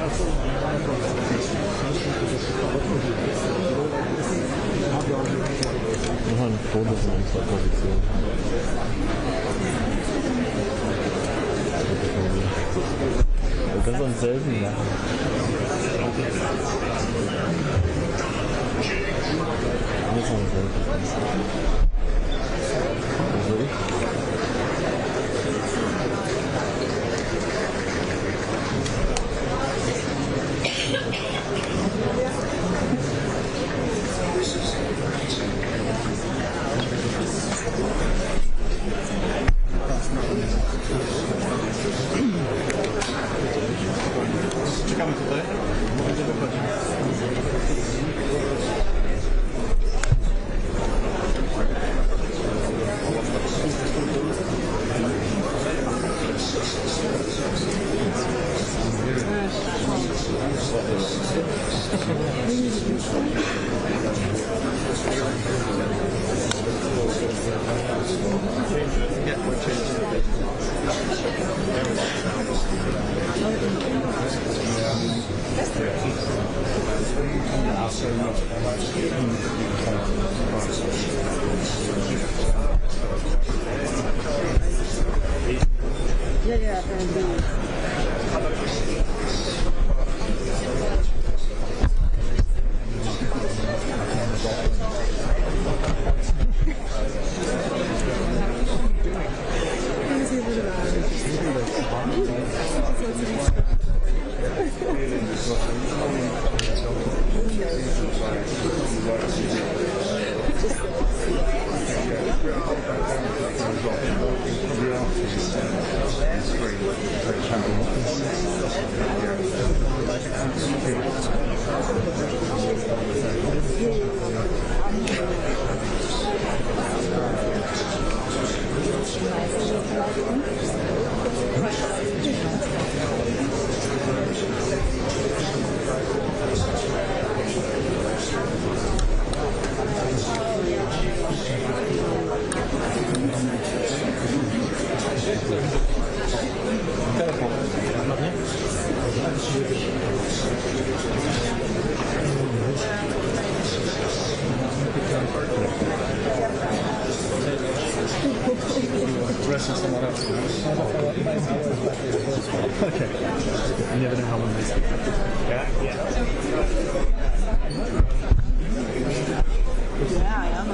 Nochmal ein Bonus in unserer Position. Wir können uns selten machen. Wir müssen uns selten machen. Also ich. Czekamy tutaj. Będziemy wchodzić. Rest of someone else. Okay. You never know how long they speak. Yeah? Yeah, I am.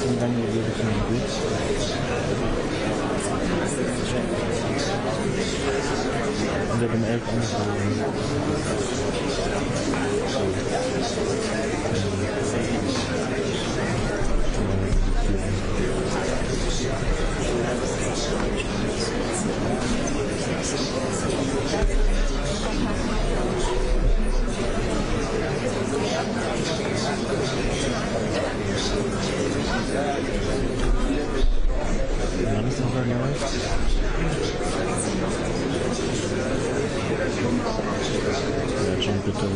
sind dann hier wirklich ein Bild. Und wir haben 11 angefangen. Wann ist noch ein Neues? Ja, schon bitte.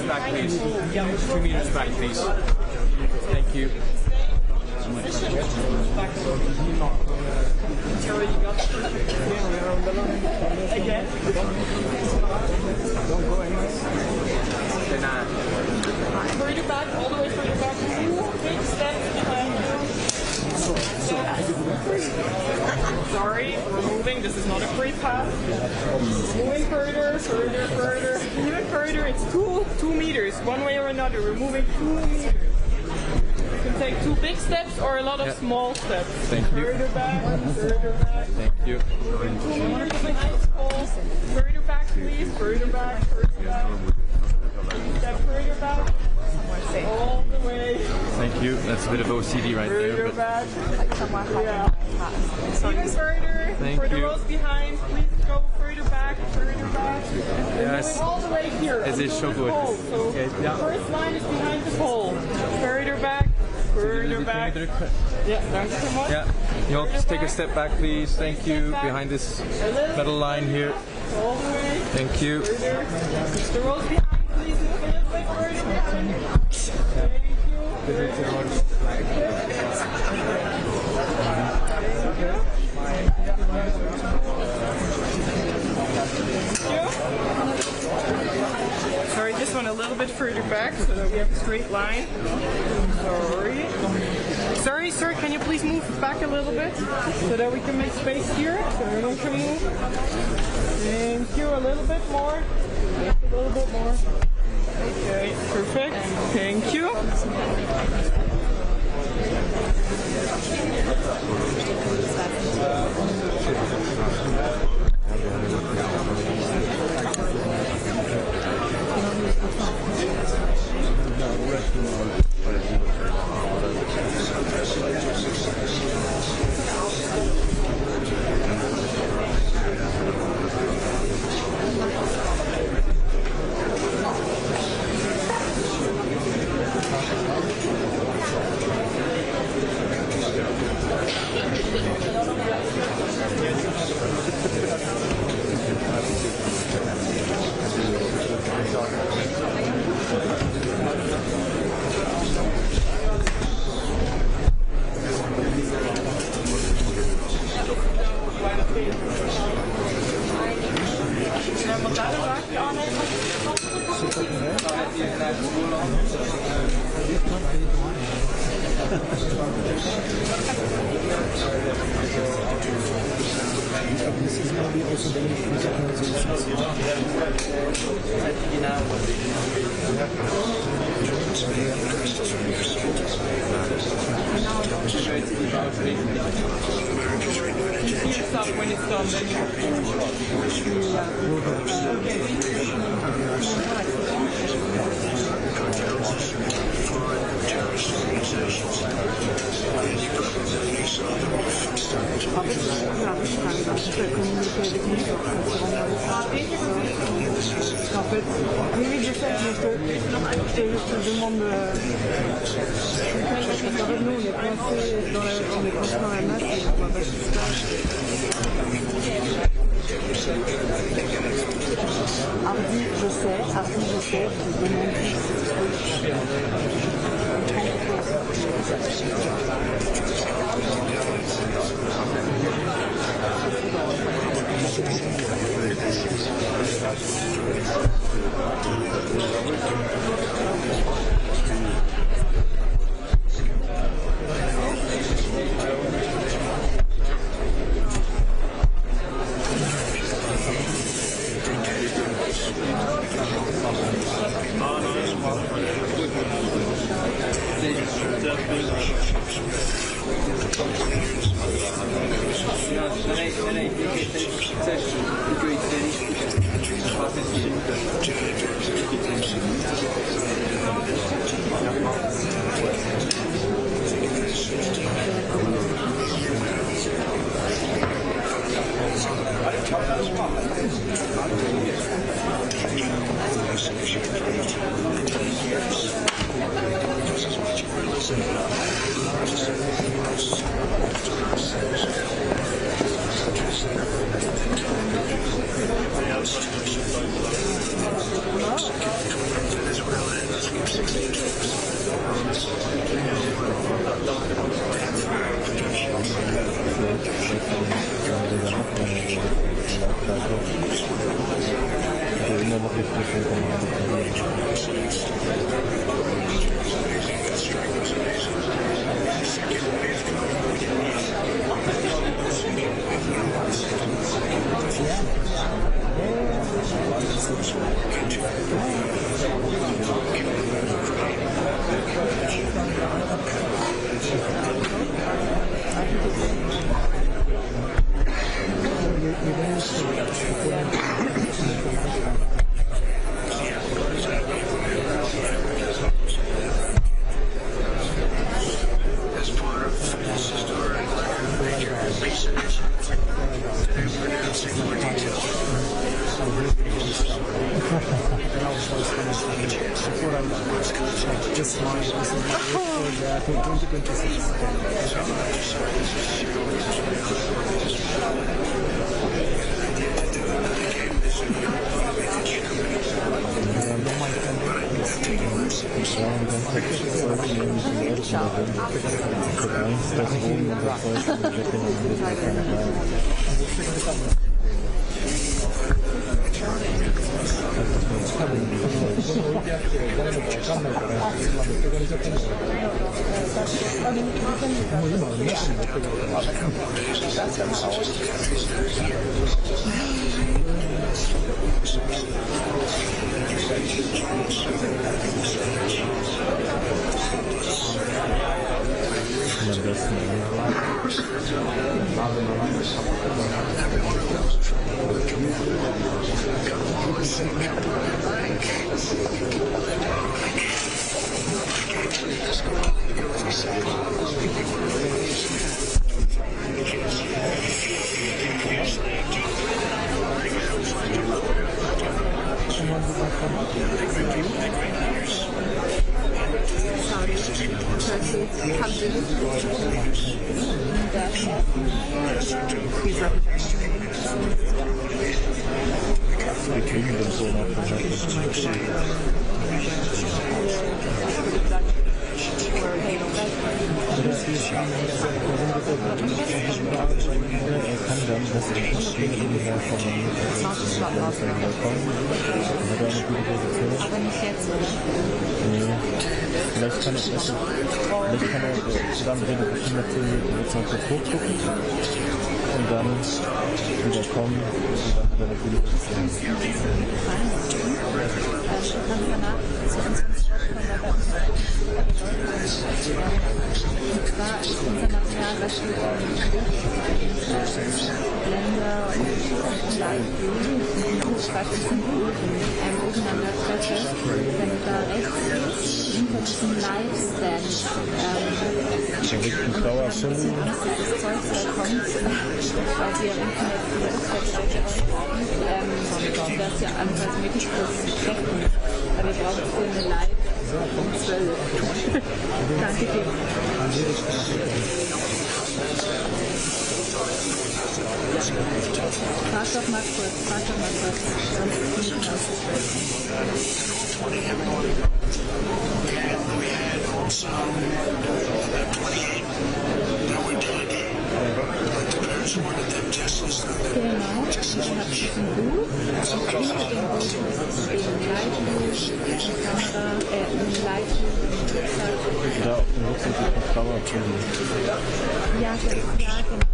Back, please. 2 meters back, please. Thank you. Again? Don't go anywhere. Further back, all the way further back. Big steps behind you. Sorry, we're moving. This is not a free pass. Moving further, further, further. Even further, it's 2 meters, one way or another. We're moving 2 meters. You can take 2 big steps or a lot of small steps. Thank you. Further back, further back. Thank you. 2 meters behind school. Further back, please. Further back, further back. Step further back. All the way. Thank you. That's a bit of OCD right there. Further But back. Yeah. Even further. Thank For the you. rows behind, please go further back, further back. Yes. All the way here. Es ist schon gut. So Okay, ja. the first line is behind the pole. Further back, further back. Yeah, thank you so much. Yeah. You all just take a step back, please. Thank you. Behind this metal line here. All the way. Thank you. Further. The rows behind, please move a little bit further behind. Thank you. a little bit further back so that we have a straight line. Sorry, sir, can you please move back a little bit so that we can make space here so everyone can move? Thank you, a little bit more. Just a little bit more. Okay, perfect. Thank you. When it's done, then En fait, oui, je sais, je te demande. Parce qu'en fait, nous, on est coincés dans la masse et on voit pas ce qui se passe. Hardy, je sais, je demande Am besten. Wir kriegen den so noch Aber nicht jetzt, oder? Nee. Vielleicht kann er zusammen mit den Kinderfilmen jetzt noch kurz hochgucken und dann wieder kommen und dann wieder eine gute Position. Du kannst danach zu uns ins Shop kommen, aber und zwar ist unser Material, das steht Blender und Live-View. Schreibt es in einem Ofen an der Treppe. Wenn du da rechts bist, hinter diesem Live-Stand, und ich habe ein bisschen Angst, dass das Zeug da kommt, weil wir im Internet viele Website-Leute ausprobieren, das ja anfangs möglichst kurz zu checken. Aber wir brauchen für eine Live um 12. Danke dir. Frag doch mal kurz, sonst ist es nicht Genau, ich habe diesen Buch und hinter dem Buch stehen Kamera, Da auf dem Rucksack ist eine Kamera drin. Ja, genau. Ja, genau.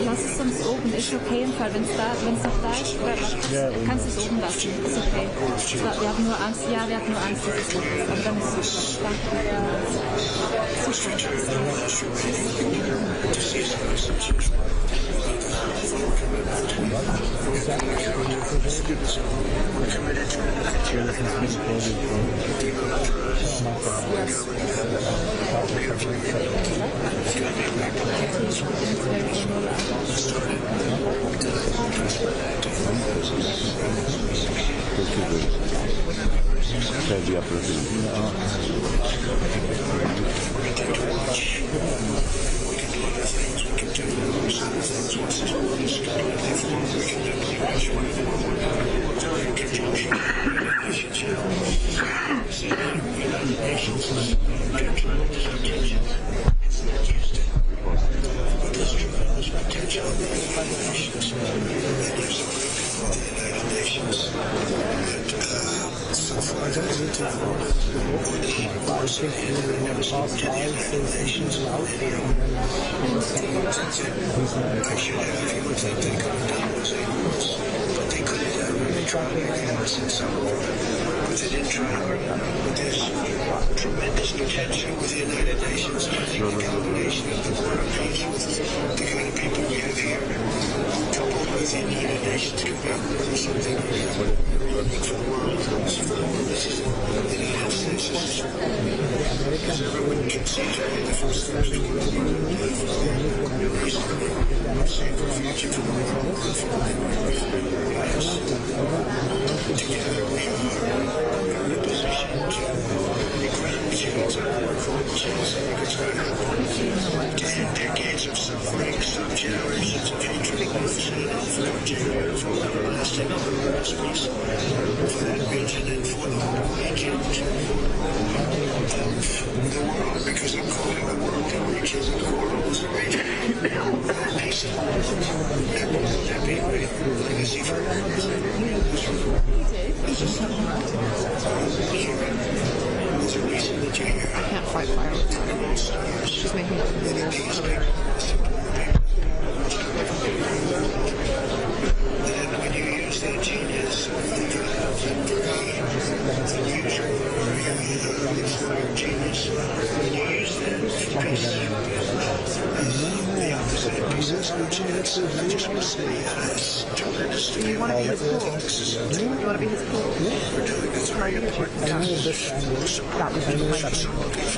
Lass es sonst oben, ist okay im Fall, wenn es noch da ist, kannst du es oben lassen, ist okay. Wir hatten nur Angst, dass es weg ist, aber dann ist es super. Serve up Tremendous potential with the United Nations, the combination of the world peace, the kind of people we have here, coupled with the United Nations commitment to something for the world. This is the United States. Everyone can see that the first thing to do is save the future for the world. Together we are in a position to grand change to end decades of suffering, some generations of hatred, and everlasting space for that region and for the whole region of the world, because I'm calling the world a region, the world is a region. Peace. That be my legacy forever. There's a reason that you're here. I can't fight fire with her. She's making up videos. And when you use that genius, you use your genius, when you use that piece, the opposite piece has no chance. I just want to say, yes, tremendous to You want to be his pool? You want to be his pool? We're doing this very important. Most important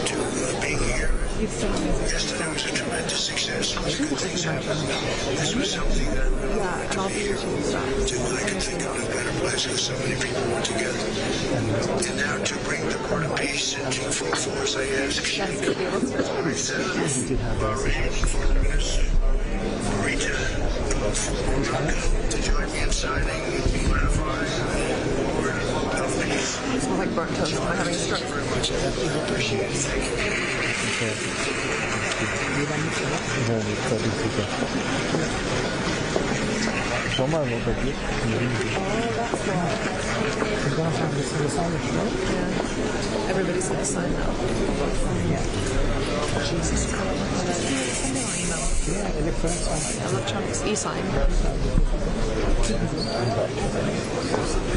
to being here. Yes, that was a tremendous success. Lots of good things happened. This was something that I could think of a better place because so many people were together. And now to bring the word of peace into full force, I ask you, Foreign Minister Rita, to join me in signing the ratifying word of peace. It smells like burnt toast. I'm having a stroke. Very much. I appreciate it. Thank you. Schau mal, wo bei dir. Everybody's going to sign now. Jesus Christ. Yeah, Electronics e-sign.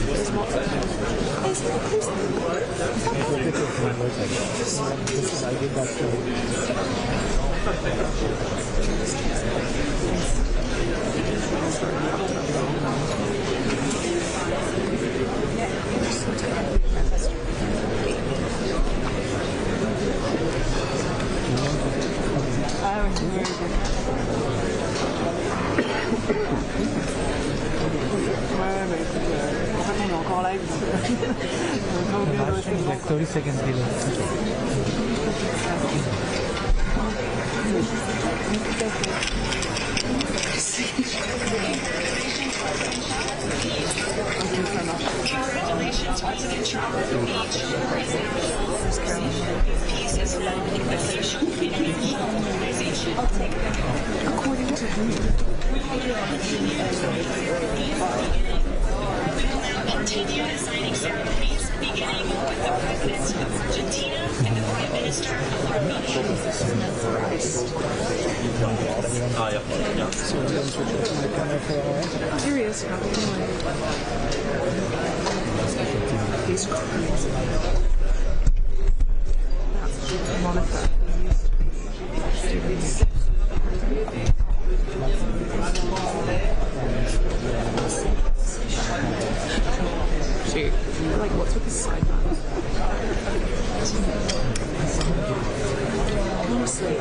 There's more. Like 30 seconds delay. Congratulations, President Trump. Peace is love organization. According to who? Continue the signing ceremonies, beginning with the presidents of Argentina and the Prime Minister of Armenia. Curious how he's crazy. That's Monica. See, like, what's with the side band? Honestly,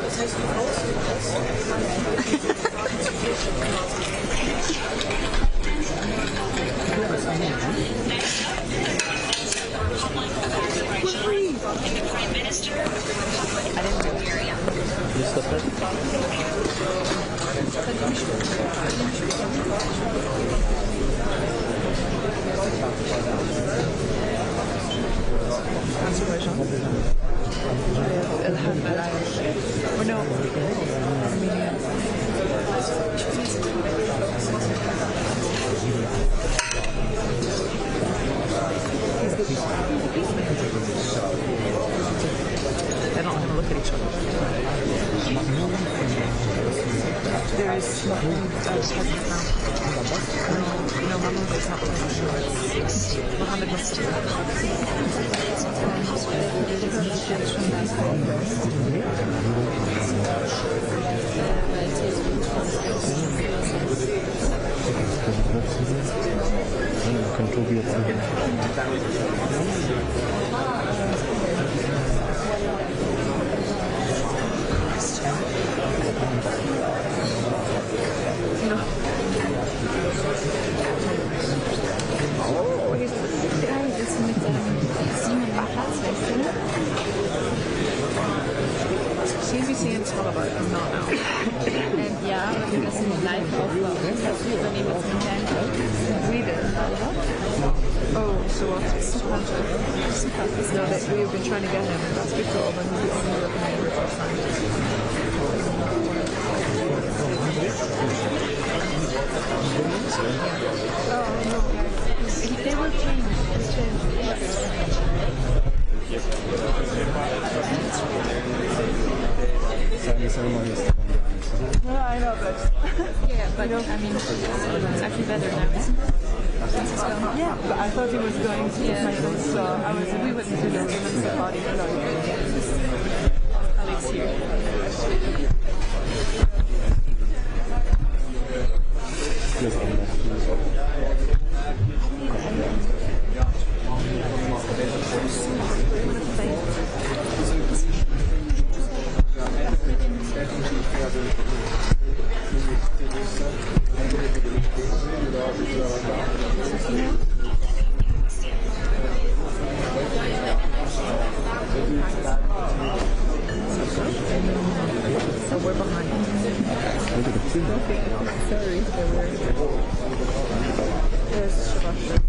And the Prime Minister of the Republic of Bulgaria. Or no, Armenia. They don't want to look at each other. There is President Trump. No, Mahmoud is not really sure. Mohammed must have CGTN Spotify is not out. Ja, aber wir müssen live aufbauen. Das heißt, wir übernehmen jetzt den Oh, so what? Super. No, we've been trying to get him. That's before when we only recommended last time. Oh no, they will change. No, I know, but Yeah, but I mean, it's actually better now, isn't it? yeah, but I thought he was going to my place, so we went to the women's party. Alex here. So we're behind. Sorry, there's Sebastian.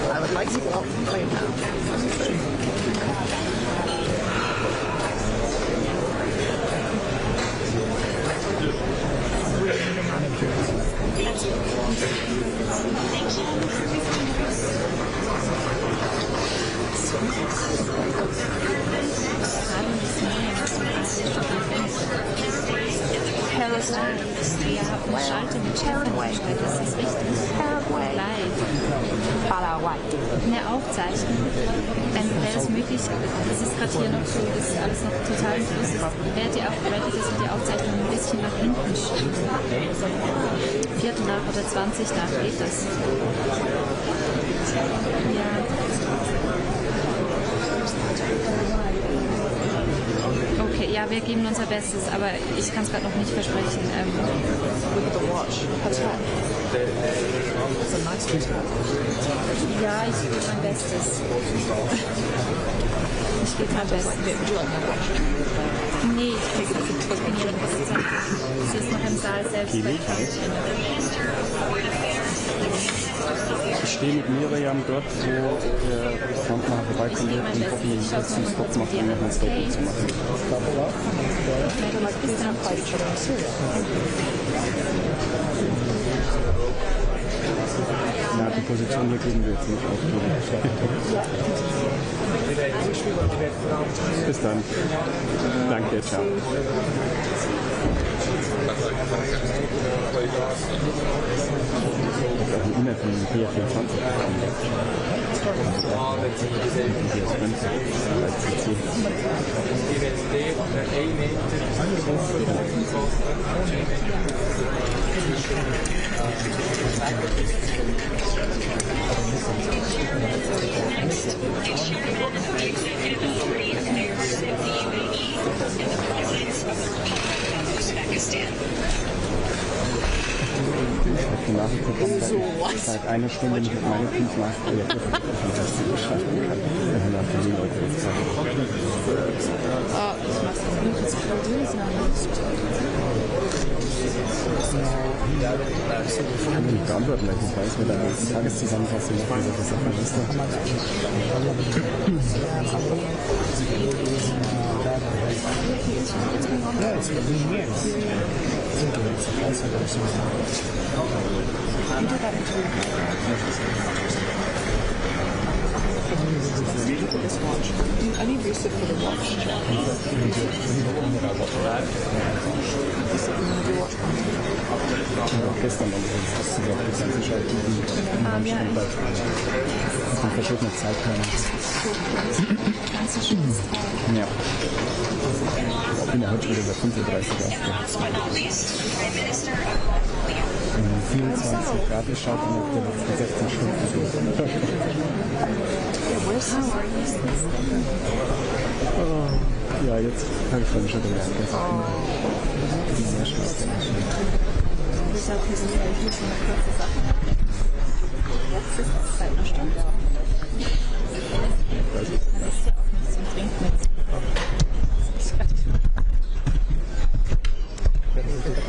I would like to go out and play now. Paraguay, das ist richtig. Paraguay. Live. Paraguay. In der Aufzeichnung wäre es möglich, das ist gerade hier noch so, das ist alles noch total groß, wäre die auch bereit, dass wir die Aufzeichnung ein bisschen nach hinten schieben. Viertel nach oder 20 nach geht das. Ja. Okay, ja, wir geben unser Bestes, aber ich kann es gerade noch nicht versprechen. Ja, ich gebe mein Bestes. Ich gebe mein Bestes. Nee, ich bin hier die ganze Zeit. Sie ist noch im Saal selbst. Ich stehe mit Miriam dort, wo der Frontmann vorbeikommt und Bobby einen letzten Stop macht, um noch ein Statement zu machen. Ja, die Position hier geben wir jetzt nicht aufgeben. Bis dann. Danke, ciao. Auch eine E-Mail von PR24 bekommen. Ich habe Nachricht bekommen, dass ich seit einer Stunde nicht mit meinen 5 Nachprojekte beschäftigen kann. Wir haben dann für die Leute jetzt Zeit. Ich kann mir nicht beantworten, weil ich weiß, mit der Tageszusammenfassung noch solche Sachen ist. I need Yusuf for the watch check. Gestern dann hast du gesagt, die ganze Zeit Dann versteht man Zeit keiner. Ja. Ich bin ja heute wieder bei 35 auf. 24 Grad geschaut und auf den letzten 16 Stunden durch. Oh, ja, jetzt habe ich schon gemerkt, dass ich mehr Spaß gemacht habe. Ich muss eine kurze Sache machen. Jetzt ist es seit einer Stunde. Dann ist ja auch nichts zum Trinken mit.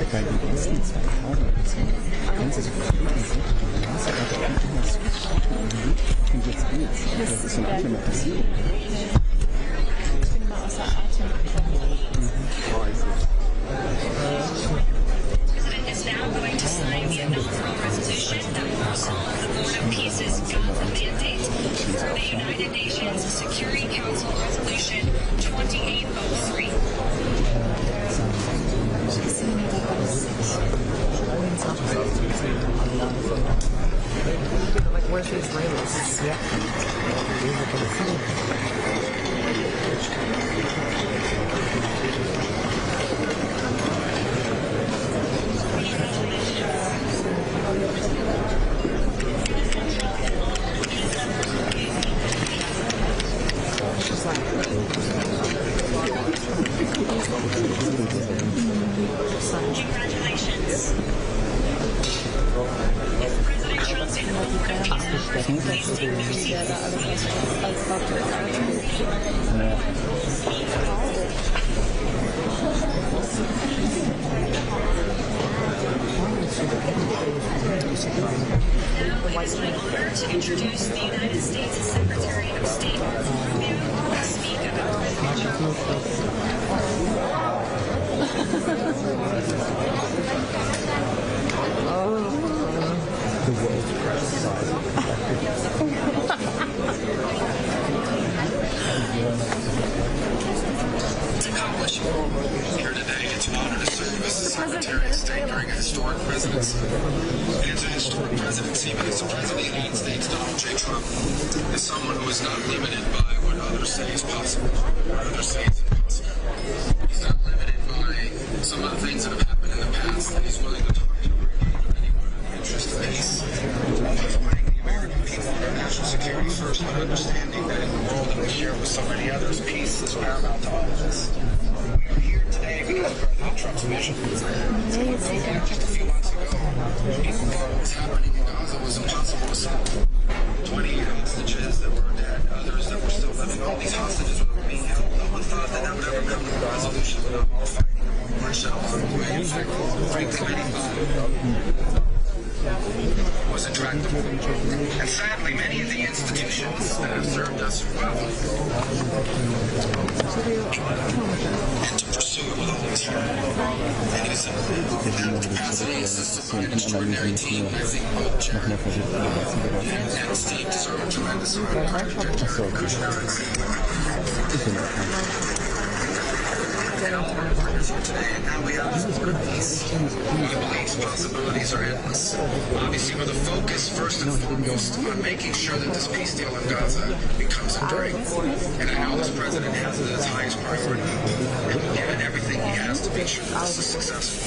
Bei den ersten 2 Tagen kannst du so verfliegen sind, du hast aber immer so und jetzt geht's. Das ist so eine Akklimatisierung. Ich bin immer außer Atem gekommen. President is now going to sign the inaugural resolution that will resolve the Board of Peace's Gaza mandate for the United Nations Security Council Resolution 2803. Like, where's the Israelis? Yeah. Congratulations. President Trump's inaugural peace conference placed in New Zealand. Now it is my honor to introduce the United States Secretary of State to speak about The world's press side. It's accomplished. Here today, it's an honor to serve as the Secretary of State during a historic presidency. And it's a historic presidency because the President of the United States, Donald J. Trump, is someone who is not limited by what others say is possible, what others say is impossible. He's not limited by some of the things that have happened in the past that he's willing to talk to anyone in the interest of peace. He's putting the American people and their national security first, but understanding that in the world that we share with so many others, peace is paramount to all of us. We are here today because of President Trump's vision. Just a few months ago, people thought what was happening in Gaza was impossible to solve. 28 hostages that were dead, others that were still living, all these hostages were being held. No one thought that would ever come to a resolution without more fighting, more shells, and in fact, frankly, many thought was intractable. And sadly, many of the institutions that have served us well and to pursue it with all of its heart. And it is that capacity insisted by an extraordinary team. I think both Jared and Steve deserve a tremendous amount of credit. Partners here today, and now we have the support of peace. We believe possibilities are endless. Obviously, with a focus first and foremost on making sure that this peace deal in Gaza becomes enduring. And I know this president has it as highest priority, and given everything he has to make sure that this is successful.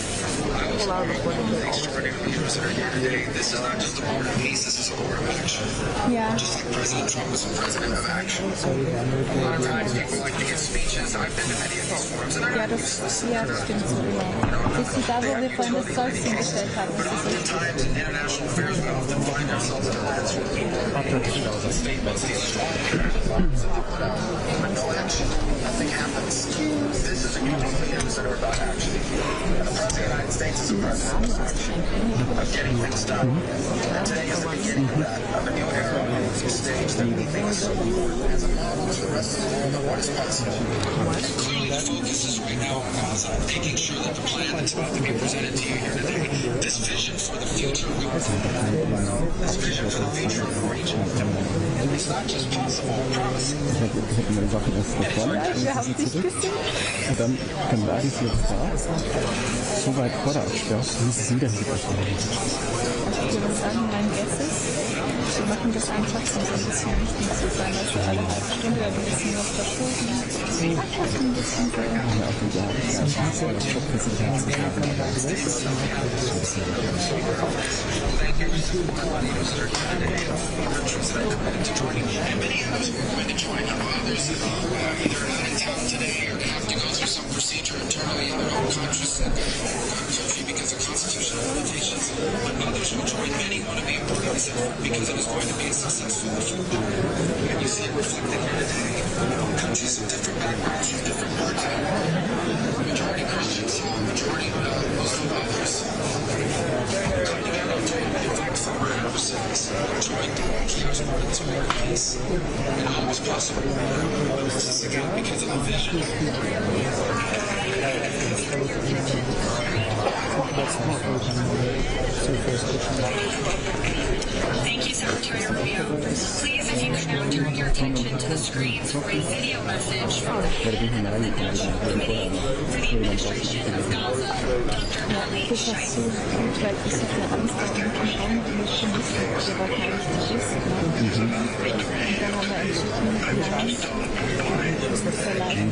I also agree with all the extraordinary leaders that are here today. This is not just a board of peace, this is a board of action. Yeah. Just like President Trump is a president of action. A lot of times people like to give speeches. I've been to many of these forums, and Ja, das stimmt so genau. Siehst du, da wo wir vorhin das Zeug hingestellt haben, das ist richtig. Times in international affairs, we often find ourselves in a position statements, these strong but no action. Nothing happens. This is a group of leaders that are about action. And the President of the United States is a president of action, of getting things done. And today is the beginning of that, of a new era, a stage that we think is so important as a model to the rest of the world of what is possible. And clearly the focus is right now on Gaza, making sure that the plan that's about to be presented to you here today, this vision for the future of Gaza, this vision for the future of the region, it's not just possible, promising. Hätten wir die Sachen erst nach vorne, Wir haben dich gesehen. und dann können wir eigentlich jetzt da so weit Oder absperrt, dann ist es wieder ein Superstar. Ich würde sagen, mein Guess ist, wir machen das einfach so ein bisschen wichtig zu sein, dass wir alle halbe Stunde ein bisschen was verschoben. Einfach ein bisschen so. Ja, auf den Jahr. Ja, das Shop-Präsentation. Many others are going to join up. Others either in town today or have to go through some procedure internally in their own country because of constitutional limitations. But others who join, many want to be a part of this effort because it is going to be a successful effort. And you see it reflected here today. Countries of different backgrounds, from different parts of the world. Majority Christians, majority Muslim others. Coming together to, in fact, 400% joined chaos movement to make peace. And how was possible? This is again because of the vision. Thank you, Secretary Rubio. Please, if you could now turn your attention to the screens for a video message from the head of the International Committee for the Administration of Gaza, Dr. Ali Das war so gut, weil ich hatte Angst, dass man im Raum nicht wissen, was wichtig ist. Und dann haben wir entschieden, dass das verleihen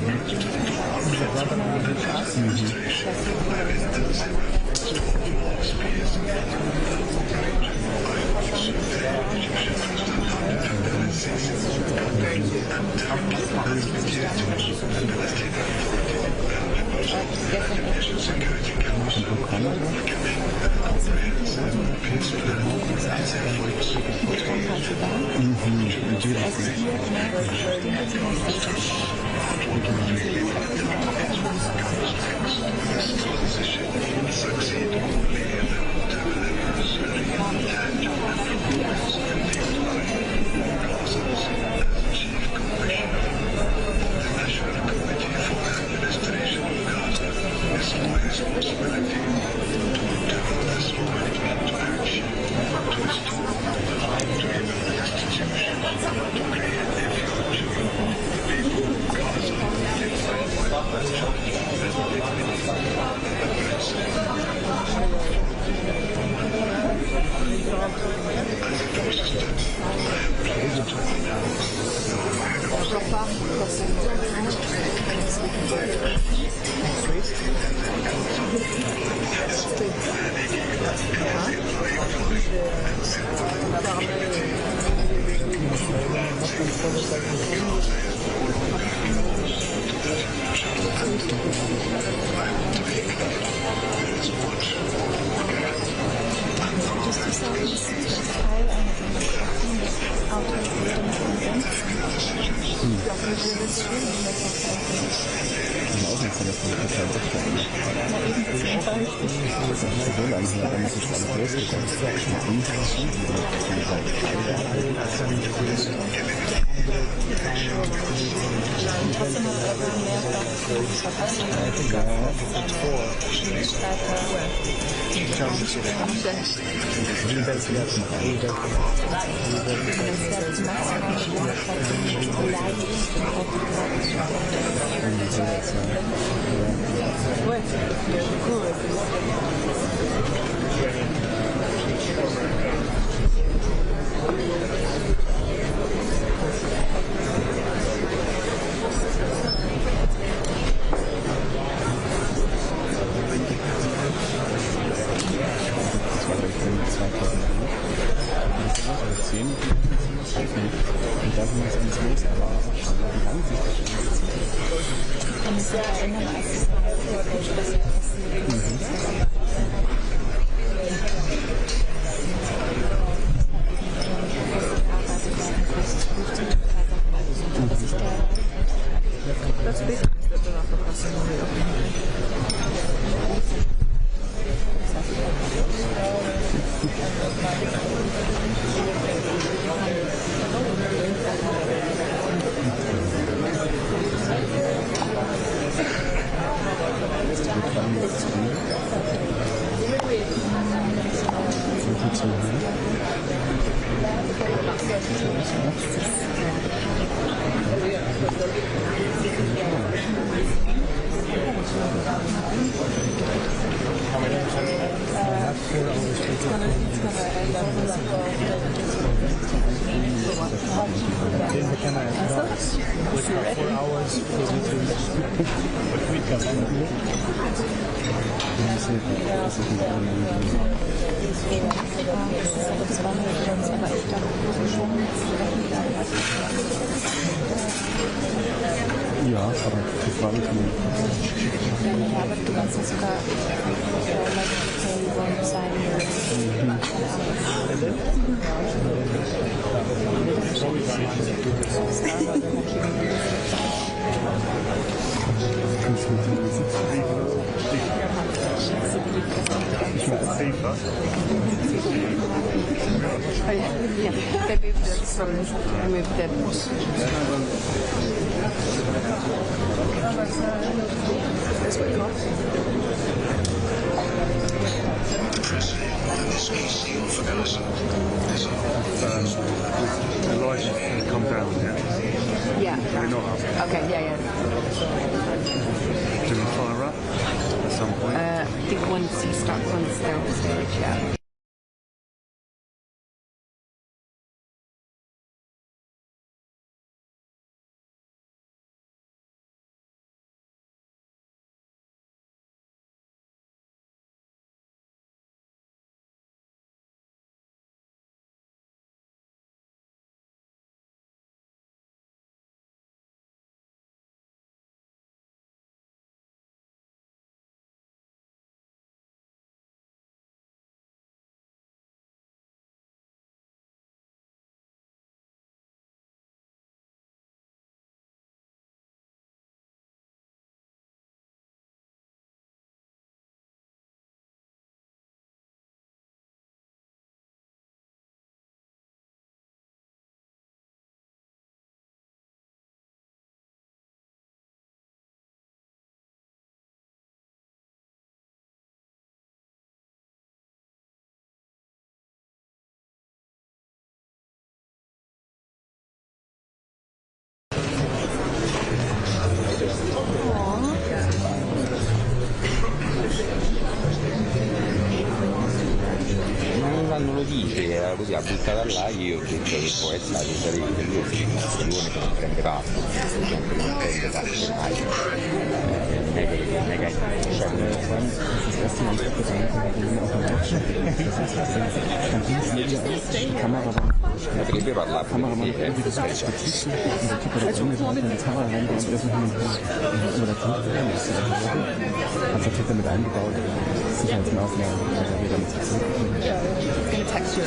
Then we can with 4 hours what we can ja, aber die Frage kann man. Ja, aber du kannst ja sogar The lights come down, yeah? Yeah. They're not up. Okay, yeah. Do we fire up at some point? I think once they're on stage, yeah. Non lo dice, era così, ha buttata là, io ho detto che può essere sarebbe lui che non prende parte, sempre non prende parte mai. Non è che Das erste Mal ist die Kamera potrebbe parlare Kameramann irgendwie das als Stativ und der Typ hat auch irgendwie eine Kamera rein und er so über der Kante drin ist. Hat er damit eingebaut. Sicherheitsmaßnahmen, also wieder mit dazu. It's going to text you.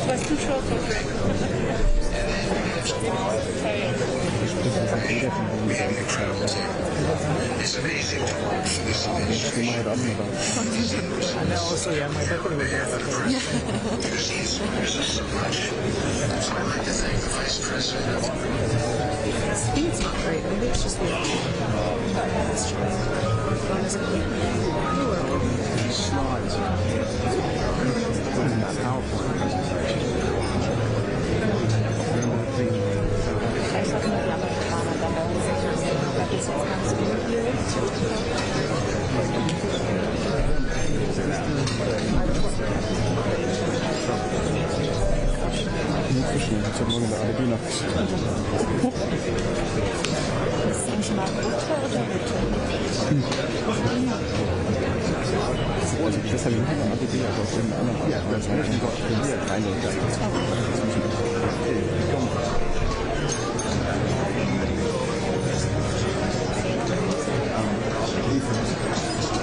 Was too short for drink. It's amazing to work for this industry. I know, also, yeah, my definitely would Because these orders are so much. So I'd like to thank the Vice President. Speed's not great. Maybe it's just the slides. That's powerful. Inzwischen, ich habe morgen eine ARD Nacht. Also das habe ich nicht in der ARD, aber aus dem anderen. Ja, das habe ich nicht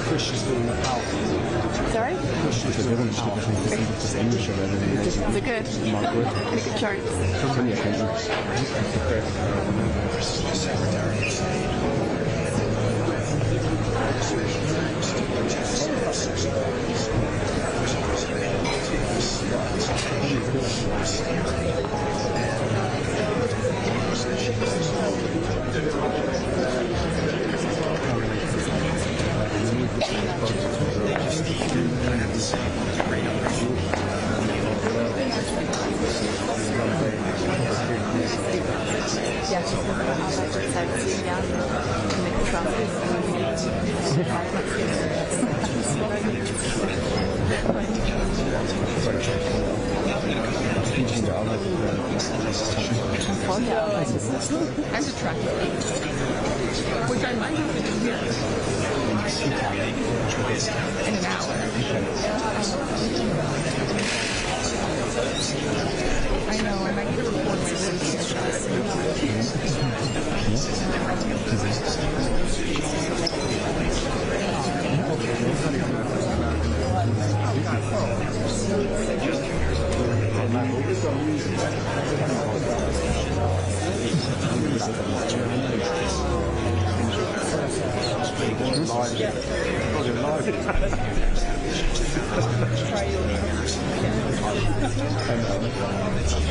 Push is doing the power. Sorry? Push is doing the power. Das Englische wäre They're good. Margaret. Good charts. Schon ja kein Schon vorher arbeitet. As a track, which I might have to do here in an hour. I know, I might get a report to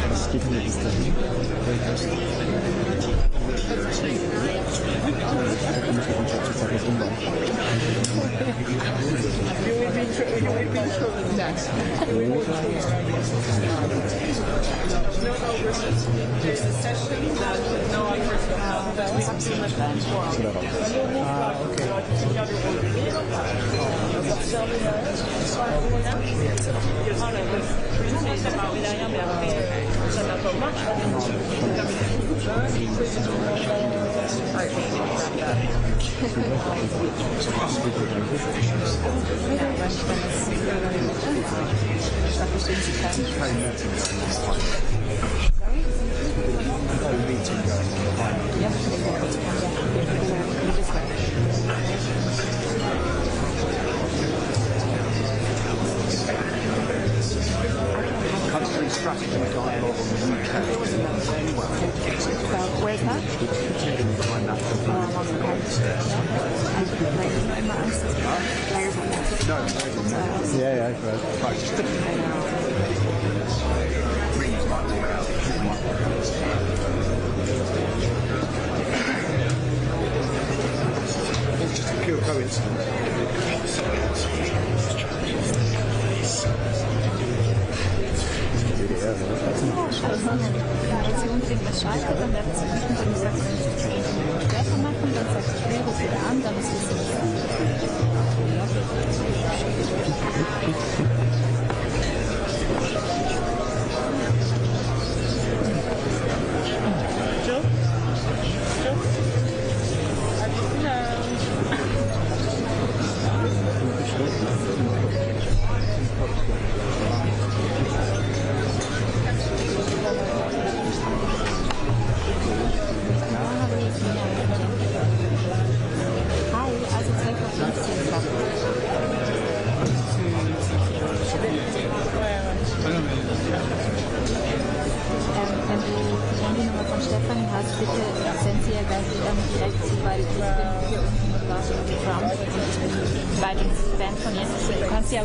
Das geht mir bis dahin. Country strategy dialogue on the UK. Where's that? Ja, ich weiß. It's just a pure coincidence. Wenn sie unbedingt was scheitert, dann werden sie nicht und sagt, stärker machen, dann sagt sie, ich rufe wieder an, dann ist es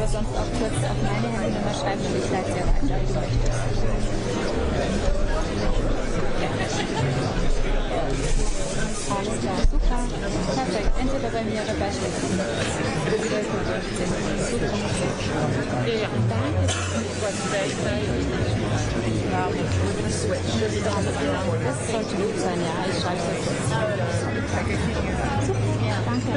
aber sonst auch kurz auf meine Handynummer schreiben und ich leite sie weiter. Alles klar, super, perfekt. Entweder bei mir oder bei Stefan. Ja, danke. Das sollte gut sein, ja. Ich schreibe es jetzt. Super, danke.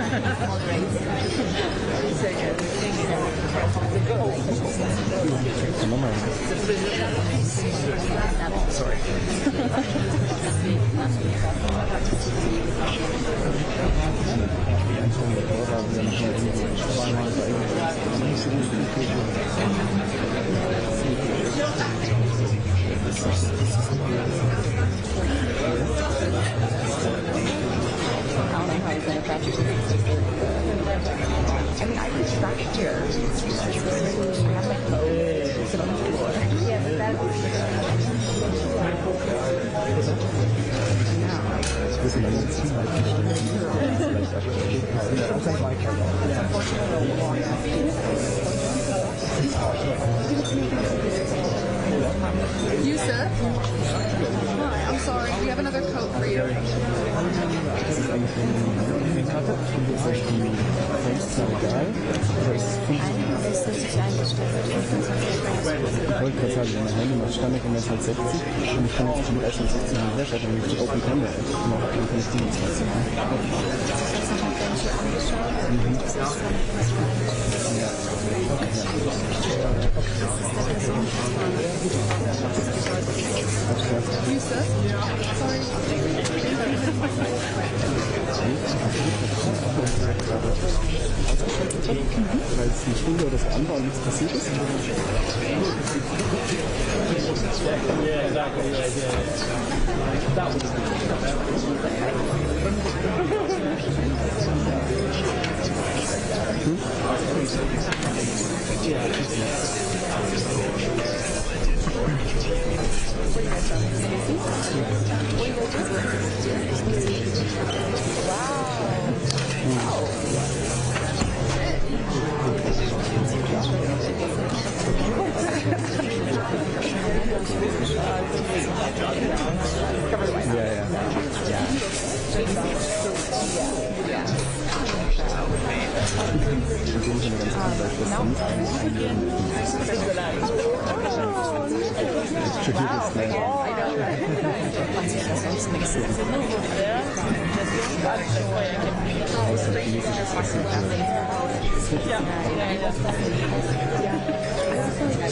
Sorry. I mean, I could track here. We have like sit on the floor. Yeah, but that You, sir? Hi, I'm sorry. We have another coat for you. Ich wollte gerade sagen, meine Handynummer stand in der Zeit 60 und ich kann jetzt schon mit 60 Mal her schalten, wenn ich die Open Camera noch, dann kann ich die jetzt trotzdem machen. Use this? Sorry. Weil es eine Stunde oder so an war und nichts passiert ist.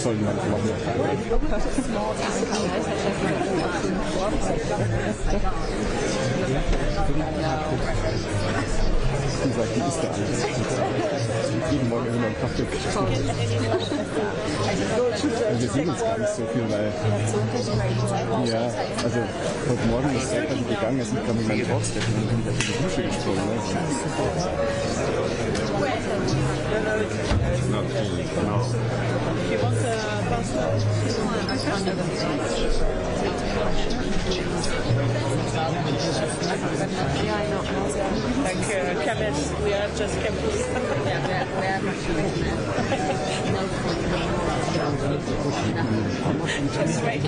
Sollen wir machen. Wie gesagt, die ist da alles. Jeden Morgen immer einen Kaffee. Wir sehen uns gar nicht so viel, weil ja, also heute Morgen ist es einfach gegangen, ist mit meinem Boxdecken und bin in die Dusche gesprungen. Like chemists, we are just chemists. Just right.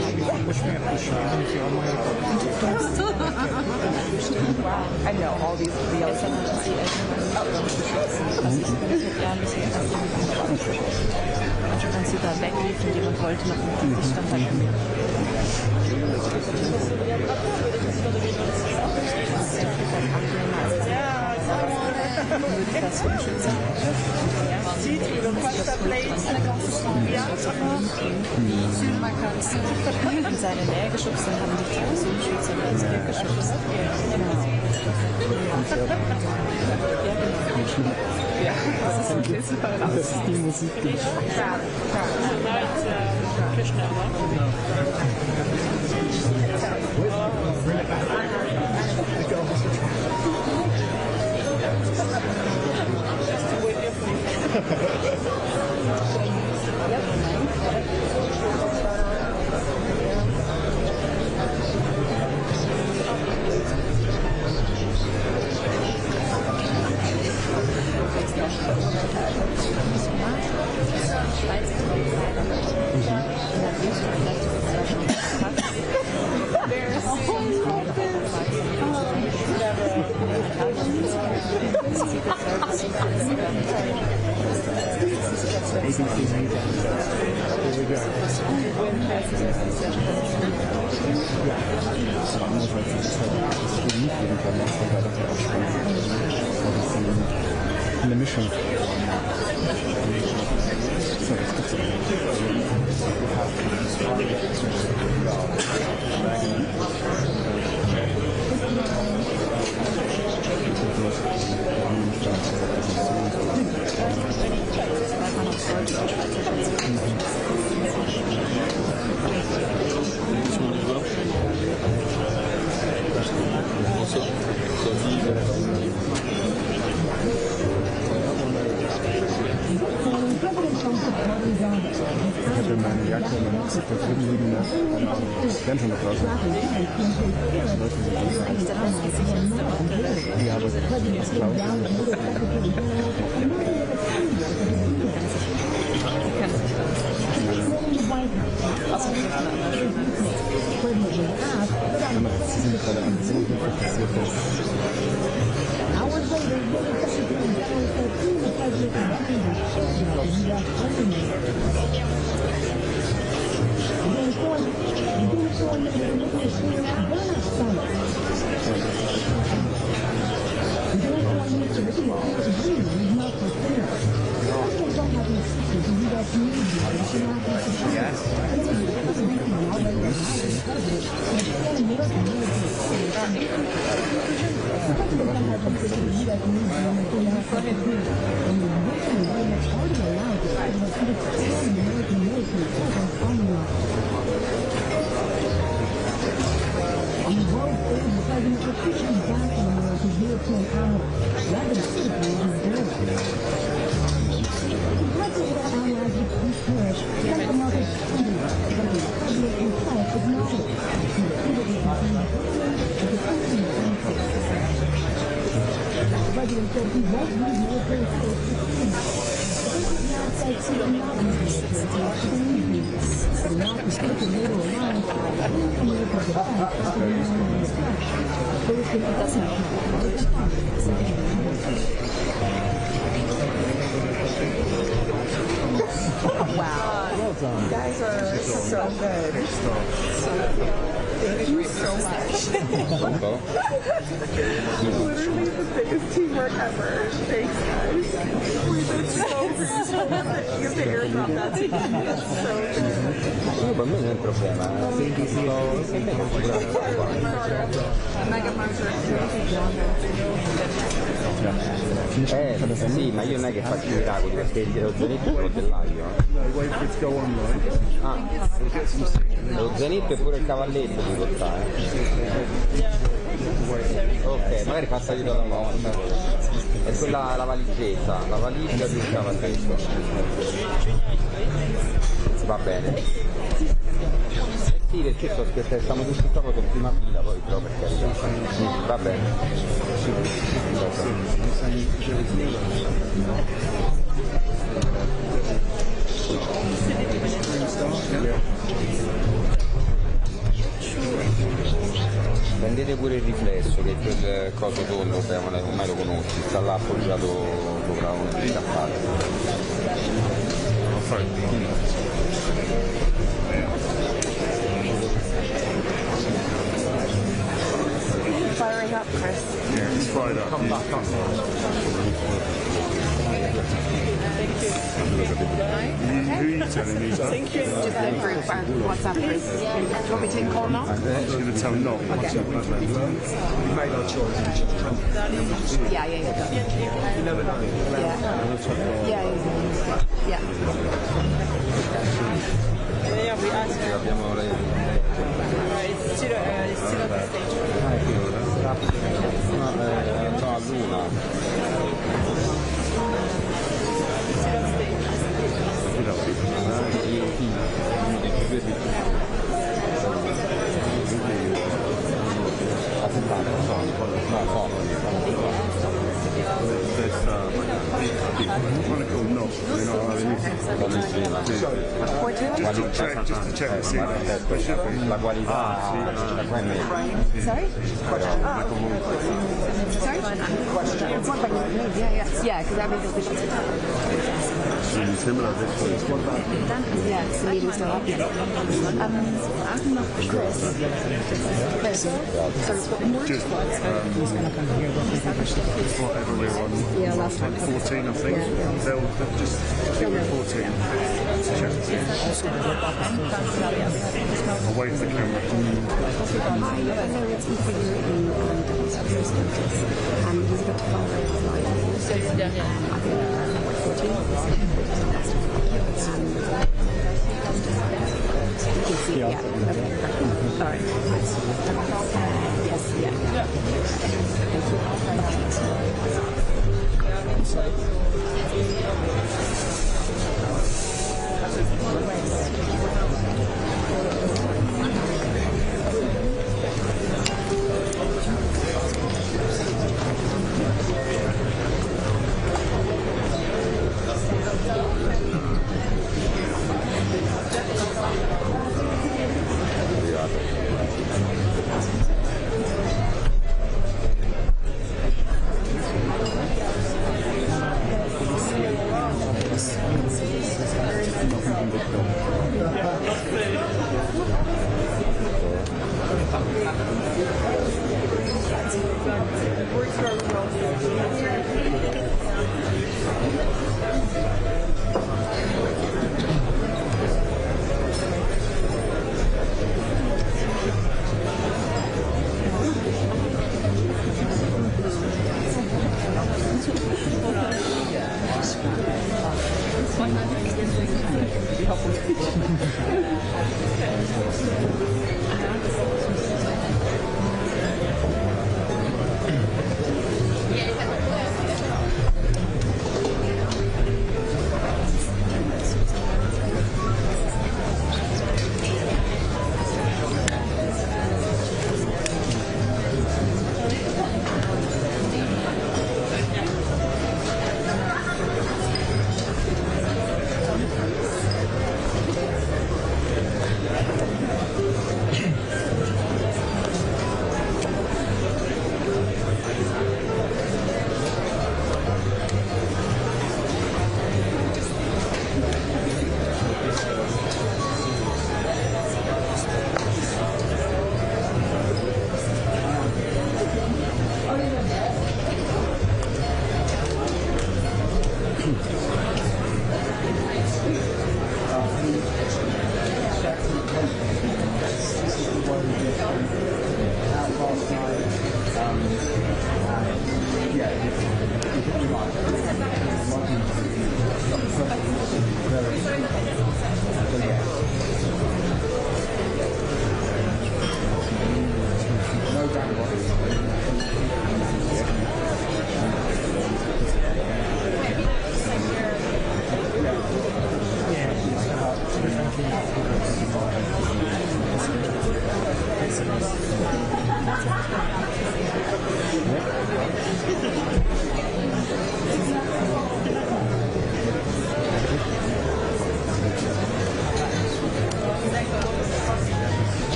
I know all these videos. Als sie da wegliefen, jemand wollte noch einen Stand halten. In seine Nähe geschubst und haben die Personenschützer ins Bild geschubst. Ja, das ist ein Kissen. Das ist die Musik. Eine Mischung. So, das gibt's Ich habe meine Jacke und meine Rucksack da drüben liegen. Keine Ahnung. Ich bin schon noch draußen. Ja, aber das glaube Sie sind gerade an so passiert Wow. Well done. You guys are so good. Thank you so much. Literally the biggest teamwork ever. Thanks, guys. We did so good. You have to airdrop that to me. That's so good. Io per me non è un problema. Sì, ma io non è che faccio i miracoli perché lo zenitto è dell'aglio. Ah, lo zenitto e pure il cavalletto di portare. Ok, magari passa di la morte. E quella la valigetta, la valigia di un cavalletto. Va bene. Sì, perché sto scherzando, stiamo tutti qua con prima fila, poi però per carità. Va bene. Prendete pure il riflesso, che è quel coso tondo, se ormai lo conosci, sta là appoggiato sopra uno dei cappati. Firing up, Chris. Yeah, it's fired up. Come back up. Who are you telling me that? Thank you. Just the group, WhatsApp group. Do you want me to take call now? I'm just going to tell Knock. Okay. We made our choice. Yeah. You never know. Yeah. Yeah, we asked her. It's still at the stage. No, a luna. Just to check and see la qualità. Sorry? Sorry? Yeah, because that means it's really similar this one. yeah, it's the meeting's still happening. Chris. Just whatever we're on. Yeah, last time. 14, I think. They'll just give me 14. I'll wait for the camera. Yeah. Sorry. Yes, yeah.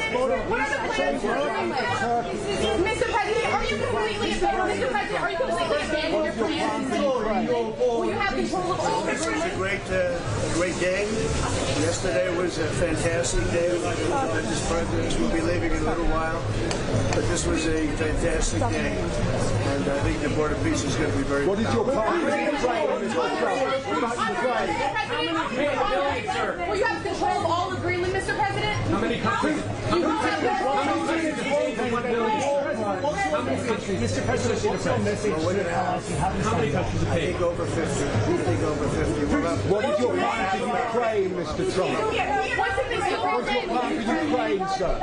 What are the plans you're dealing with? Mr. President, are you completely abandoning your plans? Will you have control of all This was a great day. Yesterday was a fantastic day. This president will be leaving in a little while, but this was a fantastic day, and I think the Board of Peace is going to be very proud. What is your plan for Ukraine? Will you have control of all of Greenland, Mr. President? How many countries? Mr. President, Well, we're going to have how many countries I think over 50. I think over 50. What is your plan for Ukraine, Mr. Trump? What's your plan for Ukraine, sir?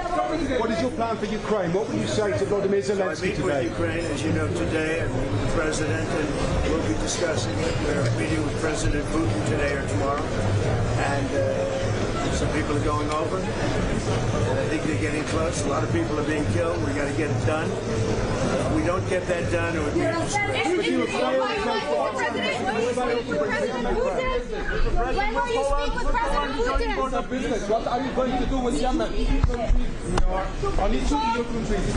What is your plan for Ukraine? What will you say to Volodymyr I Zelensky meet with today? Ukraine, as you know, today. I meet with the president, and we'll be discussing it. We're meeting with President Putin today or tomorrow, and some people are going over, and I think they're getting close. A lot of people are being killed. We got to get it done. If we don't get that done, it would be a disgrace. When will you speak with President Putin? What are you going to do with Yemen? Only two EU countries.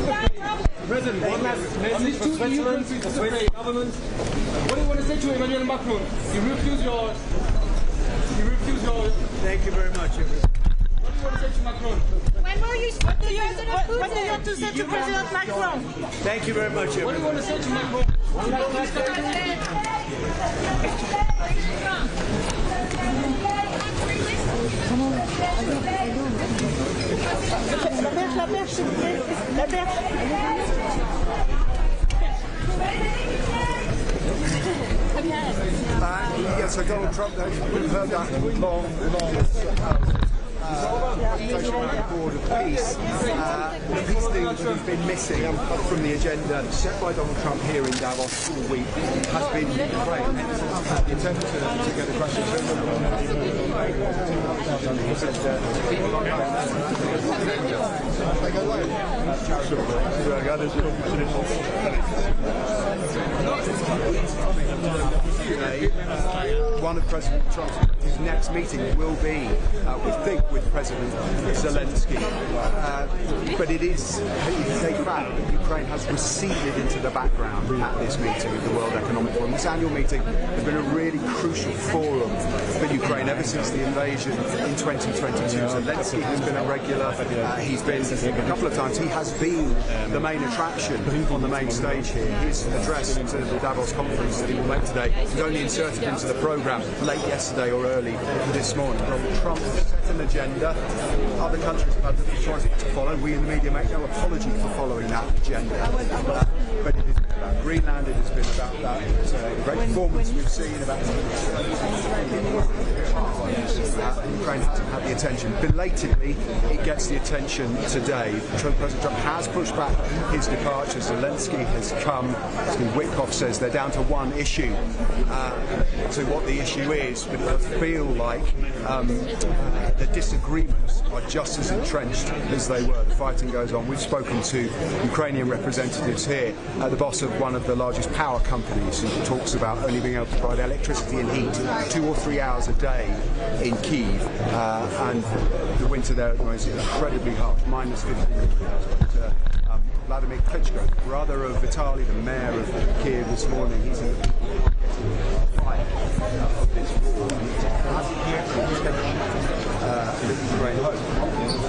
President, one last message for Switzerland, the Swiss government. What do you want to say to Emmanuel Macron? You refuse your... Thank you very much, everyone. What do you want to say to Macron? When will you speak to President Putin? What do you have to say to President Macron? Thank you very much, What do you want everyone. to say to Macron? La perche, s'il vous plaît. La perche. Yes, so Donald Trump, we've heard that long presentation around the Board of Peace. The peace things that have been missing from the agenda set by Donald Trump here in Davos all week has been Ukraine. The attempt to get a question one of President Trump's next meeting will be, we think, with President Zelensky. But it is a fact that Ukraine has receded into the background at this meeting of the World Economic Forum. This annual meeting has been a really crucial forum for Ukraine ever since the invasion in 2022. Zelensky has been a regular. He's been a couple of times. He has been the main attraction on the main stage here. His address to the Davos conference that he will make today was only inserted into the programme late yesterday or early this morning. Donald Trump set an agenda. Other countries have had the choice to follow. We in the media make no apology for following that agenda. But it has been about Greenland, it has been about that great performance we've seen about Ukraine hasn't had the attention. Belatedly, it gets the attention today. President Trump has pushed back his departure. Zelensky has come. Witkoff says they're down to one issue, to what the issue is, but it does feel like the disagreements are just as entrenched as they were. The fighting goes on. We've spoken to Ukrainian representatives here, the boss of one of the largest power companies, who talks about only being able to provide electricity and heat 2 or 3 hours a day in Kyiv, and the winter there is incredibly harsh, minus 15 degrees. But Vladimir Klitschko, brother of Vitaly, the mayor of Kyiv this morning, he's in the fight of this war. Has the Ukraine hope?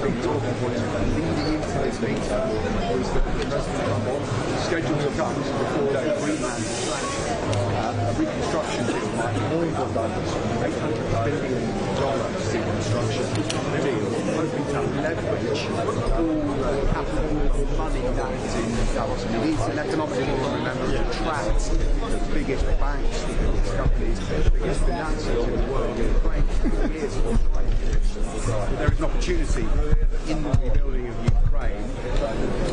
Big talking points leading into this meeting was that President Trump scheduled to come before the Greenland a reconstruction deal might more than $800 billion reconstruction deal, hoping to leverage all the capital money that is in Davos. And it is an economic forum, remember, it attracts the biggest banks, the biggest companies, the biggest financiers in the world. Ukraine is there is an opportunity in the rebuilding of Ukraine.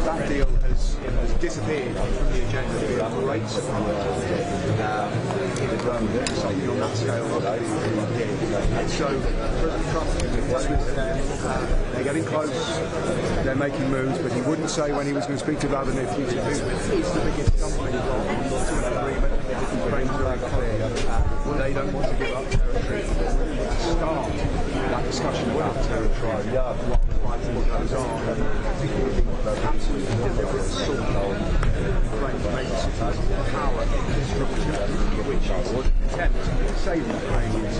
That deal has disappeared from the agenda. It would be a great surprise something on that scale. And so President Trump is telling us they're getting close, they're making moves, but he wouldn't say when he was going to speak to Vladimir Putin, who is the biggest company involved in the agreement. Ukraine's very clear. They don't want to give up territory. Start that discussion about territory. what goes on. Power structure, which attempts to save Ukrainians,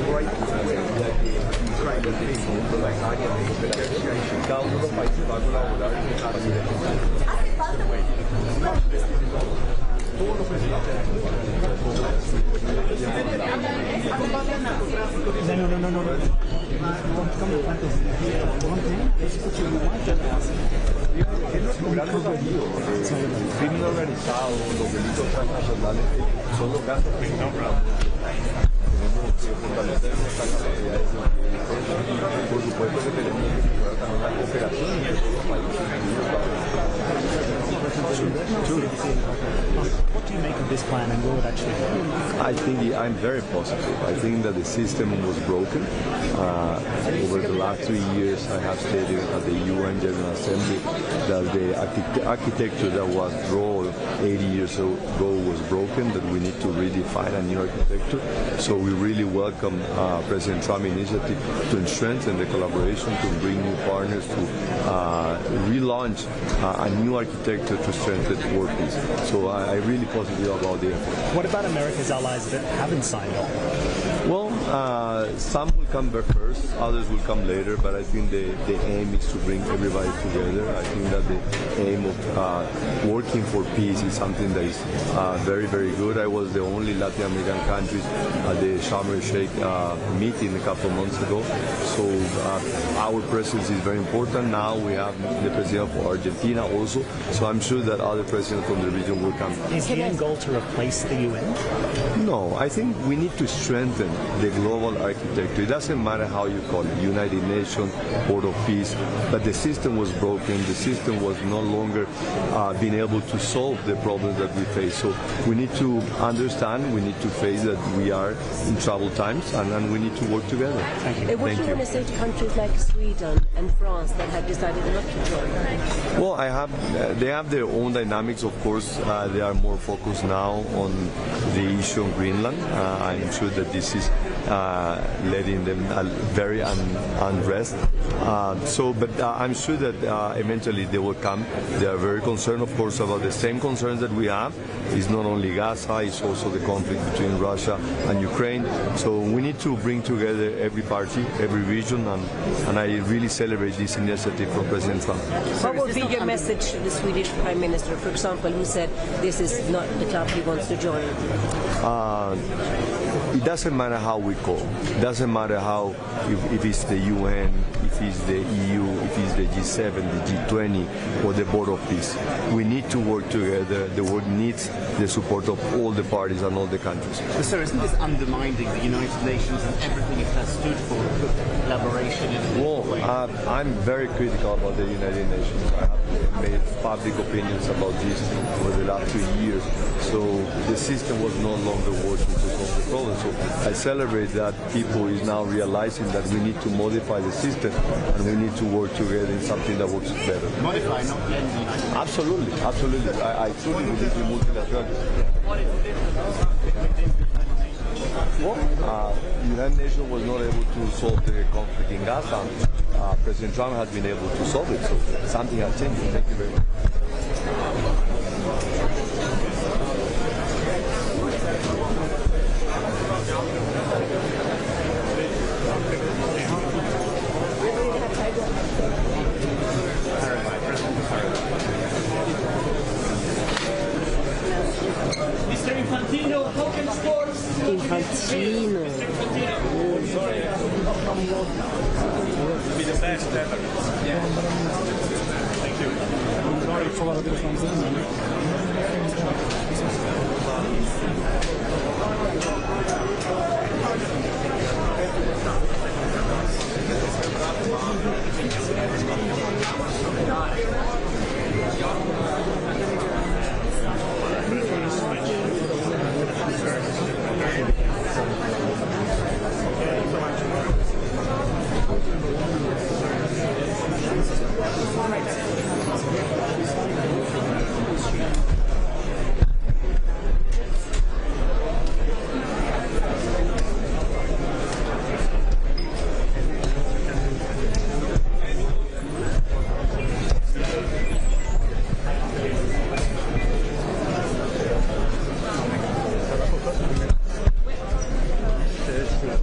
break Ukrainian people, El crimen organizado, los delitos transnacionales son los gastos que no tenemos que fortalecer nuestras capacidades y por supuesto que tenemos que mejorar también la cooperación entre los países. What do you make of this plan and will it actually work? I think I'm very positive. I think that the system was broken. Over the last 3 years, I have stated at the UN General Assembly that the architecture that was drawn 80 years ago was broken, that we need to redefine a new architecture. So we really welcome President Trump's initiative to strengthen the collaboration, to bring new partners, to relaunch a new architecture to strengthen world peace. So I'm really positive about the effort. What about America's allies that haven't signed on? Well, some will come first, others will come later, but I think the aim is to bring everybody together. I think that the aim of working for peace is something that is very, very good. I was the only Latin American country at the Sharm el-Sheikh meeting a couple of months ago, so our presence is very important. Now we have the president of Argentina also, so I'm sure that other presidents from the region will come. Is the end goal to replace the UN? No, I think we need to strengthen the global architecture. It doesn't matter how you call it, United Nations, Board of Peace, but the system was broken. The system was no longer being able to solve the problems that we face. So we need to understand, we need to face that we are in troubled times, and we need to work together. Thank you. What do you want to say to countries like Sweden and France that have decided not to join? Well, they have their own dynamics, of course. They are more focused now on the issue of Greenland. I'm sure that this is letting them very unrest. But I'm sure that eventually they will come. They are very concerned, of course, about the same concerns that we have. It's not only Gaza, it's also the conflict between Russia and Ukraine. So we need to bring together every party, every region, and I really celebrate this initiative from President Trump. What would be your message to the Swedish Prime Minister, for example, who said this is not the club he wants to join? It doesn't matter how we call. It doesn't matter how, if it's the UN, if it's the EU, if it's the G7, the G20, or the Board of Peace. We need to work together. The world needs the support of all the parties and all the countries. But sir, isn't this undermining the United Nations and everything it has stood for, collaboration in a way? I'm very critical about the United Nations. I have made public opinions about this over the last 3 years. So the system was no longer working to solve the problem. So I celebrate that people is now realizing that we need to modify the system and we need to work together in something that works better. Modify, not blend the United Nations. Absolutely, absolutely. I truly believe in multilateralism. What is the difference between Well, the United Nations was not able to solve the conflict in Gaza. President Trump has been able to solve it, so something has changed. Thank you very much. Mr. Infantino, Hogan Sports. Infantino. Sorry. Be the best ever. Yeah. Thank you. Sorry for the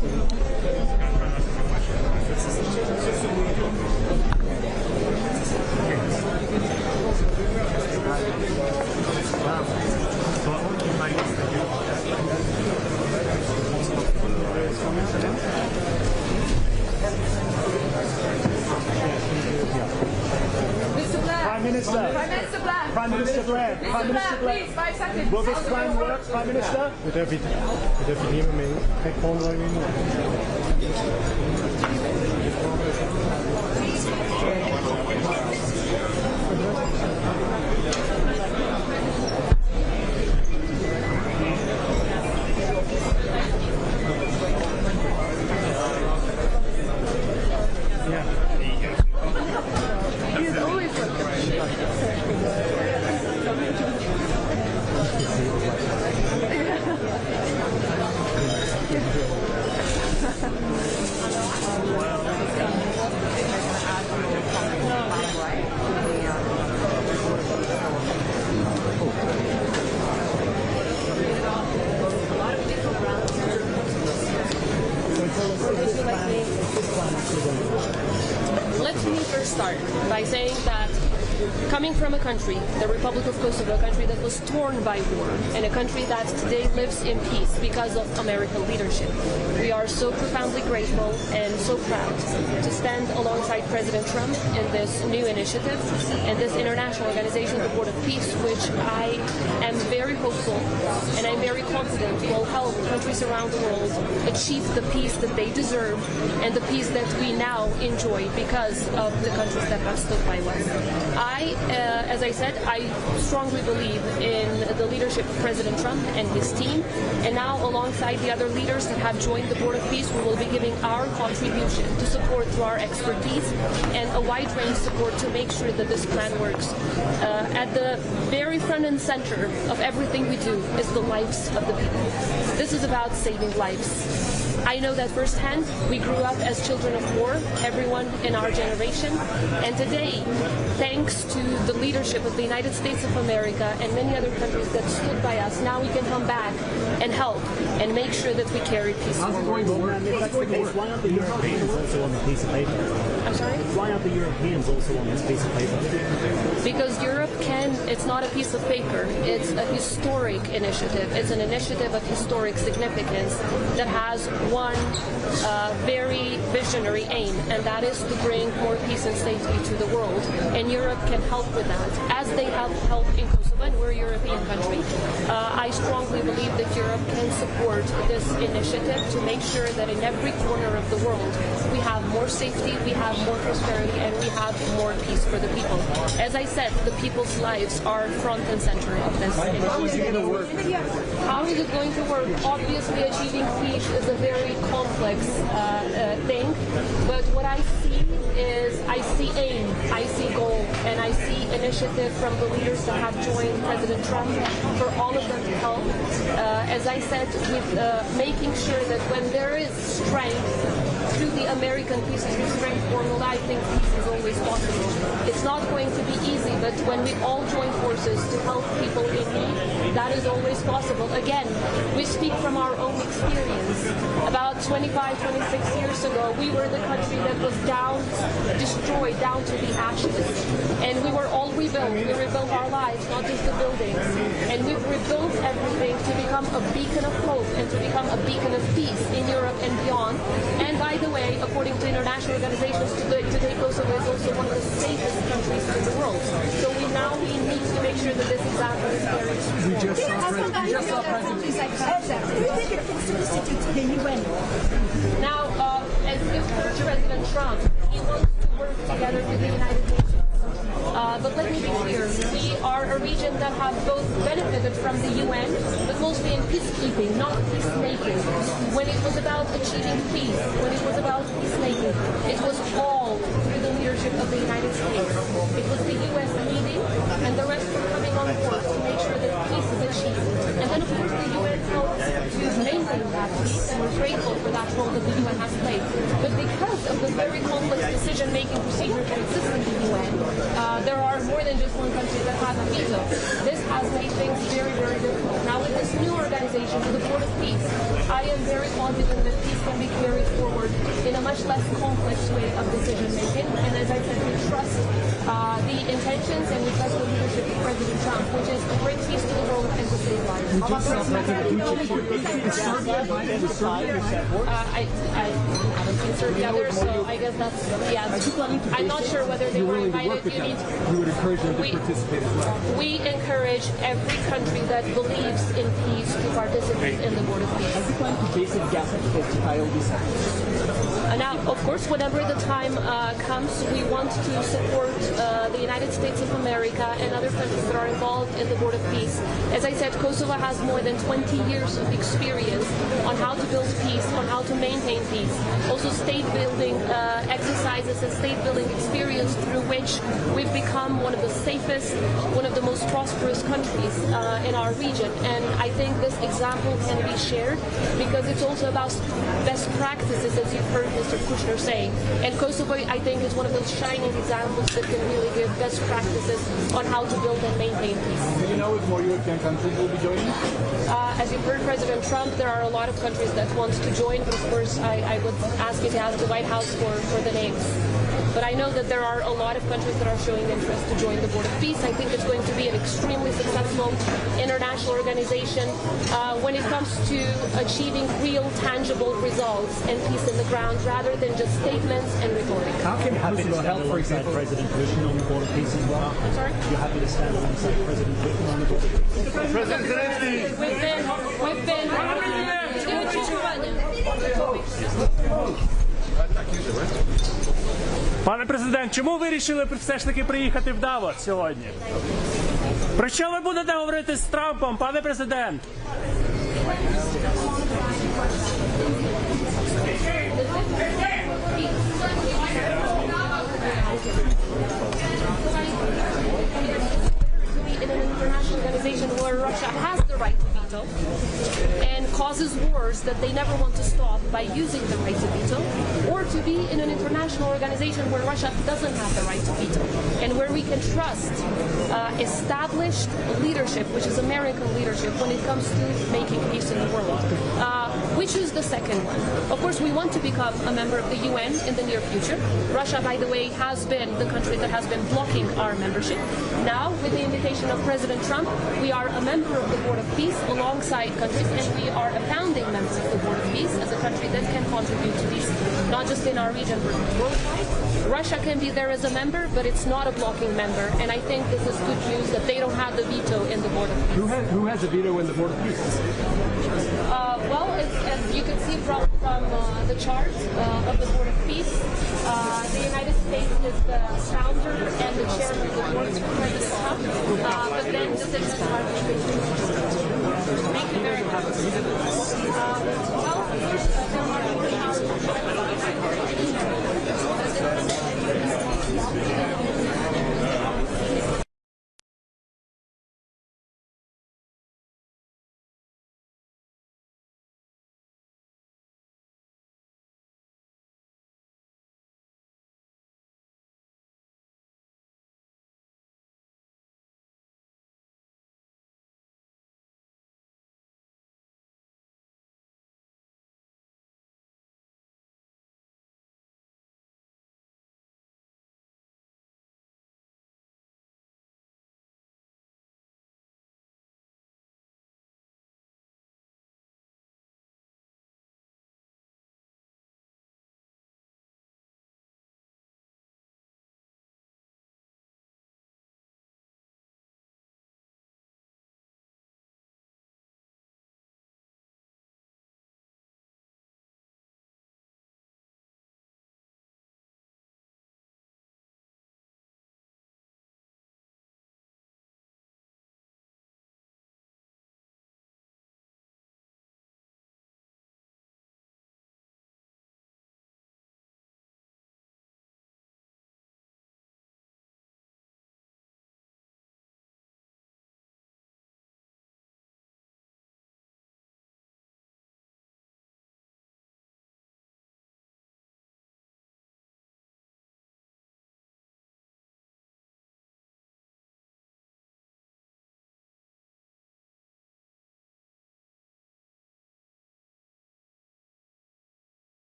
Prime Minister. Prime Minister Blair. Prime Minister Blair. Prime Minister Blair. Please, 5 seconds. Will this plan work, Prime Minister? Det er fordi med mig. Kan ikke prøve noget nu. Let me first start by saying that coming from a country, the Republic of Kosovo, a country that was torn by war, and a country that today lives in peace because of American leadership, we are so profoundly grateful and so proud to stand alongside President Trump in this new initiative and this international organization, the Board of Peace, which I am very hopeful and I'm very confident will help countries around the world achieve the peace that they deserve and the peace that we now enjoy because of the countries that have stood by us. As I said, I strongly believe in the leadership of President Trump and his team, and now alongside the other leaders that have joined the Board of Peace, we will be giving our contribution to support through our expertise and a wide range support to make sure that this plan works. At the very front and center of everything we do is the lives of the people. This is about saving lives. I know that firsthand. We grew up as children of war, everyone in our generation, and today, thanks to the leadership of the United States of America and many other countries that stood by us, now we can come back and help and make sure that we carry peace forward. Why aren't the Europeans also on the piece of paper? I'm sorry? Why aren't the Europeans also on this piece of paper? Because Europe it's not a piece of paper, it's a historic initiative. It's an initiative of historic significance that has one very visionary aim, and that is to bring more peace and safety to the world. And Europe can help with that, as they have helped in Kosovo, and we're a European country. I strongly believe that Europe can support this initiative to make sure that in every corner of the world we have more safety, we have more prosperity, and we have more peace for the people. As I said, the people's lives are front and center of this initiative. How is it going to work? How is it going to work? Obviously, achieving peace is a very complex thing, but what I see is I see aim, I see goal, and I see initiative from the leaders that have joined President Trump for all of them to help. As I said, with making sure that when there is strength through the American Peace Through Strength formula, I think peace is always possible. It's not going to be easy, but when we all join forces to help people in need, that is always possible. Again, we speak from our own experience. About 25, 26 years ago, we were the country that was destroyed down to the ashes. And we were all rebuilt. We rebuilt our lives, not just the buildings. And we've rebuilt everything to become a beacon of hope and to become a beacon of peace in Europe and beyond. And by the way, according to international organizations, today Kosovo is also one of the safest countries in the world. So we need to make sure that this example is very strong. We just saw President. Who did it solicited to the UN? Now, as if for President Trump, he wants to work together with the United Nations. But let me be clear, we are a region that have both benefited from the UN, but mostly in peacekeeping, not peacemaking. When it was about achieving peace, when it was about peacemaking, it was all through the leadership of the United States. It was the US leading, and the rest were coming on board to make sure that peace is achieved. And then, of course, the UN helped to maintain maintain that peace, and we're grateful for that role that the UN has played. But because of the very complex decision-making procedure that exists in the UN, there are more than just one country that has a veto. This has made things very, very difficult. Now with this new organization, the Board of Peace, I am very confident that peace can be carried forward in a much less complex way of decision-making. And as I said, we trust the intentions and we trust the leadership of President Trump, which is to bring peace to the world and to save lives. I haven't seen Serbia there, so I guess that's the answer. I'm not sure whether they were invited. You would encourage them to participate as well. We encourage every country that believes in peace to participate in the Board of Peace. Now, of course, whenever the time comes, we want to support the United States of America and other countries that are involved in the Board of Peace. As I said, Kosovo has more than 20 years of experience on how to build peace, on how to maintain peace. Also state-building exercises and state-building experience through which we've become one of the safest, one of the most prosperous countries in our region. And I think this example can be shared because it's also about best practices, as you've heard Mr. Kushner saying. And Kosovo, I think, is one of those shining examples that can really give best practices on how to build and maintain peace. Do you know if more European countries will be joining? As you've heard President Trump, there are a lot of countries that want to join, but of course I would ask you to ask the White House for the names. But I know that there are a lot of countries that are showing interest to join the Board of Peace. I think it's going to be an extremely successful international organization when it comes to achieving real, tangible results and peace in the ground rather than just statements and rhetoric. How can Kosovo help, for example, President Putin on the Board of Peace as well? I'm sorry? You're happy to stand alongside President Putin on the Board of Peace? President Zelensky! We've been Пане президент, чому ви вирішили все ж таки приїхати в Давос сьогодні? Про що ви будете говорити з Трампом, пане президент? In an international organization where Russia has the right to veto and causes wars that they never want to stop by using the right to veto, or to be in an international organization where Russia doesn't have the right to veto and where we can trust established leadership, which is American leadership, when it comes to making peace in the world. We choose the second one. Of course, we want to become a member of the UN in the near future. Russia, by the way, has been the country that has been blocking our membership. Now, with the invitation of President Trump, we are a member of the Board of Peace alongside countries, and we are a founding member of the Board of Peace as a country that can contribute to peace, not just in our region, but worldwide. Russia can be there as a member, but it's not a blocking member, and I think this is good news that they don't have the veto in the Board of Peace. Who has a veto in the Board of Peace? Well, as you can see from the chart of the Board of Peace, the United States is the founder and the chairman of the board for President Trump, but then the citizens are Thank you very much.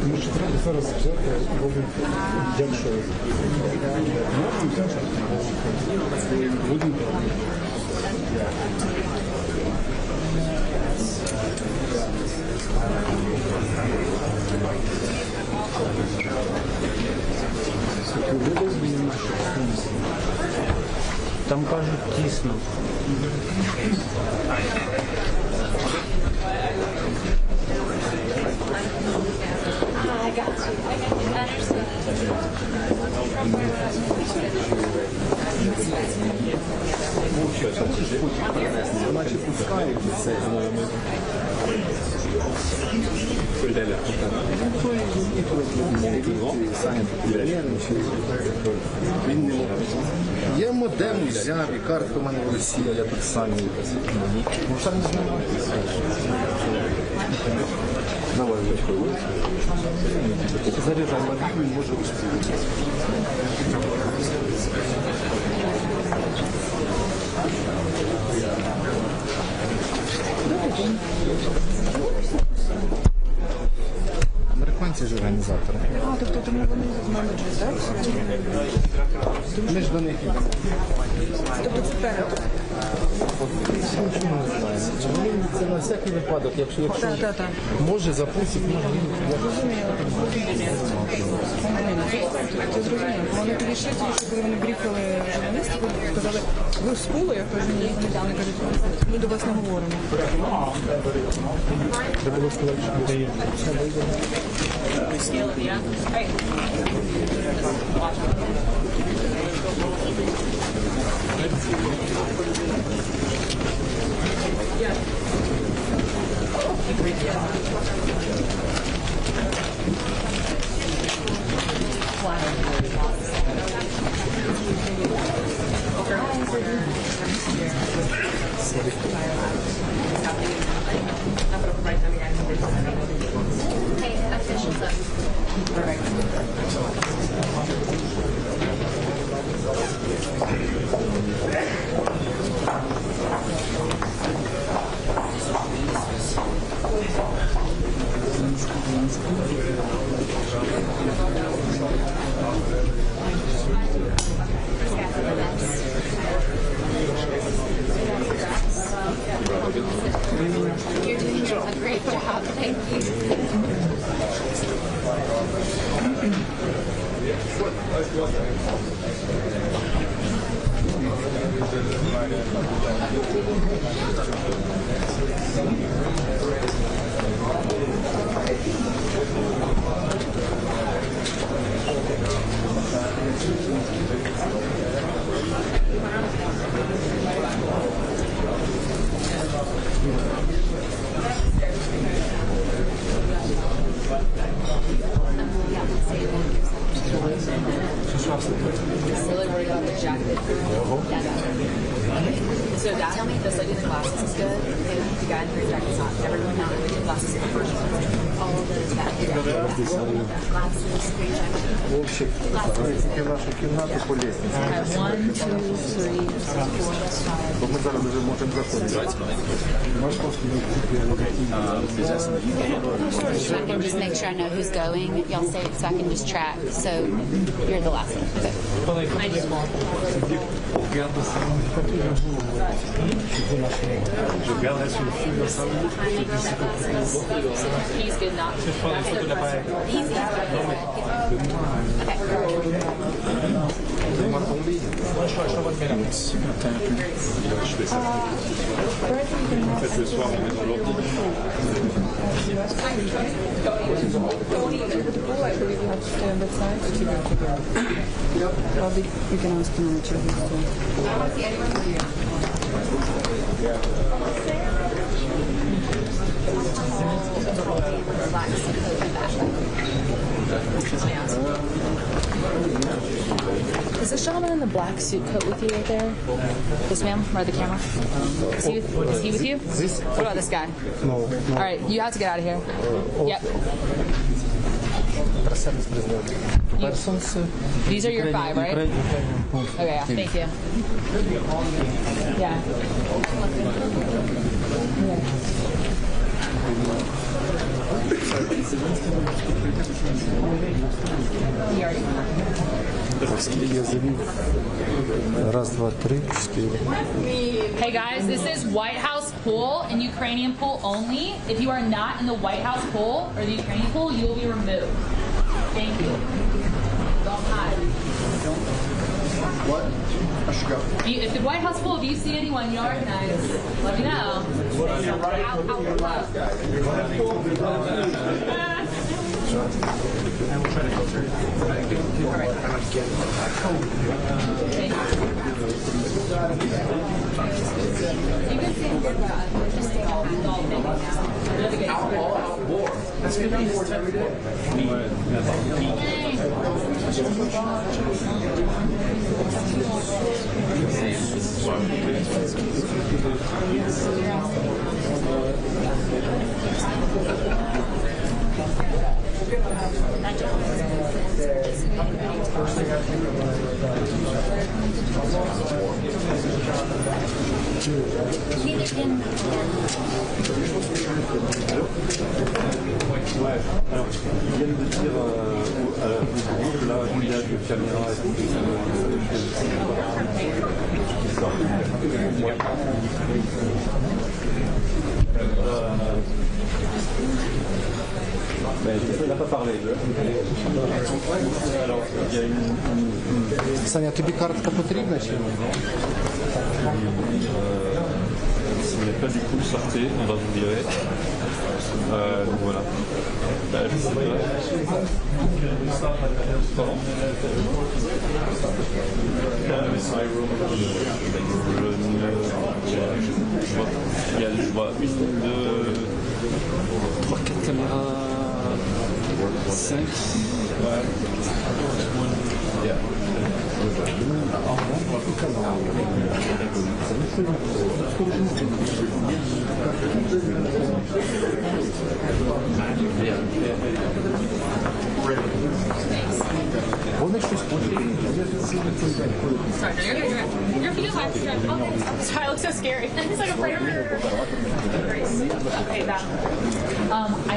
Тому що треба зараз взяти робити, якщо будемо. Там кажуть тісно. I got you. I understand. Значить, пускають це. Є модем, взяв, і картка у мене в Росії, я тут сам її. Ну, сам не знаю. Давай, виходь. Заряджай мобільний, може успіти. Американці ж організатори. А, тобто тому вони менеджери, так? Ми ж до них йдемо. Тобто це перед. Нічого не знаємо. Це на всякий випадок, якщо Так. може запустить, може ні. Це зрозуміло. Вони підійшли, тому що коли вони брифали журналістів, вони сказали, ви з Пулу? Я кажу, ні. Вони кажуть, ми до вас не говоримо. Треба було сказати, що буде. You're doing a great job. Thank you. Silly where you got the jacket. So tell me, this lady in the glasses is good. The guy in the green jacket's not. Everyone now the glasses are the first one. All of those bad. Glasses, green jacket. Тільки в нашу кімнату по лестниці. 1, 2, 3, 4, 5. Бо ми зараз вже можемо заходити. So I can just make sure I know who's going. Y'all say it so I can just track. So you're the last one. Okay. I just garde ça. Je garderai sur le fil de ça. He's good enough. Je prends des photos d'appareil. Fais-moi tomber. Moi, je t'envoie le mail là. Je fais ça. En fait, le soir, on met dans l'ordi. Probably we can ask him to Is this gentleman in the black suit coat with you right there? This man, right at the camera? Is he with you? What about this guy? No. All right, you have to get out of here. Yep. These are your 5, right? Okay, yeah, thank you. Yeah. Раз, два, три, четыре. Hey guys, this is White House pool and Ukrainian pool only. If you are not in the White House pool or the Ukrainian pool, you will be removed. Thank you. Don't hide. What? I should go. If the White House pool, if you see anyone you don't recognize, let me know. I will try to go through. Ouais, alors, ils viennent de dire à la groupe, là, il y a des caméras et tout. Mais il n'a pas parlé. Alors, il y a une... Саня, тобі картка потрібна чи ні? Si vous n'êtes pas du coup, sortez, on va vous virer. Donc voilà. Je sais pas. Pardon? Je vois une, deux, trois, quatre caméras. 5. Ouais. Yeah. Вони щось потрібні. Sorry, no, you're good. You're fine. Okay. Sorry, it looks so scary. It's like a predator. Okay, that. I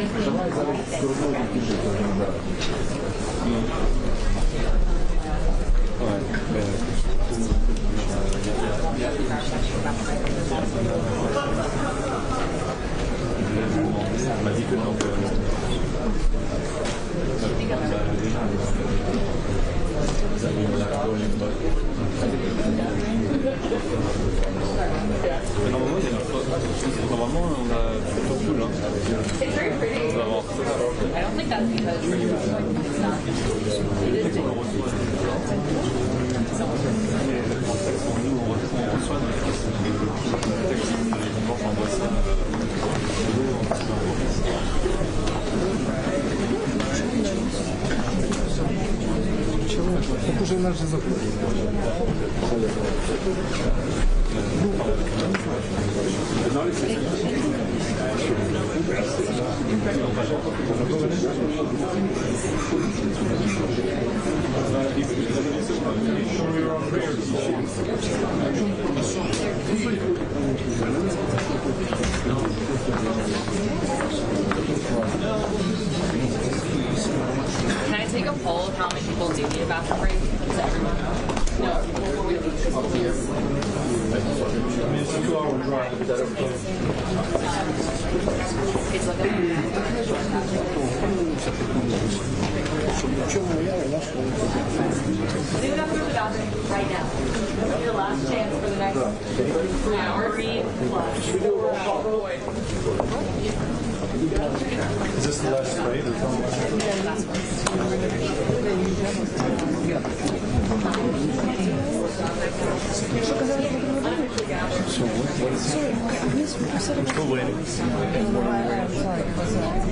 On m'a dit que non. Normalement, on a plutôt cool. It's very pretty. I don't think that's because it's not. It is big. Так уже наш же заходит. Can I take a poll of how many people do need a bathroom break? Is everyone? No. Right now. Your last chance for the next hour. Is this the last spray? Still waiting.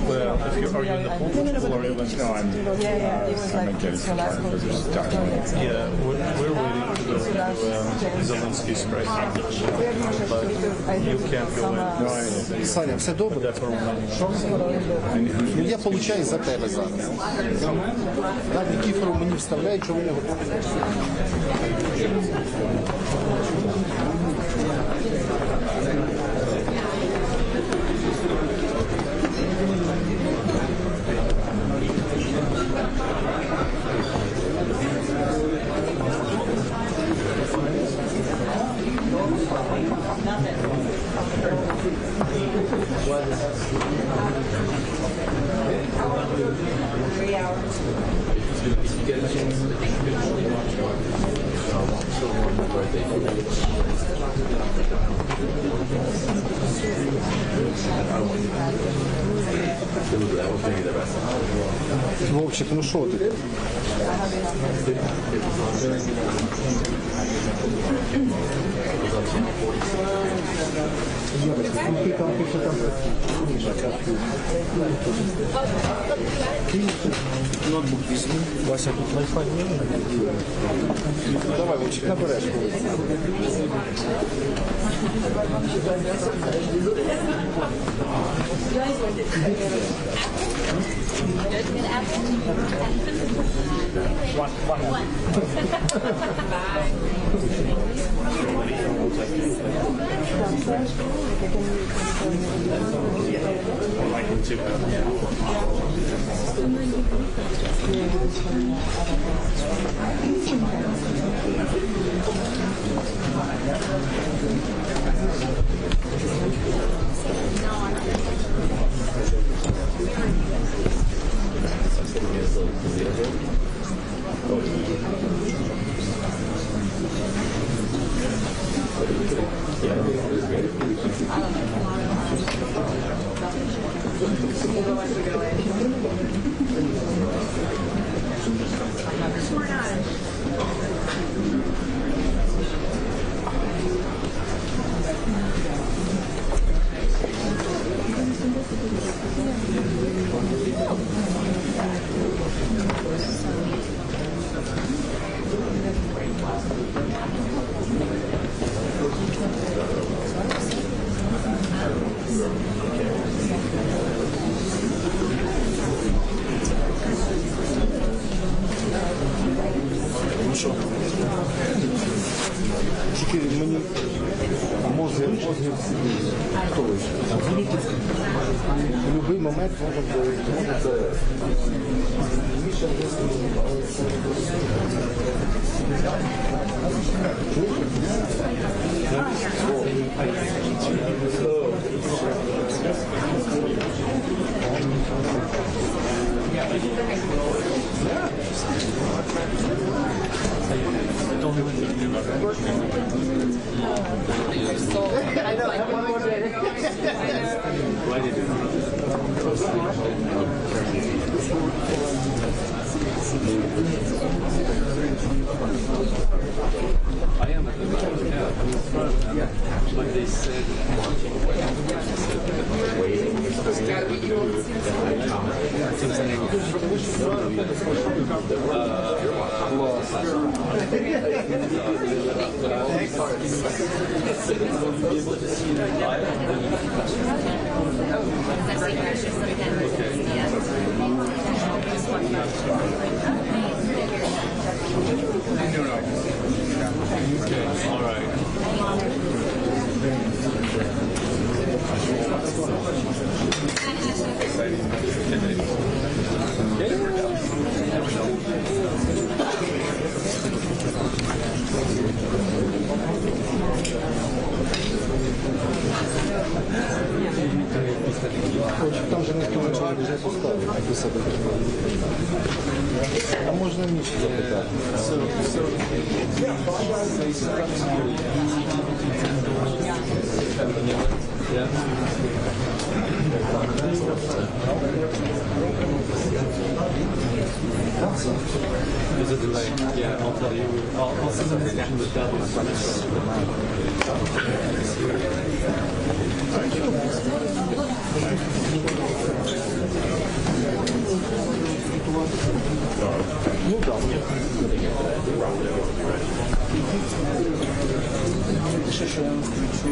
Well, if you're, are you in the pool? No, I'm Yeah, we're waiting for the Zelensky strike. But you can't go in. Саня, все добре? Ну, я получаю за тебе зараз. Так, Нікіфору мені вставляють, що вони готові. Вовчик, ну що ти? Ноутбук візьми. Вася, тут Wi-Fi є? Давай, Вовчик, набереш. Тільки мені мозги хто ви? В будь-який момент I am at the but they said all right. поставити, написати. А можна Мішу запитати? There's a delay. Yeah, I'll tell you. I'll send them with Davos. Ну да. Ще що я включу.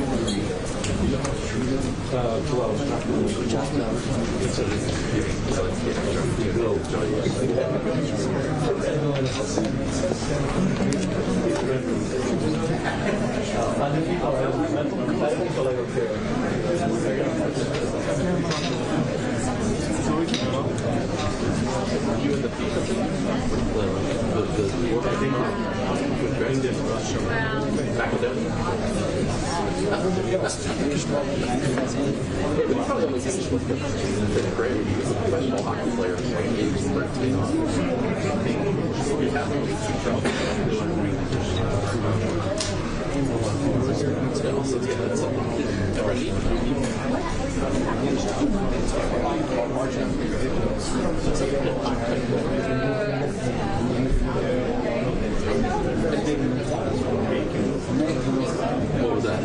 What was that?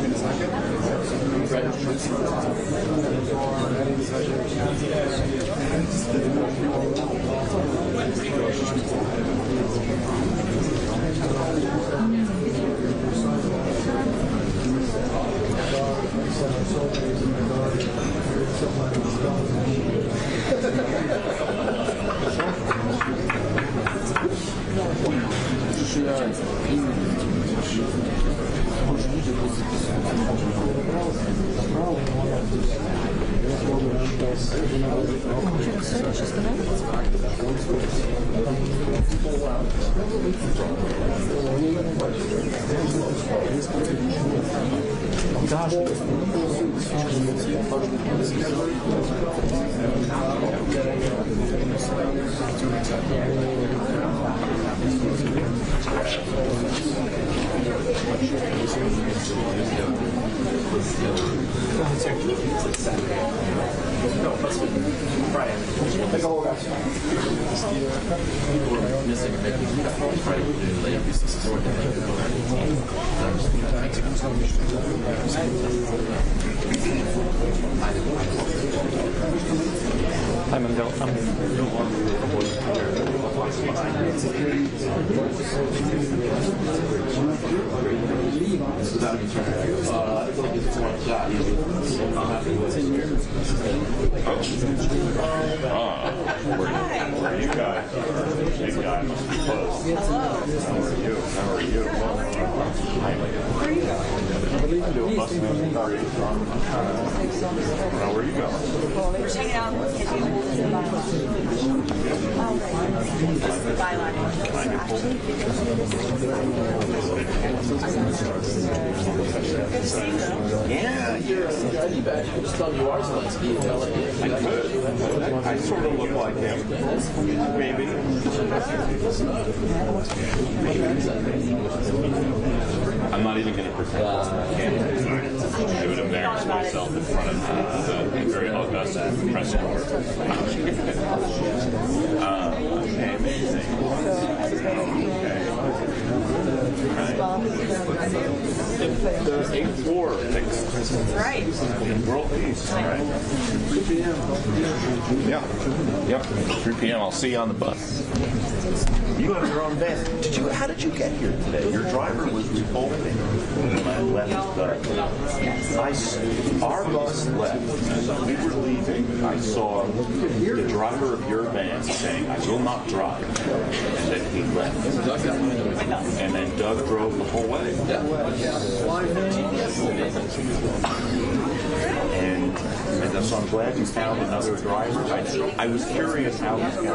Where you guys are. Big guy must be close. How are you? How are you? Where are you going? Do a bus movie party. Now, where are you going? We're just hanging out with kids. Can I get pulled? Yeah, you're a security badge. You can just tell you are Zelensky. I could. I sort of look like him. Maybe. I'm not even going to pretend I would embarrass myself in front of the very august press corps. Okay, amazing. Okay. The eighth war. Right. World peace. Right. 3 p.m. Yeah. Yep. 3 p.m. I'll see you on the bus. You have your own van. How did you get here today? Your driver was revolting when I left. Our bus left. We were leaving. I saw the driver of your van saying, "I will not drive," and then he left. And then Doug drove the whole way. And And so I'm glad you found another driver. I was curious how he's going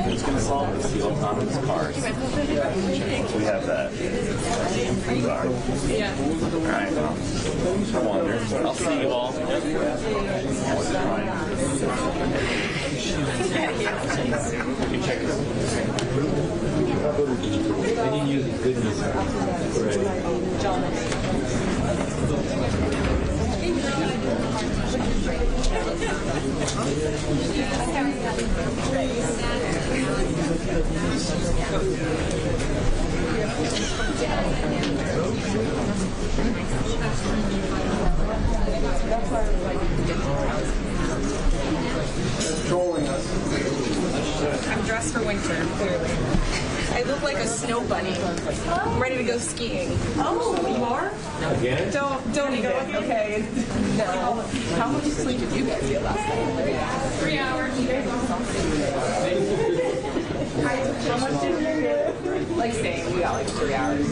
Who's going to solve this? The autonomous cars. We have that. Yeah. All right. Well, I wonder. I'll see you all. You check this. Any music goodness. I'm dressed for winter, clearly. I look like a snow bunny. I'm ready to go skiing. Oh, you are? Again? Don't even. Okay. No. How much sleep did you guys get last night? 3 hours. How much did you get? Like same. We got like 3 hours.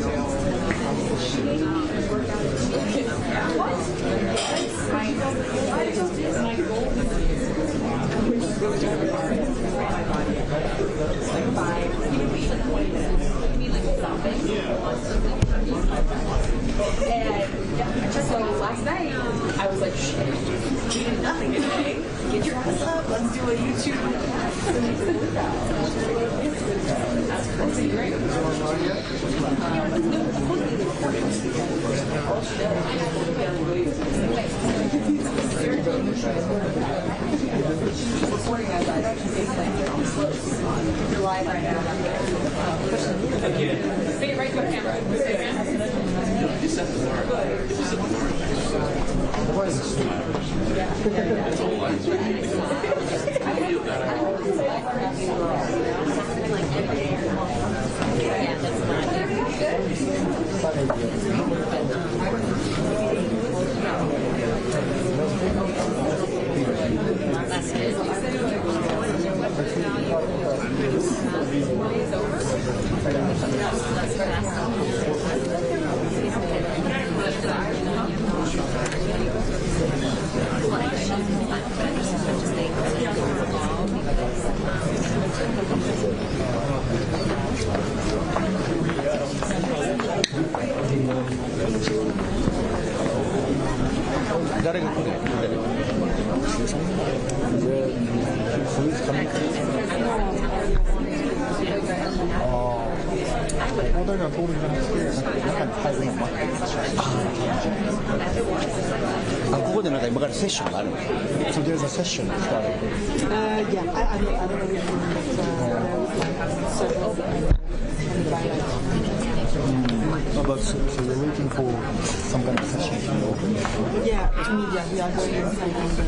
And so last night, I was like, shit, we did nothing today. Get your ass up, let's do a YouTube. That's great. Recording as I you're live right now. Say it right to the camera. Say it again.誰が来る？あ、ここでなんか今からセッションがあるの？ So there's a session started. Yeah, I don't know But so you're waiting for some kind of session to open? Yeah, we are going inside on the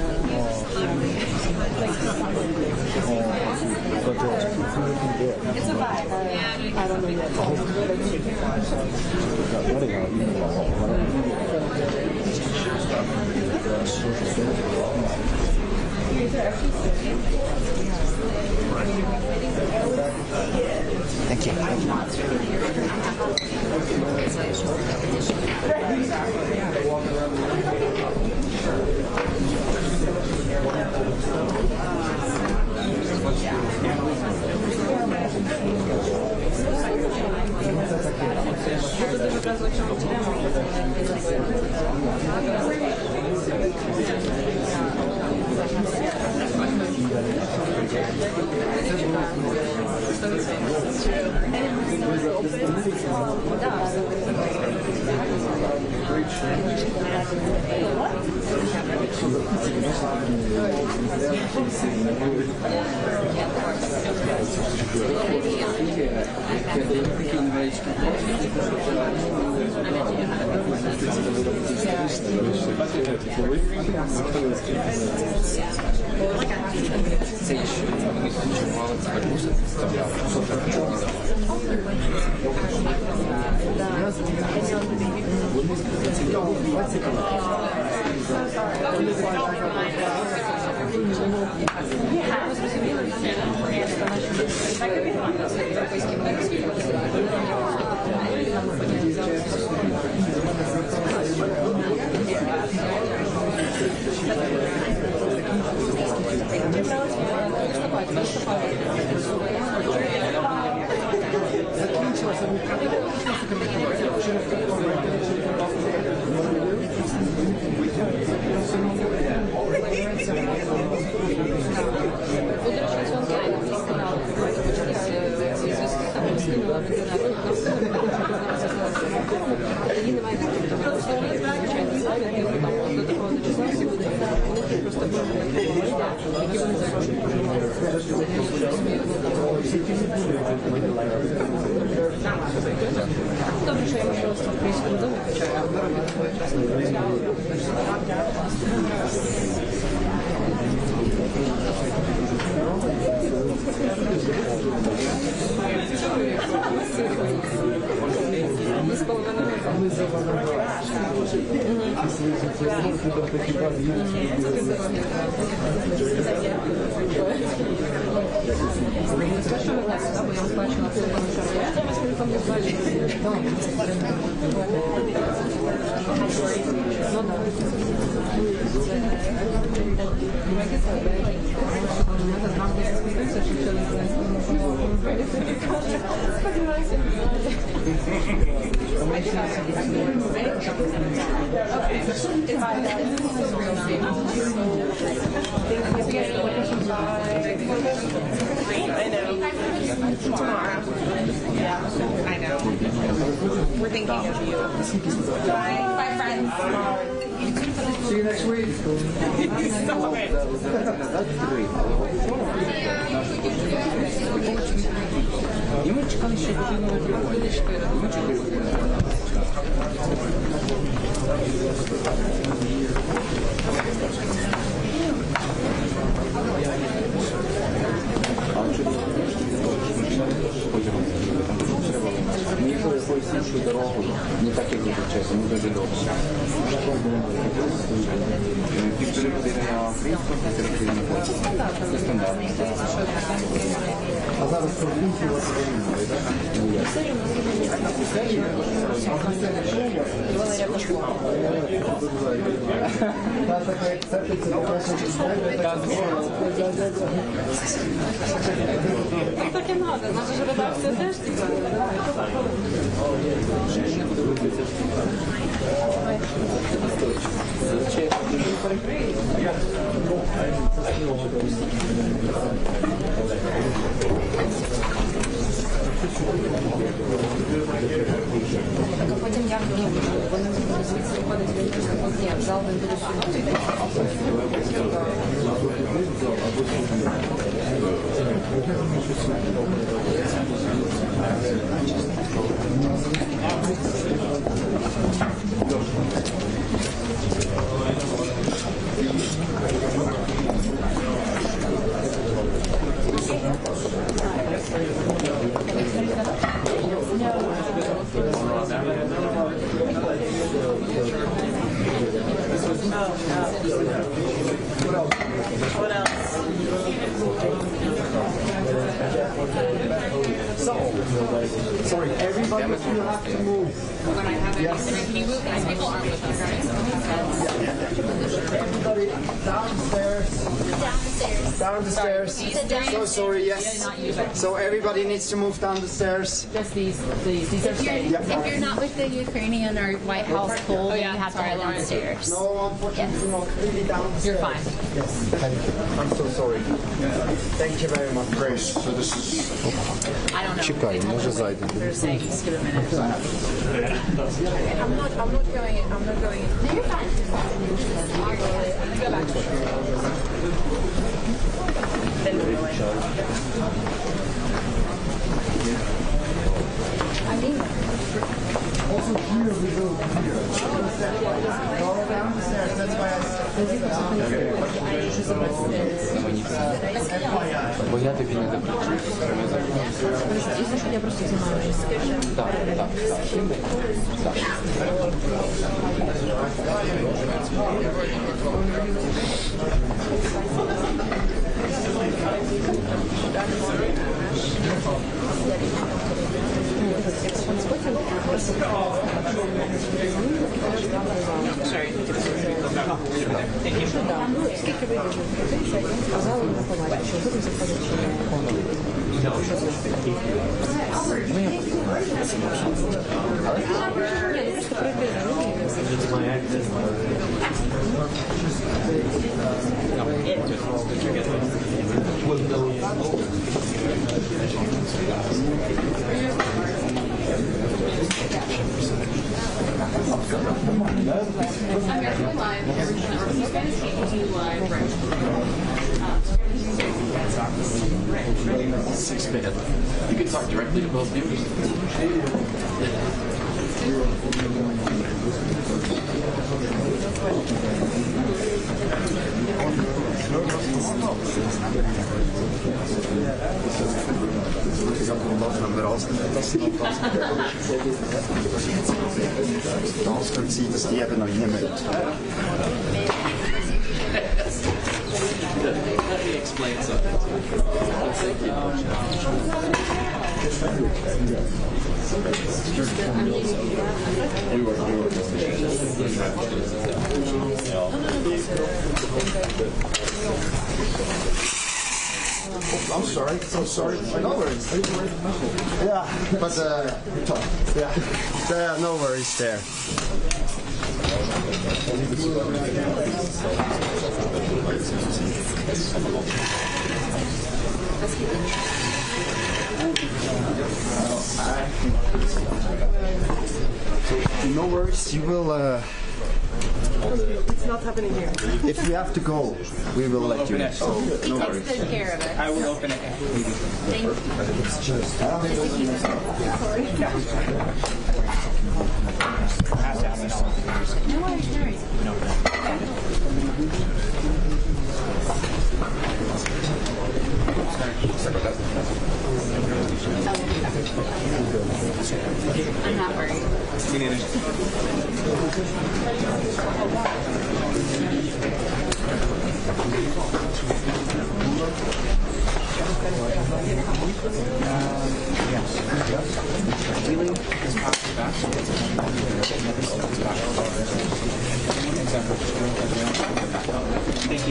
But it's waiting there. It's a vibe. I don't know yet. Thank you. Добре, що я можу з українською мовою почати, а ми робимо свою частину. I know. We're thinking of you. Bye. Bye, friends. See you next week. Stop it. Ми їхали якоюсь іншою дорогою, не так, як зазвичай, ми дуже довго. Півтори години на українську, півтори години на польську. Це стандартно. А зараз профінці у вас та така як цепиться до першого Так і надо. Наша ж редакція теж Потім я вони звідси виходять в зал, він буде сюди. What else? Sorry, everybody will have to move. When I have it, can you move? These people aren't with us, right? Everybody downstairs. Down the stairs. So sorry, yes. So everybody needs to move down the stairs. Just these are staying. If you're not with the Ukrainian or White House pool, then you have to head downstairs. No, unfortunately not. Really down the stairs. You're fine. Yes, thank you. I'm so sorry. Thank you very much. Grace, so this is... I don't know. Чекай, може зайде. They're saying, just give a minute. I'm not going in. I'm not going in. No, you're fine. Go back. I mean, Also here we go. Go down the stairs, that's why I Бо я тобі не запрещу. я просто знімаю. Так, так, так. Скільки вийде? Сказали, не побачить, що будемо заходити. You can talk directly to both viewers. Das können Sie, dass die eben noch reinmüssen. Let me explain something. Thank you. Oh, I'm sorry. So sorry. No worries. Yeah, but yeah, no worries there. So, no worries. You will. It's not happening here. If we have to go, we will let you know. So, no worries. Take care of it. I will open it. Thank you. No worries, no worries. I'm not worried. Me neither. Healing is possibly back. Thank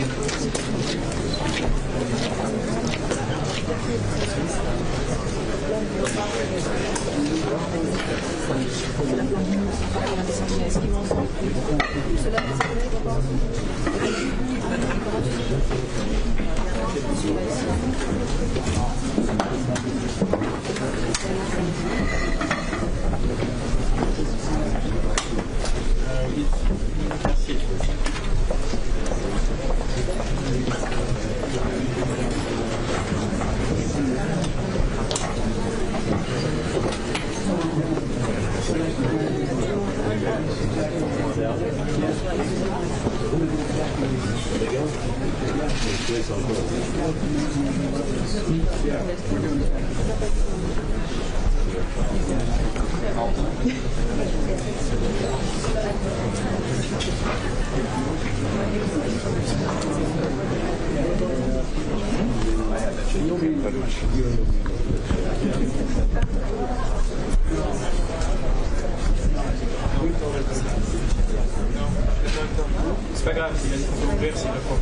C'est pas grave, il va se ouvrir s'il le faut.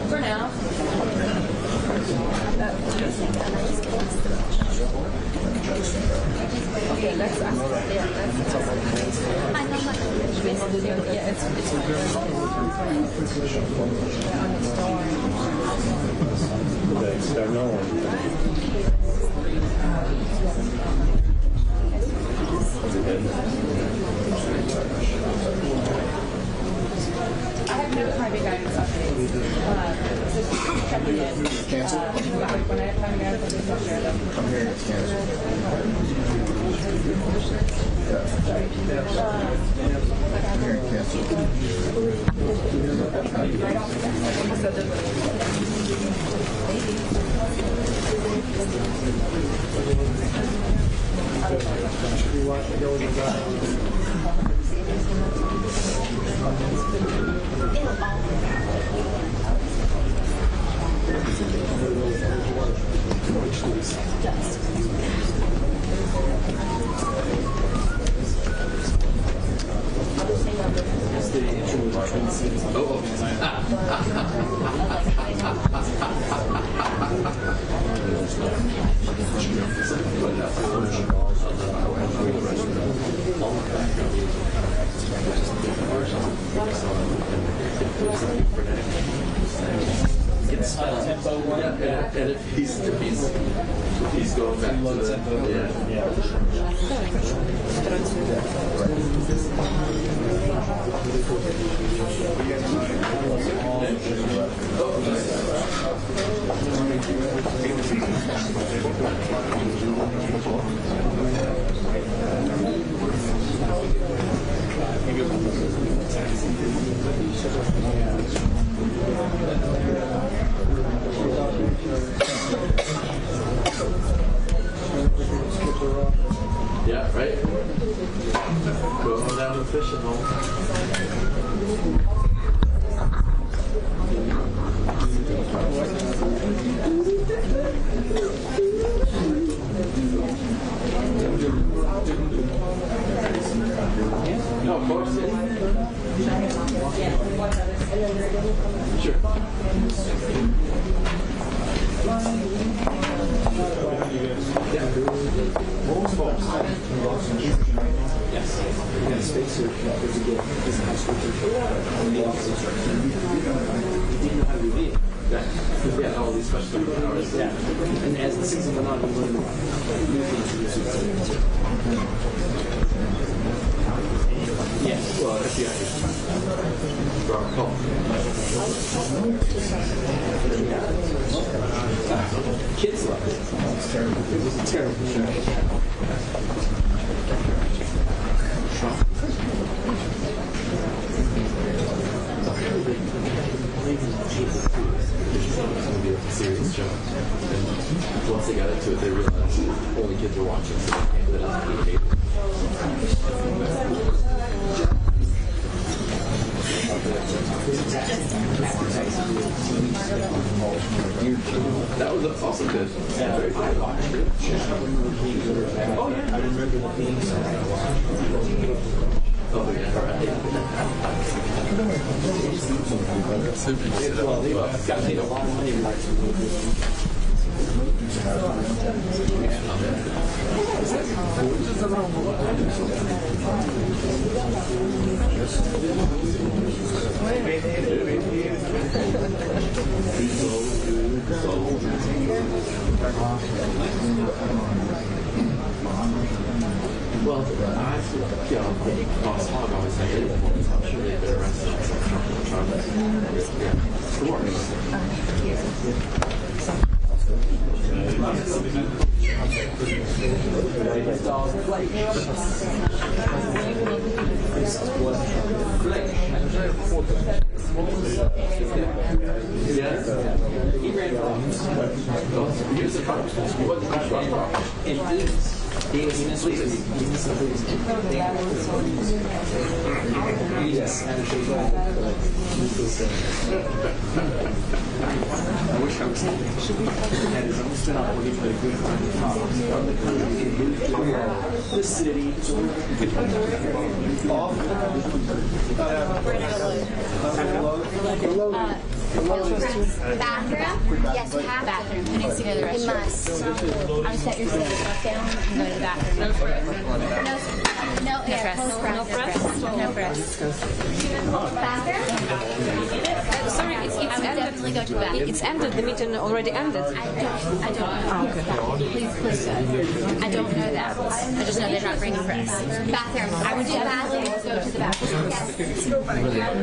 For now. Okay, that's us. Yeah, that's us. I know my Yeah, it's I have no private guidance updates. Just checking in. When I have private guidance updates, I'll share them. I'm hearing it's canceled. I'm hearing canceled. And if he's going back to the yeah, right? Going down the fishing hole. No, of course, yeah. Sure. Yes. Spacesuit to get this high school from the officers. He didn't know how to read. Yeah, all these special powers. Yeah. And as the season went on, he learned new things to do. Yeah, well, FBI. Kids love it. It's terrible. It was a terrible show. Serious show. And once they got into it, they realized only kids were watching, so they handed it out to the table. That was also good. Yeah, very good. Oh yeah, I remember the theme song. Oh yeah, right. Well, they've got paid a lot of money. Well, I Boss Hog always said it. I'm sure they've been arrested. Yeah. Good morning. He ran for office. He was a congressman. He wasn't a He was misleading. Yes. I wish I was had his own style where he played a good part of the city. Off. Bathroom? Yes, you have Bathroom. Who needs to go to the You restroom? must. I would set your stuff down and go to the bathroom. No, No press. no press. No press. Bathroom? Sorry, I would definitely go to the bathroom. It's ended. The meeting already ended. I don't know. Please. I don't know that. I just know they're not bringing press. Bathroom. I would definitely go to the bathroom. Yes.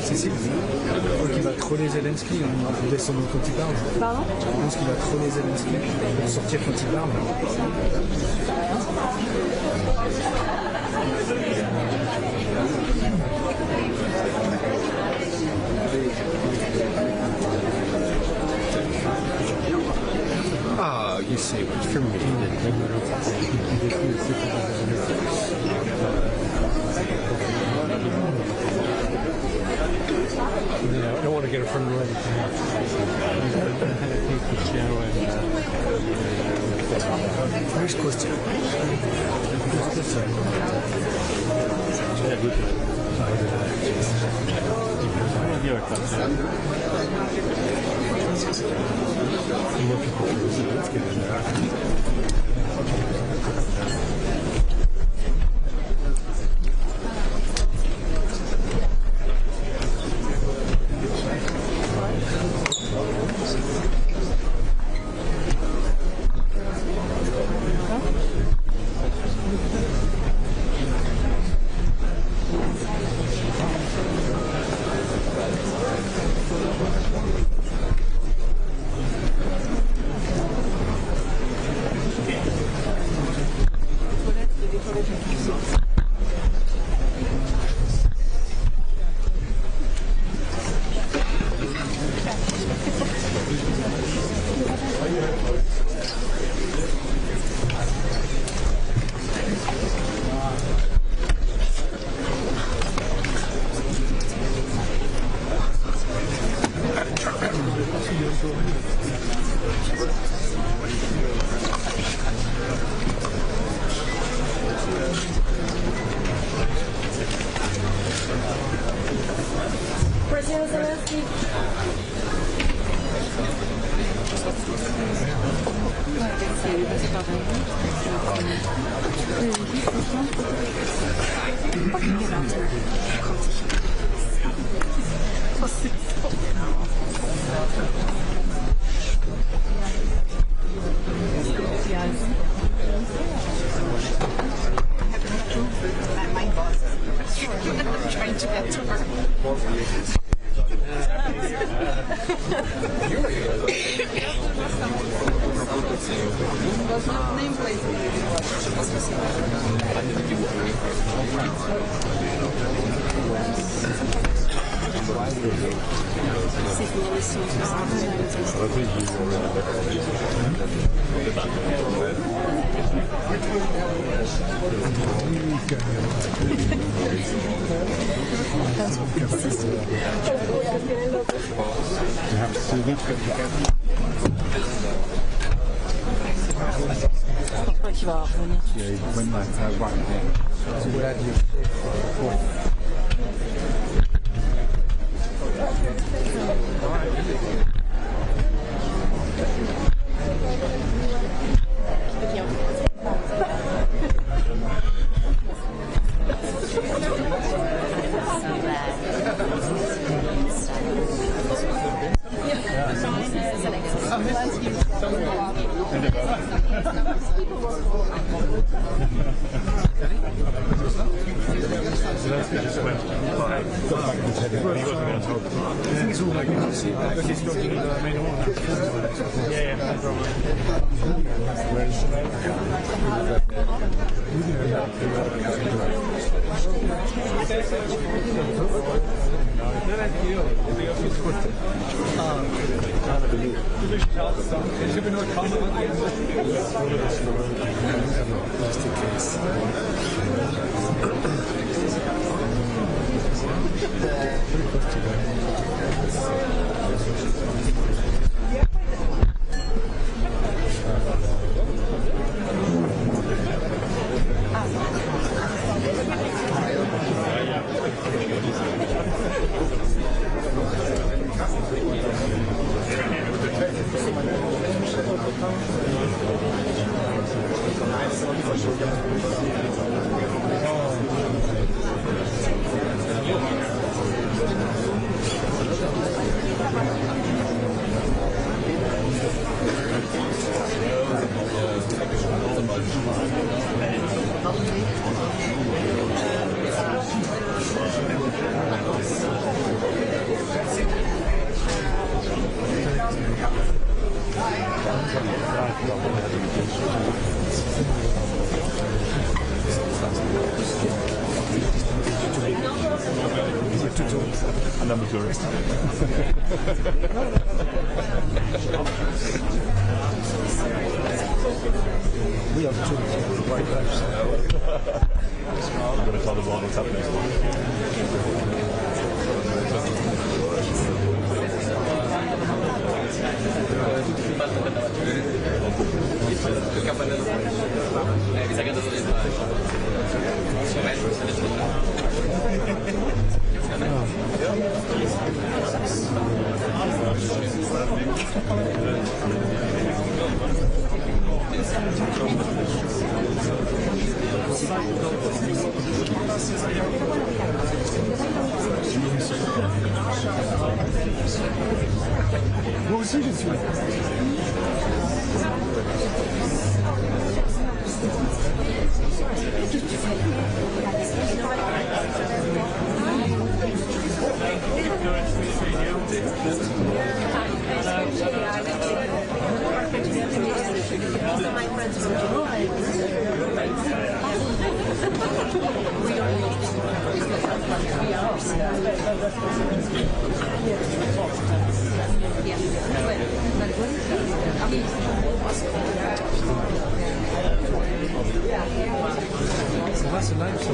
Cécile, je crois qu'il va troller Zelensky en descendant quand il parle. Pardon? Je pense qu'il va troller Zelensky pour sortir quand il parle. Ah, you saved it for me. Yeah, I don't want to get it from ready. First question. President Zelensky. Trying to get to her. Qui va revenir. Zelensky just went by. He wasn't going to talk. think it's all like because he's talking in the main hall now. Yeah, no problem. And I'm a tourist. We have two white lives. I'm going to tell the world what's happening. Moi aussi, je suis là. So that's the live, so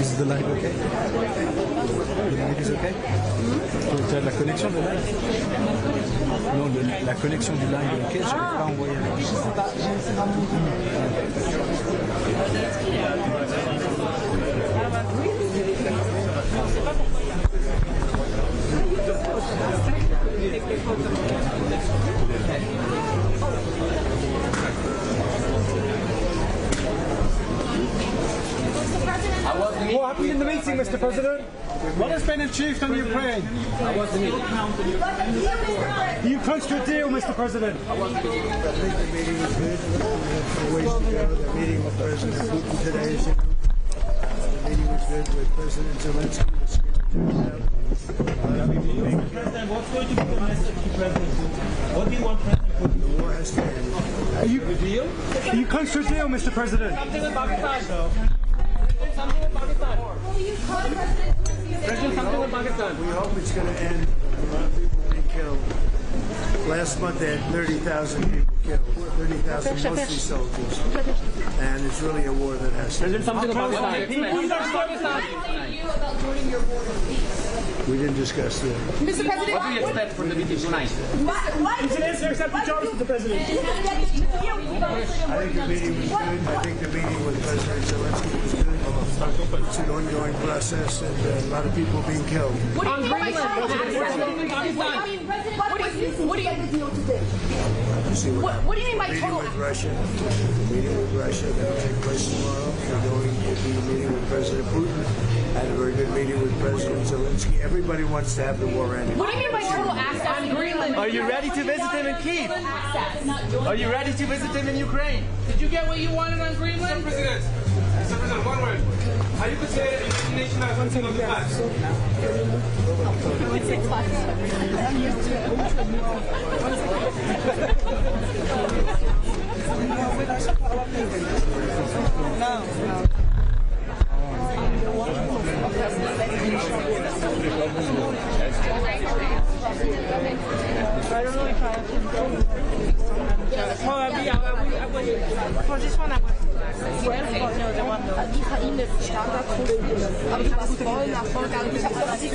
is the live okay? The live is okay? Tu as la connexion de live? Non, la connexion du live est ok, je ne vais pas envoyer. Je sais pas, What happened in the meeting, Mr. President? What has been achieved on Ukraine? Are you close to a deal, Mr. President? I think the meeting was good. We have ways to go. The meeting with President Putin today, as you know. The meeting was good with President Zelensky. President, what's going to be the message to President Putin? What do you want President Putin? The war has to end. Are you close to a deal, Mr. President? Something with Pakistan. Something with Pakistan. President, something with Pakistan. We hope it's going to end. A lot of people being killed. Last month they had 30,000 people killed. 30,000 mostly soldiers. And it's really a war that has to end. President, something with Pakistan. We didn't discuss that. Mr. President, what do you expect from the meeting tonight? Is it answer accept the job, Mr. President? I think the meeting was good. I think the meeting with President Zelensky was good. It's an ongoing process and a lot of people being killed. What do you mean by total access? What do you mean by total access? The meeting with Russia that will take place tomorrow. We're going to be meeting with President Putin. Had a very good meeting with President Zelensky. Everybody wants to have the war ended. What do you mean by total access on Greenland? Are you ready to visit him in Kyiv? Are you ready to visit him in Ukraine? Did you get what you wanted on Greenland? President. President, one word. How you could say imagination as something of the past? I would say classic. I'm used to it. No. I don't know if I can probably I would for this one I would no the one Ukraine ist starker Kurs, aber du warst voll nach Vollgas. Ich habe das nicht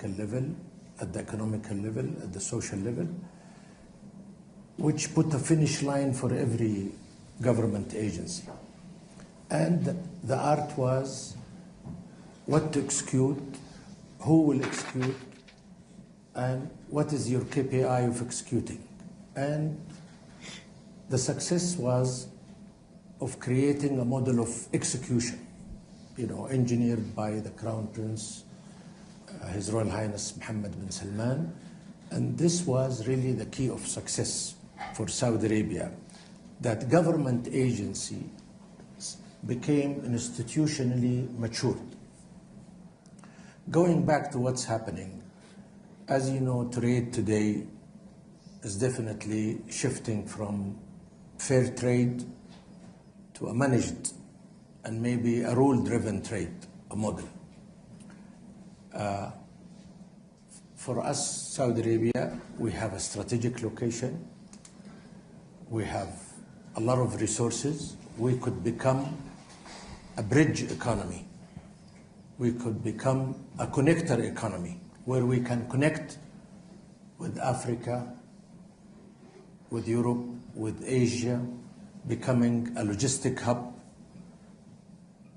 political level, at the economical level, at the social level, which put a finish line for every government agency. And the art was what to execute, who will execute, and what is your KPI of executing. And the success was of creating a model of execution, engineered by the Crown Prince, His Royal Highness Mohammed bin Salman. And this was really the key of success for Saudi Arabia, that government agency became institutionally matured. Going back to what's happening, as you know, trade today is definitely shifting from fair trade to a managed and maybe a rule-driven trade, a model. For us, Saudi Arabia, we have a strategic location. We have a lot of resources. We could become a bridge economy. We could become a connector economy where we can connect with Africa, with Europe, with Asia, becoming a logistic hub.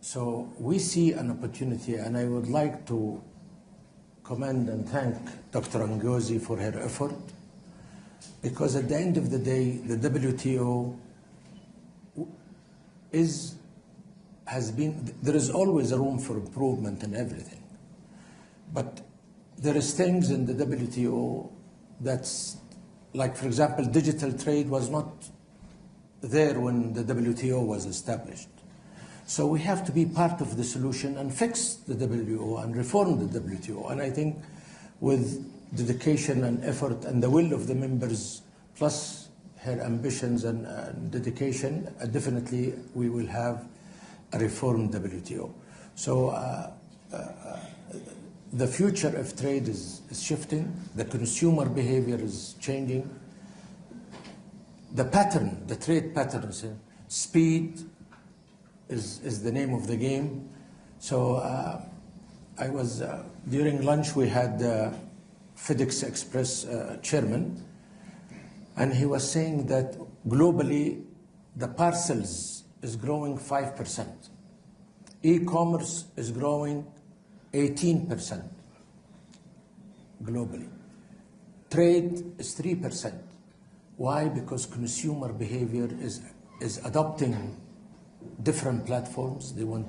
So we see an opportunity, and I would like to commend and thank Dr. Ngozi for her effort, because at the end of the day, the WTO there is always a room for improvement in everything. But there is things in the WTO that's, like for example, digital trade was not there when the WTO was established. So we have to be part of the solution and fix the WTO and reform the WTO. And I think with dedication and effort and the will of the members, plus her ambitions and dedication, definitely we will have a reformed WTO. So the future of trade is shifting. The consumer behavior is changing. The pattern, the trade patterns, speed is the name of the game. So I was, during lunch we had FedEx Express chairman, and he was saying that globally the parcels is growing 5%. E-commerce is growing 18% globally. Trade is 3%. Why? Because consumer behavior is adopting different platforms. They want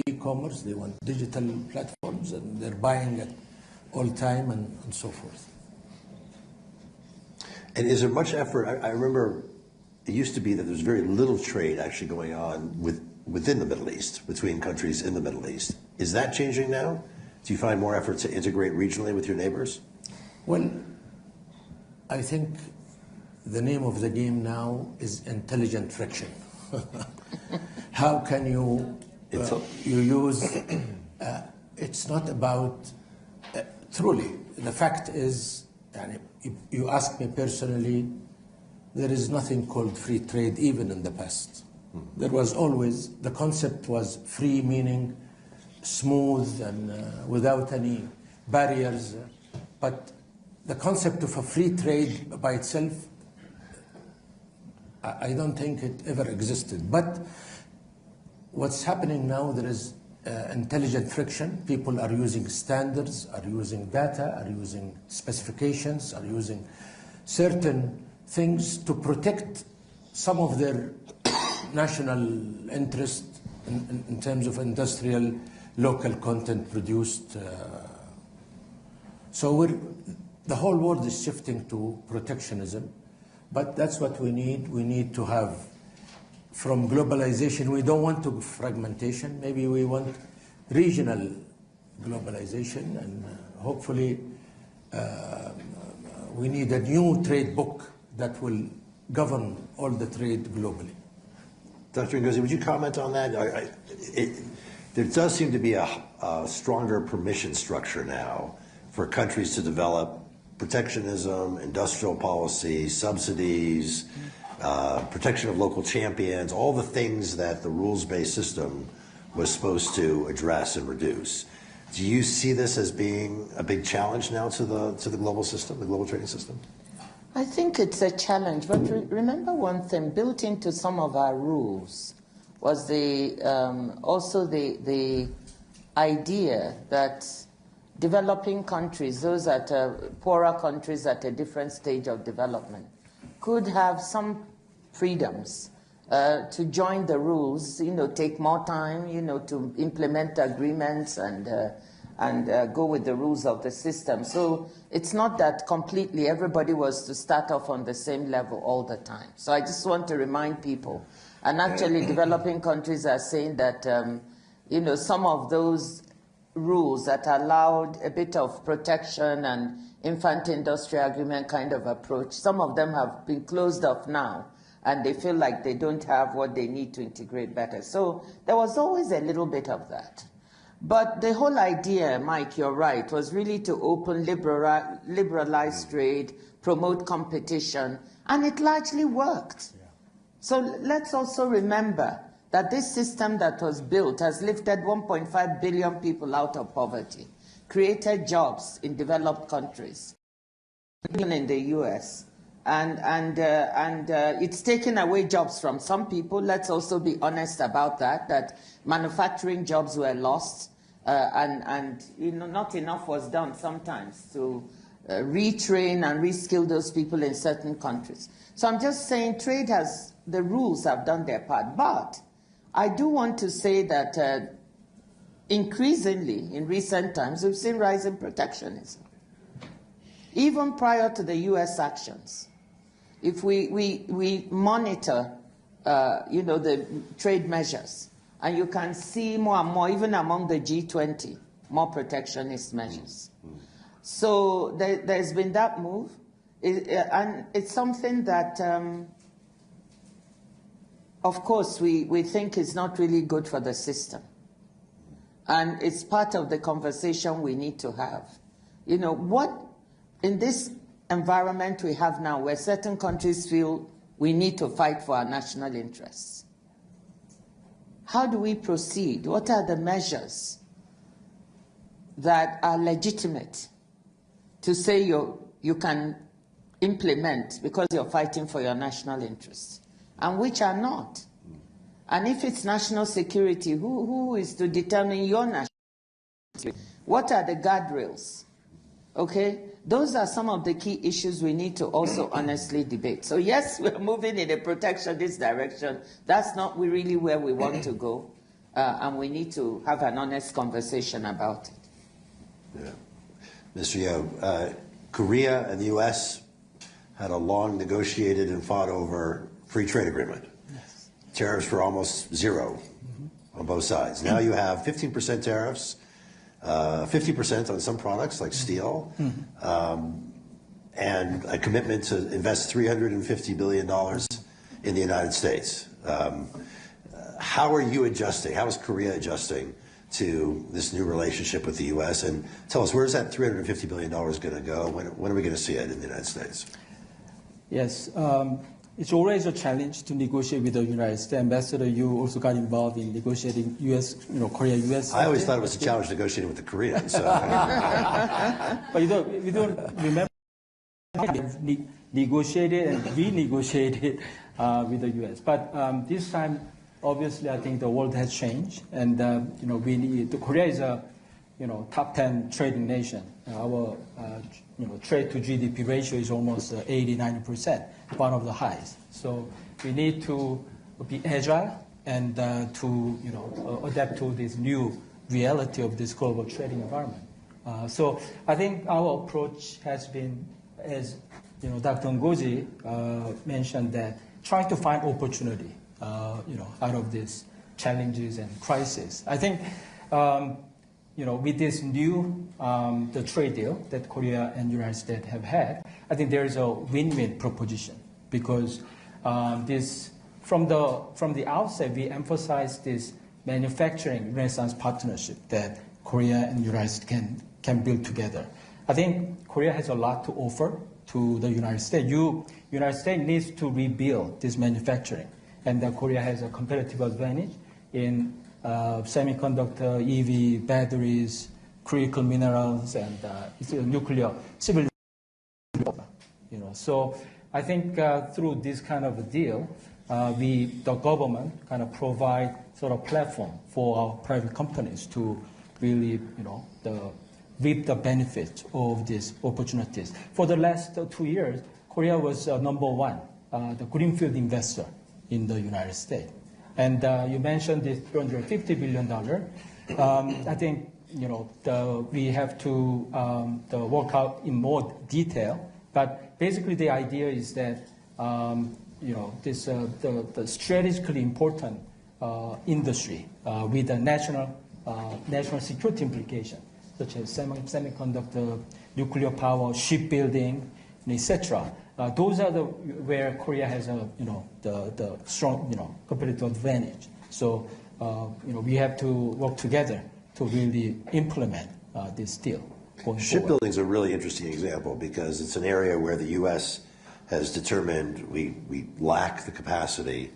e-commerce, they want digital platforms, and they're buying at all time and so forth. And is there much effort? I remember it used to be that there's very little trade actually going on within the Middle East, between countries in the Middle East. Is that changing now? Do you find more effort to integrate regionally with your neighbors? Well, I think the name of the game now is intelligent friction. How can you use, it's not about, truly, the fact is, if you ask me personally, there is nothing called free trade even in the past. There was always, the concept was free, meaning smooth and without any barriers, but the concept of a free trade by itself, I don't think it ever existed. But what's happening now, there is intelligent friction. People are using standards, are using data, are using specifications, are using certain things to protect some of their national interest in terms of industrial local content produced. So the whole world is shifting to protectionism, but that's what we need. We need to have, from globalization, we don't want to fragmentation. Maybe we want regional globalization, and hopefully we need a new trade book that will govern all the trade globally. Dr. Ngozi, would you comment on that? There does seem to be a stronger permission structure now for countries to develop protectionism, industrial policy, subsidies, protection of local champions, all the things that the rules-based system was supposed to address and reduce. Do you see this as being a big challenge now to the global system, the global trading system? I think it's a challenge, but remember one thing, built into some of our rules was also the idea that developing countries, those that are poorer countries at a different stage of development, could have some freedoms to join the rules, take more time, to implement agreements and go with the rules of the system. So it's not that completely everybody was to start off on the same level all the time. So I just want to remind people, and actually developing countries are saying that, some of those rules that allowed a bit of protection and infant industry agreement kind of approach, some of them have been closed off now, and they feel like they don't have what they need to integrate better. So there was always a little bit of that. But the whole idea, Mike, you're right, was really to open, liberalize trade, promote competition, and it largely worked. Yeah. So let's also remember that this system that was built has lifted 1.5 billion people out of poverty, created jobs in developed countries, even in the US. And it's taken away jobs from some people. Let's also be honest about that manufacturing jobs were lost, and not enough was done sometimes to retrain and reskill those people in certain countries. So I'm just saying the rules have done their part. But I do want to say that increasingly in recent times, we've seen rising protectionism. Even prior to the US actions, if we monitor, the trade measures, and you can see more and more, even among the G20, more protectionist measures. So there's been that move, and it's something that, of course, we think is not really good for the system. And it's part of the conversation we need to have. In this environment we have now, where certain countries feel we need to fight for our national interests, how do we proceed? What are the measures that are legitimate to say you can implement because you're fighting for your national interests, and which are not? And if it's national security, who is to determine your national security? What are the guardrails? Okay? Those are some of the key issues we need to also honestly debate. So yes, we're moving in a protectionist direction. That's not really where we want to go. And we need to have an honest conversation about it. Yeah. Mr. Yo, Korea and the U.S. had a long negotiated and fought over free trade agreement. Yes. Tariffs were almost zero on both sides. Now you have 15% tariffs, 50% on some products like steel, and a commitment to invest $350 billion in the United States. How are you adjusting? How is Korea adjusting to this new relationship with the U.S.? And tell us, where is that $350 billion going to go? When are we going to see it in the United States? Yes. It's always a challenge to negotiate with the United States. Ambassador, you also got involved in negotiating Korea-U.S. I always thought it was a challenge negotiating with the Koreans. So. But you don't remember negotiated and renegotiated with the U.S. But this time, obviously, I think the world has changed, and Korea is a top 10 trading nation. Our trade to GDP ratio is almost 80-90%, one of the highest. So we need to be agile and to adapt to this new reality of this global trading environment. So I think our approach has been, as Dr. Ngozi mentioned, that trying to find opportunity out of these challenges and crises. I think with this new the trade deal that Korea and United States have had, I think there is a win-win proposition, because from the outset we emphasized this manufacturing renaissance partnership that Korea and United States can build together. I think Korea has a lot to offer to the United States. United States needs to rebuild this manufacturing, and Korea has a competitive advantage in semiconductor, EV, batteries, critical minerals and it's a nuclear civil. So I think through this kind of a deal, the government kind of provide sort of platform for our private companies to really, reap the benefits of these opportunities. For the last 2 years, Korea was number one, the greenfield investor in the United States. And you mentioned this $250 billion. I think, we have to work out in more detail. But basically, the idea is that, this the strategically important industry with a national security implication, such as semiconductor, nuclear power, shipbuilding, etc. Those are where Korea has the strong competitive advantage. So we have to work together to really implement this deal. Shipbuilding is a really interesting example because it's an area where the U.S. has determined we lack the capacity,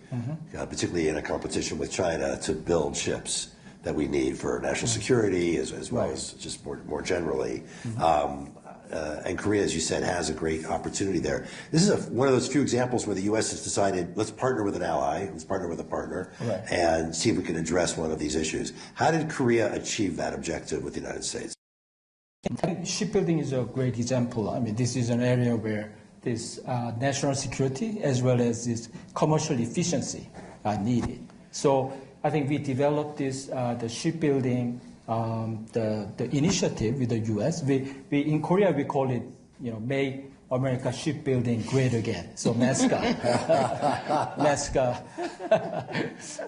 particularly in a competition with China, to build ships that we need for national security as well as just more generally. And Korea, as you said, has a great opportunity there. This is one of those few examples where the U.S. has decided, let's partner with an ally, let's partner with a partner, and see if we can address one of these issues. How did Korea achieve that objective with the United States? Shipbuilding is a great example. I mean, this is an area where this national security as well as this commercial efficiency are needed. So I think we developed this, the shipbuilding, the initiative with the U.S. In Korea, we call it, Make America Shipbuilding Great Again. So MESCA.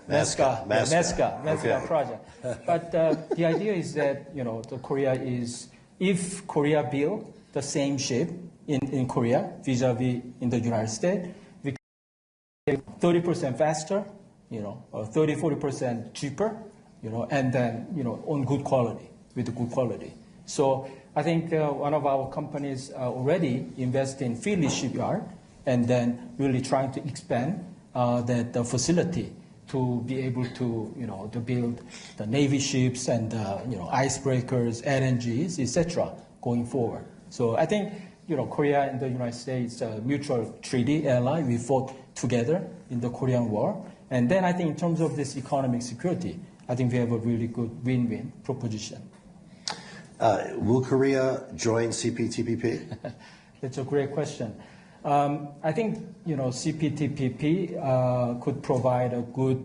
MESCA project. But the idea is that, if Korea build the same ship in Korea vis-a-vis in the United States, we can 30% faster, or 30-40% cheaper, and then, on good quality, with good quality. So I think one of our companies already invest in Philly shipyard and then really trying to expand the facility to be able to, to build the Navy ships and, icebreakers, LNGs, etc. going forward. So I think, Korea and the United States are mutual treaty ally. We fought together in the Korean War. And then I think in terms of this economic security, I think we have a really good win-win proposition. Will Korea join CPTPP? That's a great question. I think, CPTPP could provide a good,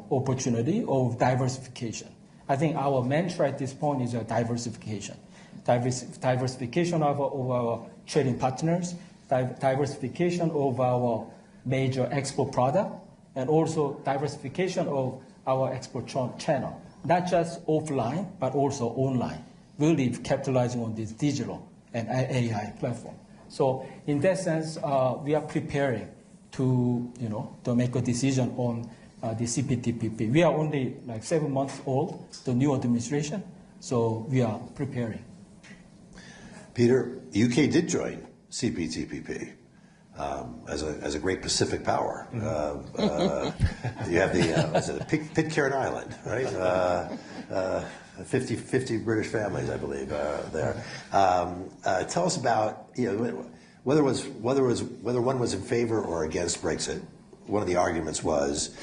opportunity of diversification. I think our mantra at this point is a diversification. Diversification of our trading partners, diversification of our major export product, and also diversification of our export channel, not just offline, but also online, really capitalizing on this digital and AI platform. So in that sense, we are preparing to, to make a decision on the CPTPP. We are only like 7 months old, the new administration, so we are preparing. Peter, the UK did join CPTPP as a great Pacific power. You have the Pitcairn Island, right? 50 British families, I believe, there. Tell us about whether one was in favor or against Brexit. One of the arguments was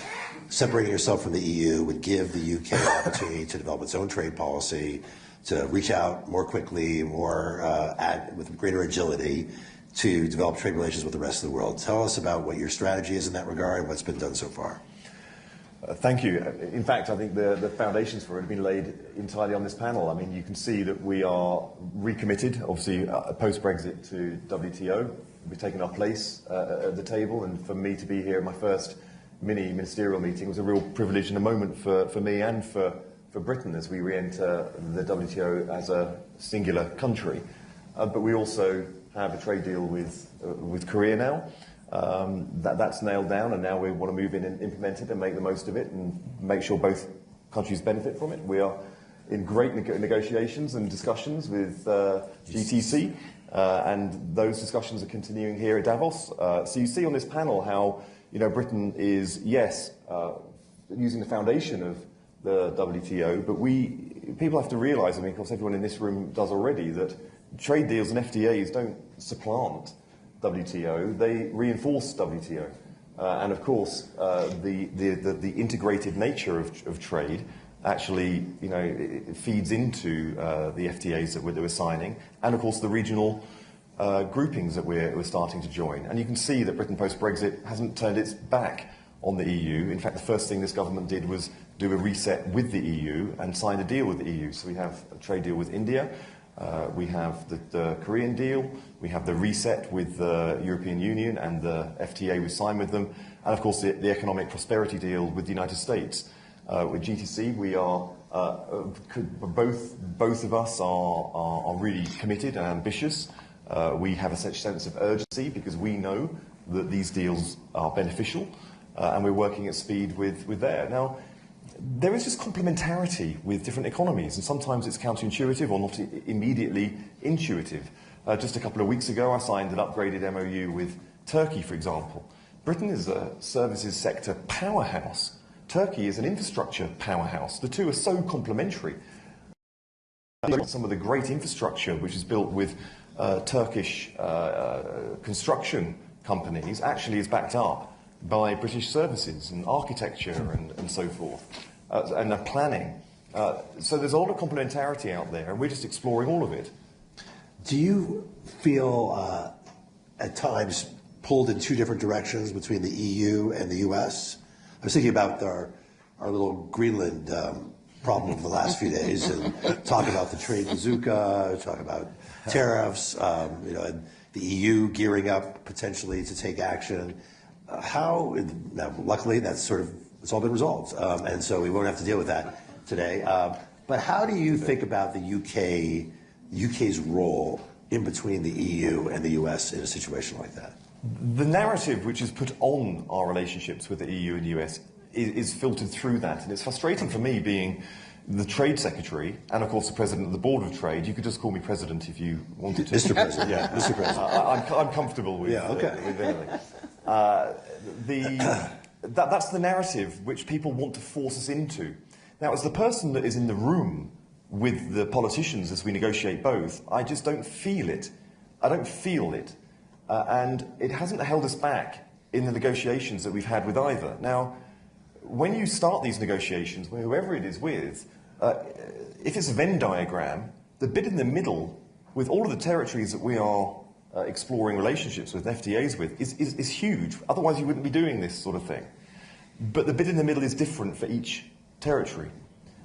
separating yourself from the EU would give the UK an opportunity to develop its own trade policy, to reach out more quickly, with greater agility, to develop trade relations with the rest of the world. Tell us about what your strategy is in that regard and what's been done so far. Thank you. In fact, I think the foundations for it have been laid entirely on this panel. I mean, you can see that we are recommitted, obviously, post-Brexit to WTO. We've taken our place at the table, and for me to be here at my first mini-ministerial meeting was a real privilege and a moment for me and for Britain as we re-enter the WTO as a singular country. But we also have a trade deal with Korea now. That's nailed down, and now we want to move in and implement it and make the most of it and make sure both countries benefit from it. We are in great negotiations and discussions with GTC, and those discussions are continuing here at Davos. So you see on this panel how Britain is, yes, using the foundation of the WTO, but people have to realise, I mean, of course everyone in this room does already, that trade deals and FTAs don't supplant WTO, they reinforce WTO. And of course, the integrated nature of trade actually, it feeds into the FTAs that we're signing, and of course the regional groupings that we're starting to join. And you can see that Britain post-Brexit hasn't turned its back on the EU. In fact, the first thing this government did was do a reset with the EU and sign a deal with the EU. So we have a trade deal with India, we have the Korean deal, we have the reset with the European Union and the FTA we signed with them, and of course the economic prosperity deal with the United States. With GTC, we are both of us are really committed and ambitious. We have a such sense of urgency because we know that these deals are beneficial, and we're working at speed with there. Now, there is just complementarity with different economies, and sometimes it's counterintuitive or not immediately intuitive. Just a couple of weeks ago, I signed an upgraded MOU with Turkey, for example. Britain is a services sector powerhouse. Turkey is an infrastructure powerhouse. The two are so complementary. Some of the great infrastructure which is built with Turkish construction companies actually is backed up by British services and architecture and so forth, and planning. So there's a lot of complementarity out there, and we're just exploring all of it. Do you feel at times pulled in two different directions between the EU and the US? I was thinking about our little Greenland problem of the last few days, and talk about the trade bazooka, talk about tariffs, and the EU gearing up potentially to take action. Now, luckily, it's all been resolved, and so we won't have to deal with that today. But how do you think about the UK's role in between the EU and the US in a situation like that? The narrative which is put on our relationships with the EU and US is filtered through that, and it's frustrating for me being the Trade Secretary and, of course, the President of the Board of Trade. You could just call me President if you wanted to. Mr. President. Yeah, Mr. President. I'm comfortable with, with anything. That's the narrative which people want to force us into. Now, as the person that is in the room with the politicians as we negotiate both, I just don't feel it. I don't feel it. And it hasn't held us back in the negotiations that we've had with either. Now, when you start these negotiations, whoever it is with, if it's a Venn diagram, the bit in the middle, with all of the territories that we are exploring relationships with, FTAs with, is huge. Otherwise, you wouldn't be doing this sort of thing. But the bit in the middle is different for each territory.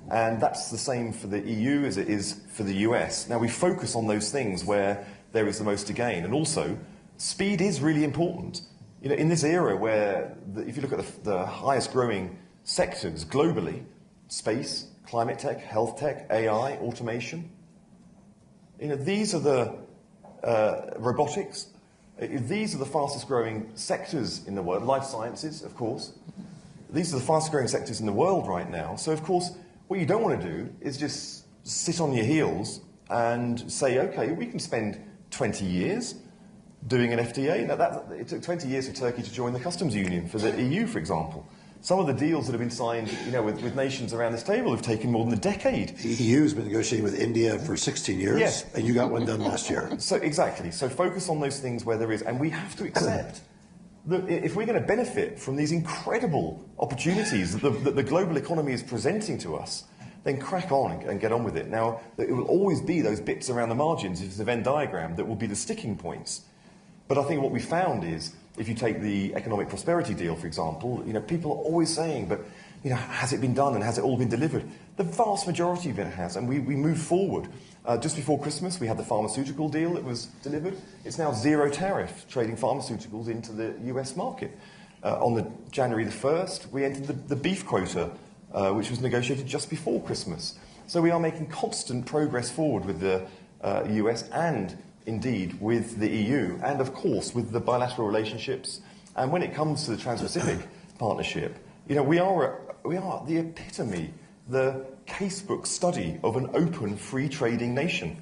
And that's the same for the EU as it is for the US. Now, we focus on those things where there is the most to gain. And also, speed is really important. In this era where, if you look at the highest growing sectors globally, space, climate tech, health tech, AI, automation, these are the robotics, these are the fastest growing sectors in the world. Life sciences, of course. These are the fastest growing sectors in the world right now. So, of course, what you don't want to do is just sit on your heels and say, okay, we can spend 20 years doing an FTA. Now, it took 20 years for Turkey to join the customs union for the EU, for example. Some of the deals that have been signed, with nations around this table have taken more than a decade. The EU has been negotiating with India for 16 years, yes. And you got one done last year. So exactly. So focus on those things where there is, and we have to accept that if we're going to benefit from these incredible opportunities that the global economy is presenting to us, then crack on and get on with it. Now, it will always be those bits around the margins, if it's a Venn diagram, that will be the sticking points. But I think what we found is, if you take the economic prosperity deal, for example, people are always saying, but has it been done and has it all been delivered? The vast majority of it has, and we moved forward. Just before Christmas, we had the pharmaceutical deal that was delivered. It's now zero tariff trading pharmaceuticals into the US market. On January the 1st, we entered the beef quota, which was negotiated just before Christmas. So we are making constant progress forward with the US and indeed with the EU, and of course with the bilateral relationships. And when it comes to the Trans-Pacific Partnership, we are the epitome, the casebook study of an open, free trading nation.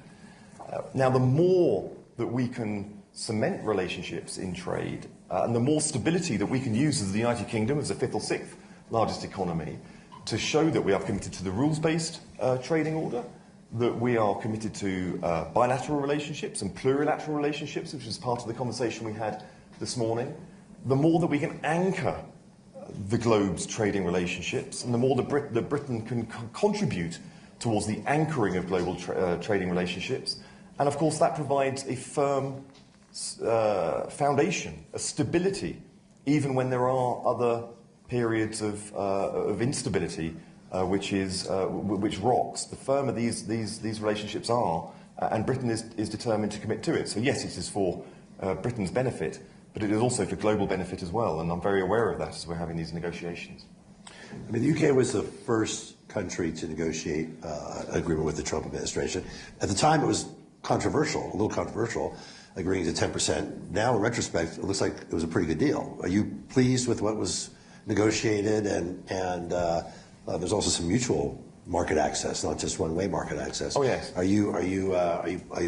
Now, the more that we can cement relationships in trade, and the more stability that we can use as the United Kingdom, as the 5th or 6th largest economy, to show that we are committed to the rules-based trading order, that we are committed to bilateral relationships and plurilateral relationships, which is part of the conversation we had this morning, the more that we can anchor the globe's trading relationships, and the more that Britain can contribute towards the anchoring of global trading relationships. And of course that provides a firm foundation, a stability, even when there are other periods of instability, which rocks. The firmer these relationships are, and Britain is determined to commit to it. So yes, it is for Britain's benefit, but it is also for global benefit as well, and I'm very aware of that as we're having these negotiations. I mean, the UK was the first country to negotiate an agreement with the Trump administration. At the time, it was controversial, a little controversial, agreeing to 10%. Now, in retrospect, it looks like it was a pretty good deal. Are you pleased with what was negotiated? And there's also some mutual market access, not just one-way market access. Oh yes. Are you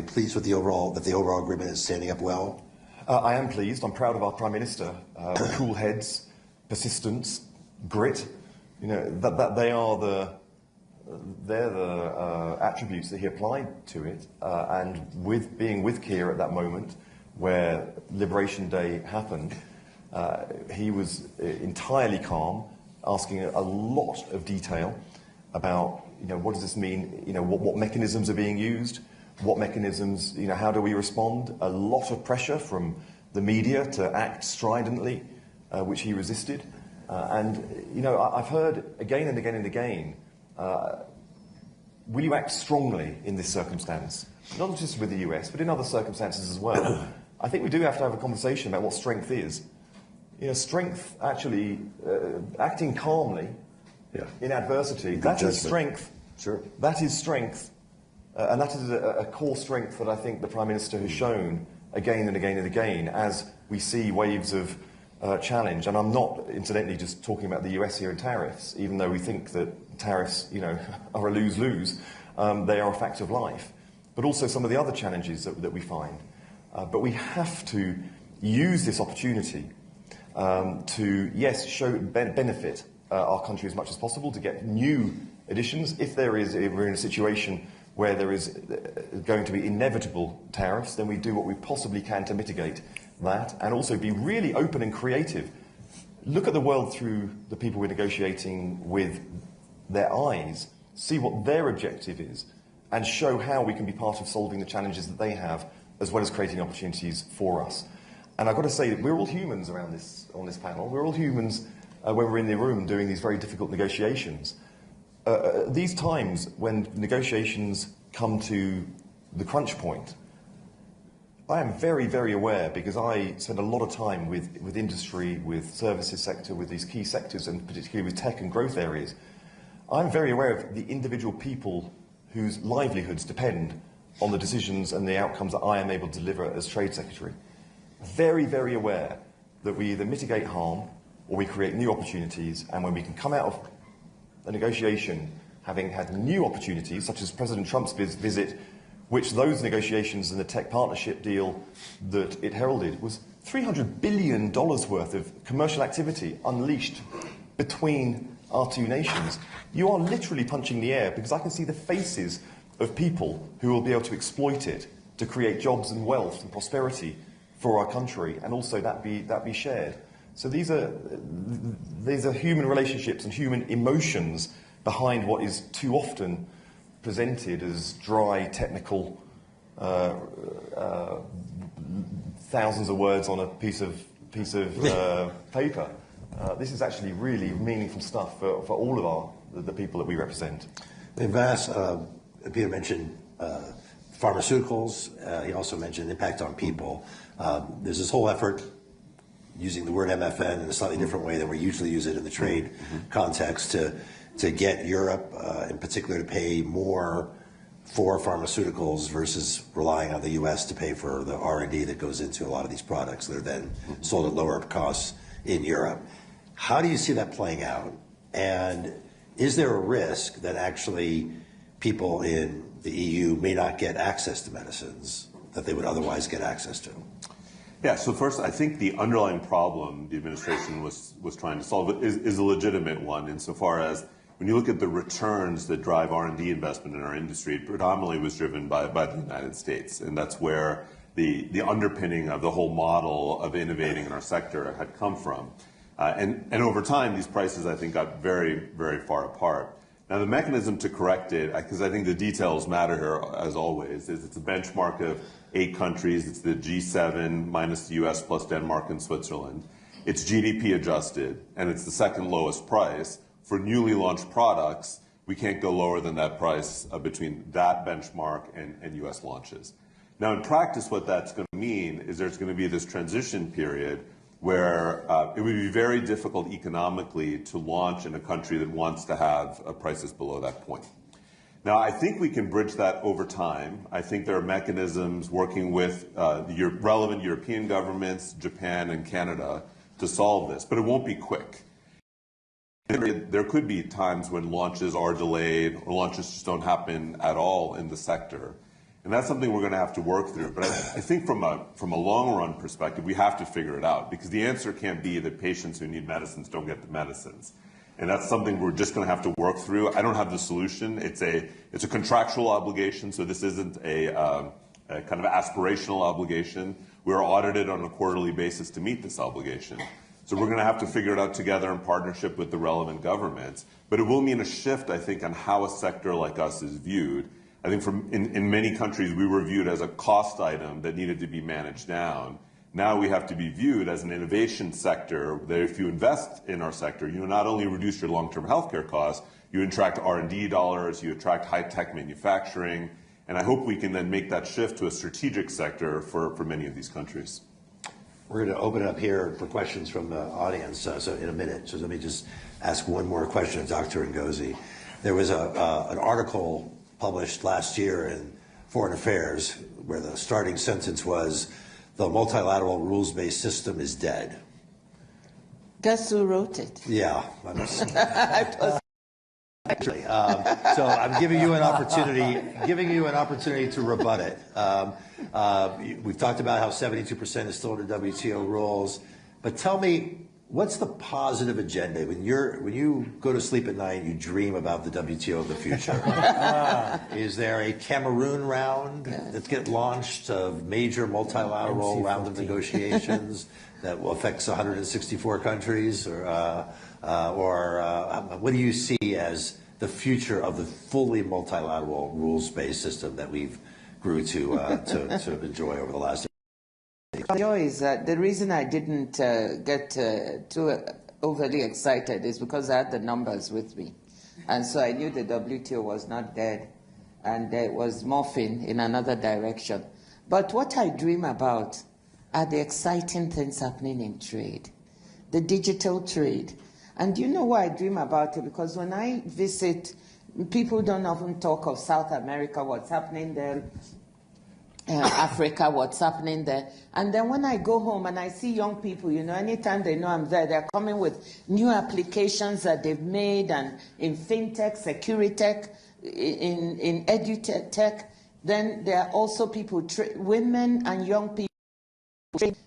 pleased with the overall agreement is standing up well? I am pleased. I'm proud of our Prime Minister. Cool heads, persistence, grit. You know that they are the attributes that he applied to it. And with being with Keir at that moment, where Liberation Day happened, he was entirely calm, asking a lot of detail about, what does this mean? What mechanisms are being used? What mechanisms? How do we respond? A lot of pressure from the media to act stridently, which he resisted. I've heard again and again and again, will you act strongly in this circumstance? Not just with the US, but in other circumstances as well. I think we do have to have a conversation about what strength is. Strength actually, acting calmly in adversity, that is strength. Sure. That is strength. And that is a core strength that I think the Prime Minister has shown again and again and again as we see waves of challenge. And I'm not, incidentally, just talking about the US here and tariffs, even though we think that tariffs, are a lose-lose. They are a fact of life. But also some of the other challenges that we find. But we have to use this opportunity to, yes, benefit our country as much as possible, to get new additions. If we're in a situation where there is going to be inevitable tariffs, then we do what we possibly can to mitigate that, and also be really open and creative. Look at the world through the people we're negotiating with their eyes, see what their objective is, and show how we can be part of solving the challenges that they have, as well as creating opportunities for us. And I've got to say that we're all humans on this panel. We're all humans when we're in the room doing these very difficult negotiations. These times when negotiations come to the crunch point, I am very, very aware, because I spend a lot of time with industry, with services sector, with these key sectors, and particularly with tech and growth areas. I'm very aware of the individual people whose livelihoods depend on the decisions and the outcomes that I am able to deliver as Trade Secretary. Very, very aware that we either mitigate harm or we create new opportunities, and when we can come out of a negotiation having had new opportunities, such as President Trump's visit, which those negotiations and the tech partnership deal that it heralded was $300 billion worth of commercial activity unleashed between our two nations. You are literally punching the air, because I can see the faces of people who will be able to exploit it to create jobs and wealth and prosperity for our country, and also that be shared. So these are human relationships and human emotions behind what is too often presented as dry, technical, thousands of words on a piece of paper. This is actually really meaningful stuff for all of the people that we represent. Peter mentioned pharmaceuticals. He also mentioned impact on people. There's this whole effort using the word MFN in a slightly different way than we usually use it in the trade context to get Europe, in particular, to pay more for pharmaceuticals versus relying on the U.S. to pay for the R&D that goes into a lot of these products that are then sold at lower costs in Europe. How do you see that playing out? And is there a risk that actually people in the EU may not get access to medicines that they would otherwise get access to? Yeah, so first, I think the underlying problem the administration was trying to solve is a legitimate one, insofar as when you look at the returns that drive R&D investment in our industry, it predominantly was driven by the United States, and that's where the underpinning of the whole model of innovating in our sector had come from. And over time, these prices, I think, got very, very far apart. Now, the mechanism to correct it, because I think the details matter here, as always, is it's a benchmark of 8 countries. It's the G7 minus the US plus Denmark and Switzerland. It's GDP adjusted, and it's the second lowest price. For newly launched products, we can't go lower than that price between that benchmark and US launches. Now, in practice, what that's going to mean is there's going to be this transition period where it would be very difficult economically to launch in a country that wants to have prices below that point. Now, I think we can bridge that over time. I think there are mechanisms working with the relevant European governments, Japan and Canada, to solve this, but it won't be quick. There could be times when launches are delayed or launches just don't happen at all in the sector. And that's something we're going to have to work through. But I think from a long-run perspective, we have to figure it out, because the answer can't be that patients who need medicines don't get the medicines. And that's something we're just going to have to work through. I don't have the solution. It's a contractual obligation, so this isn't a kind of aspirational obligation. We're audited on a quarterly basis to meet this obligation. So we're going to have to figure it out together in partnership with the relevant governments. But it will mean a shift, I think, on how a sector like us is viewed. I think in many countries, we were viewed as a cost item that needed to be managed down. Now we have to be viewed as an innovation sector that if you invest in our sector, you not only reduce your long-term healthcare costs, you attract R&D dollars, you attract high-tech manufacturing, and I hope we can then make that shift to a strategic sector for many of these countries. We're going to open it up here for questions from the audience so in a minute. So let me just ask one more question of Dr. Ngozi. There was an article published last year in Foreign Affairs where the starting sentence was, "The multilateral rules-based system is dead." Guess who wrote it? Yeah. Actually, so I'm giving you an opportunity to rebut it. We've talked about how 72% is still under WTO rules, but tell me, what's the positive agenda when you go to sleep at night and you dream about the WTO of the future? Is there a Cameroon round that's get launched, a major multilateral round of negotiations that will affect 164 countries, or what do you see as the future of the fully multilateral rules-based system that we've grew to enjoy over the last year? The joy is that the reason I didn't get too overly excited is because I had the numbers with me. And so I knew the WTO was not dead and it was morphing in another direction. But what I dream about are the exciting things happening in trade, the digital trade. And do you know why I dream about it? Because when I visit, people don't often talk of South America, what's happening there, Africa, what's happening there. And then when I go home and I see young people, you know, anytime they know I'm there, they're coming with new applications that they've made, and in fintech, securitech, in edutech. Then there are also people, women and young people,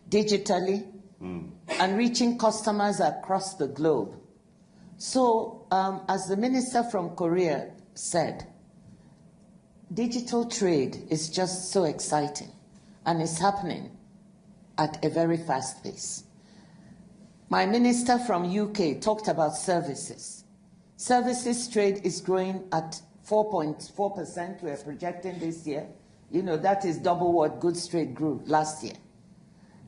digitally and reaching customers across the globe. So, as the minister from Korea said, digital trade is just so exciting, and it's happening at a very fast pace. My minister from UK talked about services. Services trade is growing at 4.4%. We're projecting this year. You know, that is double what goods trade grew last year.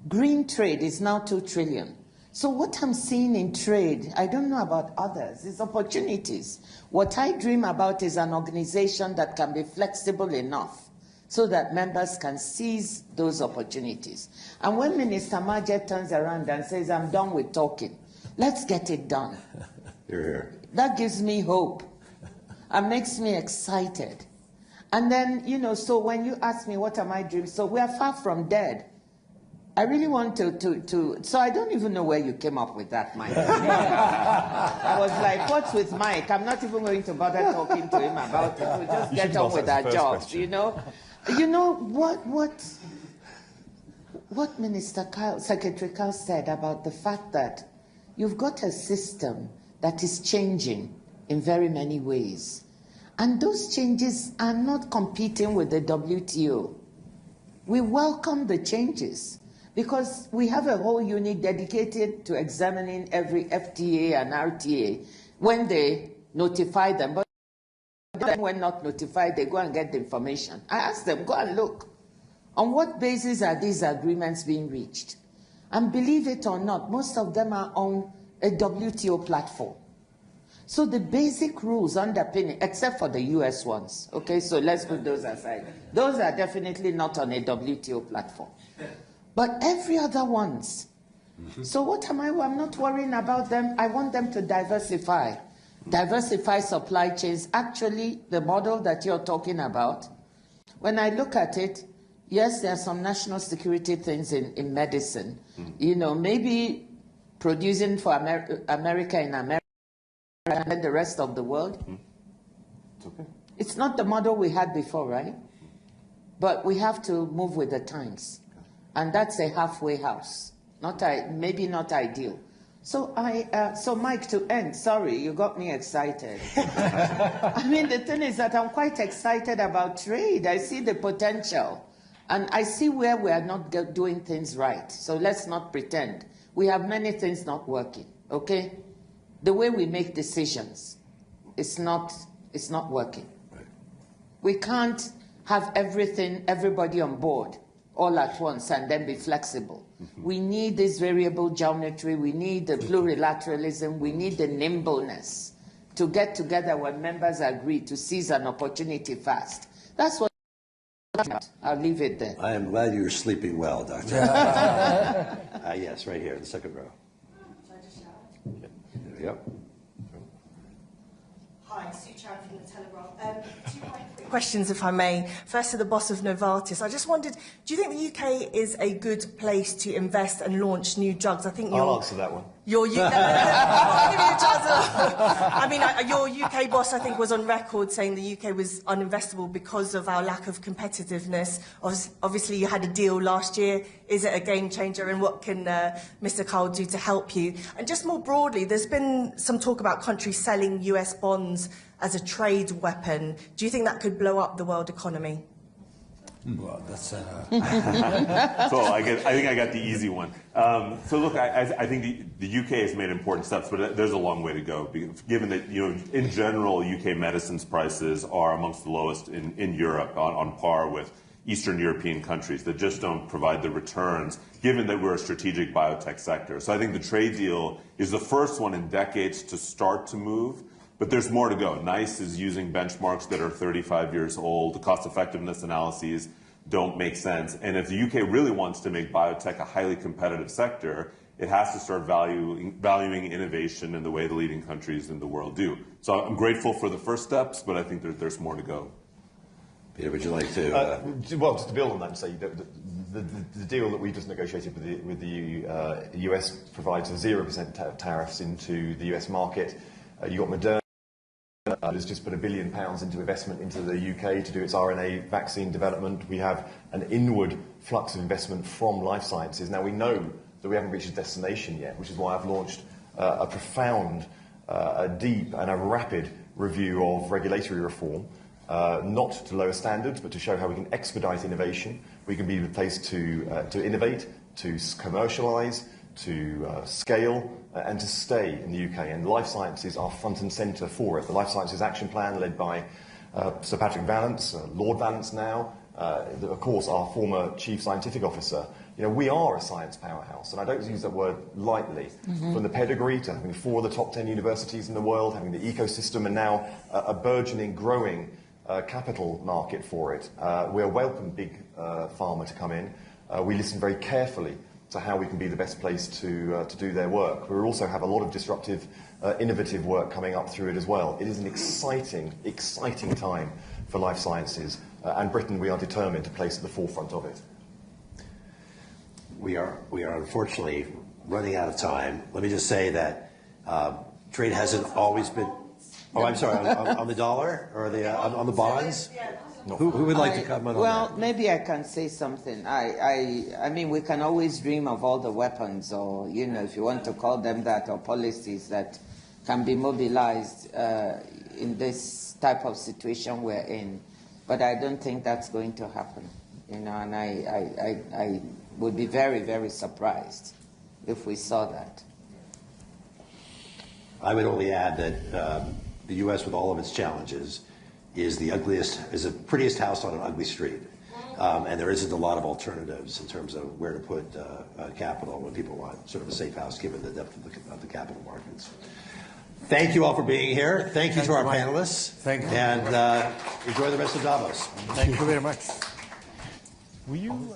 Green trade is now 2 trillion. So what I'm seeing in trade, I don't know about others, is opportunities. What I dream about is an organization that can be flexible enough so that members can seize those opportunities. And when Minister Majet turns around and says, "I'm done with talking, let's get it done." You're here. That gives me hope and makes me excited. And then, you know, so when you ask me what are my dreams, so we are far from dead. I really want so I don't even know where you came up with that, Mike. I was like, what's with Mike? I'm not even going to bother talking to him about it. We'll just get on with our jobs, you know? You know, what Minister Kyle, Secretary Kyle said about the fact that you've got a system that is changing in very many ways. And those changes are not competing with the WTO. We welcome the changes because we have a whole unit dedicated to examining every FTA and RTA when they notify them. But then when not notified, they go and get the information. I ask them, go and look. On what basis are these agreements being reached? And believe it or not, most of them are on a WTO platform. So the basic rules underpinning, except for the US ones, okay, so let's put those aside. Those are definitely not on a WTO platform. But every other ones. So what am I? I'm not worrying about them. I want them to diversify. Diversify supply chains. Actually, the model that you're talking about, when I look at it, yes, there are some national security things in medicine. You know, maybe producing for America in America and the rest of the world. It's okay. It's not the model we had before, right? But we have to move with the times. And that's a halfway house. Maybe not ideal. So so Mike, to end, sorry, you got me excited. I mean, the thing is that I'm quite excited about trade. I see the potential. And I see where we are not doing things right. So let's not pretend. We have many things not working, okay? The way we make decisions, it's not working. We can't have everybody on board all at once and then be flexible. We need this variable geometry, we need the plurilateralism, we need the nimbleness to get together when members agree to seize an opportunity fast. That's what I'll leave it there. I am glad you're sleeping well, Doctor. Yes, right here in the second row. There we go. Hi, Sue Chan from the Telegraph. Two quite quick questions, if I may. First, to the boss of Novartis. I just wondered, do you think the UK is a good place to invest and launch new drugs? I think I'll answer that one. Your UK, I'll give you a chance. I mean, your UK boss, I think, was on record saying the UK was uninvestable because of our lack of competitiveness. Obviously, you had a deal last year. Is it a game changer? And what can Mr. Kyle do to help you? And just more broadly, there's been some talk about countries selling US bonds as a trade weapon. Do you think that could blow up the world economy? Well, that's so I think I got the easy one. So look, I think the UK has made important steps, but there's a long way to go. Given that, you know, in general, UK medicines prices are amongst the lowest in Europe, on par with Eastern European countries that just don't provide the returns, given that we're a strategic biotech sector. So I think the trade deal is the first one in decades to start to move. But there's more to go. NICE is using benchmarks that are 35 years old. The cost effectiveness analyses don't make sense. And if the UK really wants to make biotech a highly competitive sector, it has to start valuing innovation in the way the leading countries in the world do. So I'm grateful for the first steps, but I think there's more to go. Peter, would you like to? Well, just to build on that and say the deal that we just negotiated with the US provides a 0% tariffs into the US market. You got Moderna. Has just put £1 billion into investment into the UK to do its RNA vaccine development. We have an inward flux of investment from life sciences. Now, we know that we haven't reached a destination yet, which is why I've launched a profound, a deep and a rapid review of regulatory reform, not to lower standards, but to show how we can expedite innovation. We can be the place to innovate, to commercialise, to scale and to stay in the UK, and life sciences are front and centre for it. The Life Sciences Action Plan, led by Sir Patrick Vallance, Lord Vallance now, of course our former Chief Scientific Officer. You know, we are a science powerhouse, and I don't use that word lightly. From the pedigree to having 4 of the top 10 universities in the world, having the ecosystem, and now a burgeoning, growing capital market for it. We welcome big pharma to come in. We listen very carefully to how we can be the best place to do their work. We also have a lot of disruptive, innovative work coming up through it as well. It is an exciting, exciting time for life sciences, and Britain, we are determined to place at the forefront of it. We are unfortunately running out of time. Let me just say that trade hasn't always been. Oh, I'm sorry. On the dollar or on the bonds. Who would like to comment on that? Well, maybe I can say something. I mean, we can always dream of all the weapons, or, you know, if you want to call them that, or policies that can be mobilized in this type of situation we're in. But I don't think that's going to happen, you know, and I would be very, very surprised if we saw that. I would only add that the U.S., with all of its challenges, is the prettiest house on an ugly street. And there isn't a lot of alternatives in terms of where to put capital when people want sort of a safe house given the depth of the capital markets. Thank you all for being here. Thank you to our panelists. Thank you. And enjoy the rest of Davos. Thank you very much. Will you...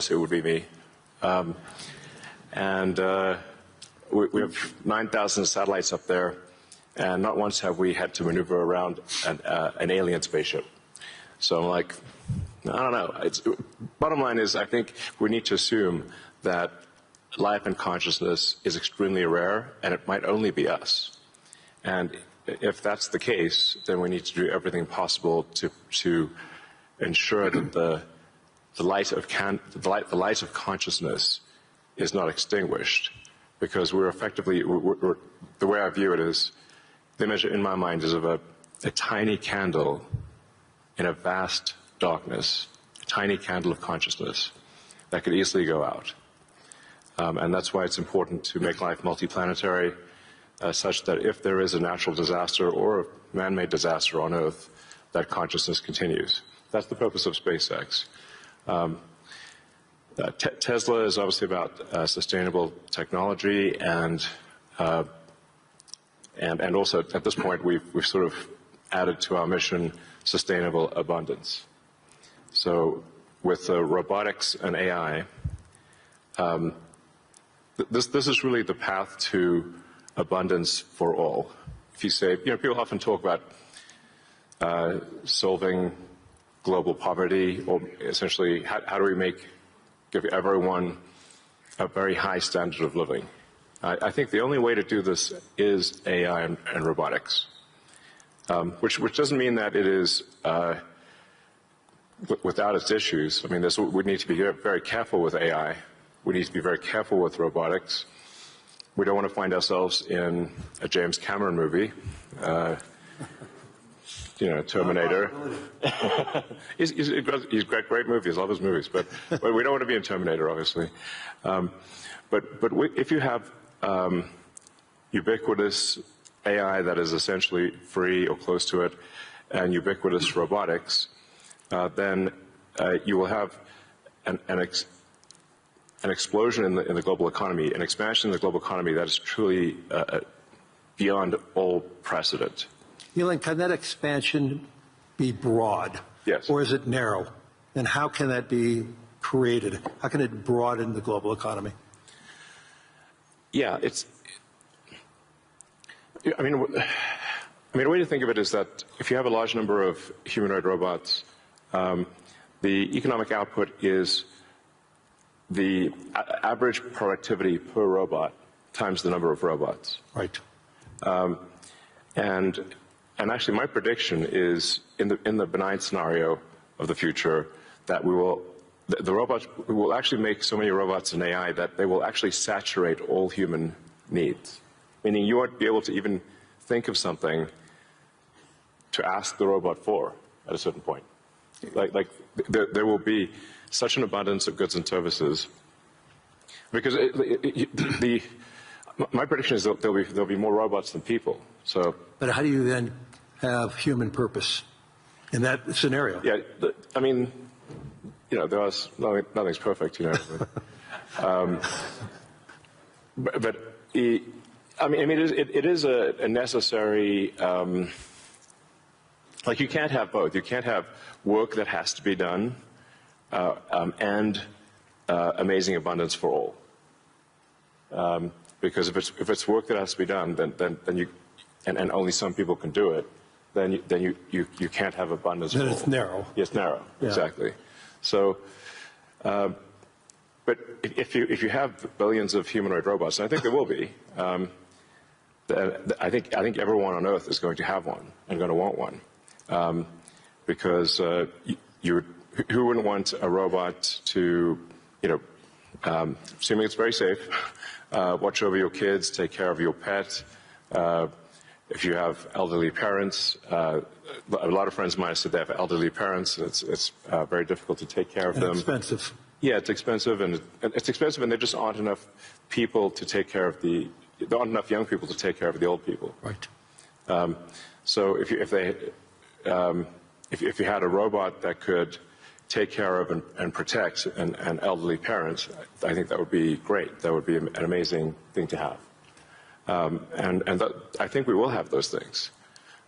It would be me. We have 9,000 satellites up there, and not once have we had to maneuver around an alien spaceship. So I'm like, I don't know. Bottom line is, I think we need to assume that life and consciousness is extremely rare, and it might only be us. And if that's the case, then we need to do everything possible to ensure that the light of consciousness is not extinguished, because we're effectively, the way I view it is, the image in my mind is of a tiny candle in a vast darkness, a tiny candle of consciousness that could easily go out. And that's why it's important to make life multiplanetary, such that if there is a natural disaster or a man-made disaster on Earth, that consciousness continues. That's the purpose of SpaceX. Tesla is obviously about sustainable technology, and also at this point we've sort of added to our mission sustainable abundance. So with robotics and AI, this is really the path to abundance for all. If you say, you know, people often talk about solving global poverty, or essentially how do we give everyone a very high standard of living. I think the only way to do this is AI and robotics, which doesn't mean that it is without its issues. I mean, we need to be very careful with AI. We need to be very careful with robotics. We don't want to find ourselves in a James Cameron movie, you know, Terminator. He's got great movies, I love his movies, but we don't want to be in Terminator, obviously. If you have ubiquitous AI that is essentially free or close to it, and ubiquitous robotics, then you will have an explosion in the global economy, an expansion in the global economy that is truly beyond all precedent. Elon, can that expansion be broad? Yes. Or is it narrow? And how can that be created? How can it broaden the global economy? Yeah, I mean, a way to think of it is that if you have a large number of humanoid robots, the economic output is the average productivity per robot times the number of robots. Right. And actually, my prediction is in the benign scenario of the future that the robots will actually make so many robots in AI that they will actually saturate all human needs. Meaning you won't be able to even think of something to ask the robot for at a certain point. There will be such an abundance of goods and services, because my prediction is that there'll be more robots than people. So, but how do you then have human purpose in that scenario? Yeah, I mean, you know, nothing's perfect, you know. I mean, it is a necessary. Like, you can't have both. You can't have work that has to be done and amazing abundance for all. Because if it's work that has to be done, then you and only some people can do it, then you can't have abundance. Then for it's all. narrow. It's narrow, Yeah. exactly. So, but if you have billions of humanoid robots, and I think there will be, I think everyone on Earth is going to have one and going to want one, because who wouldn't want a robot to, assuming it's very safe, watch over your kids, take care of your pet. If you have elderly parents, a lot of friends of mine said they have elderly parents. It's very difficult to take care of them. Expensive. Yeah, it's expensive, and there just aren't enough people to take care of there aren't enough young people to take care of the old people. Right. So if you had a robot that could take care of and protect an elderly parent, I think that would be great. That would be an amazing thing to have. I think we will have those things.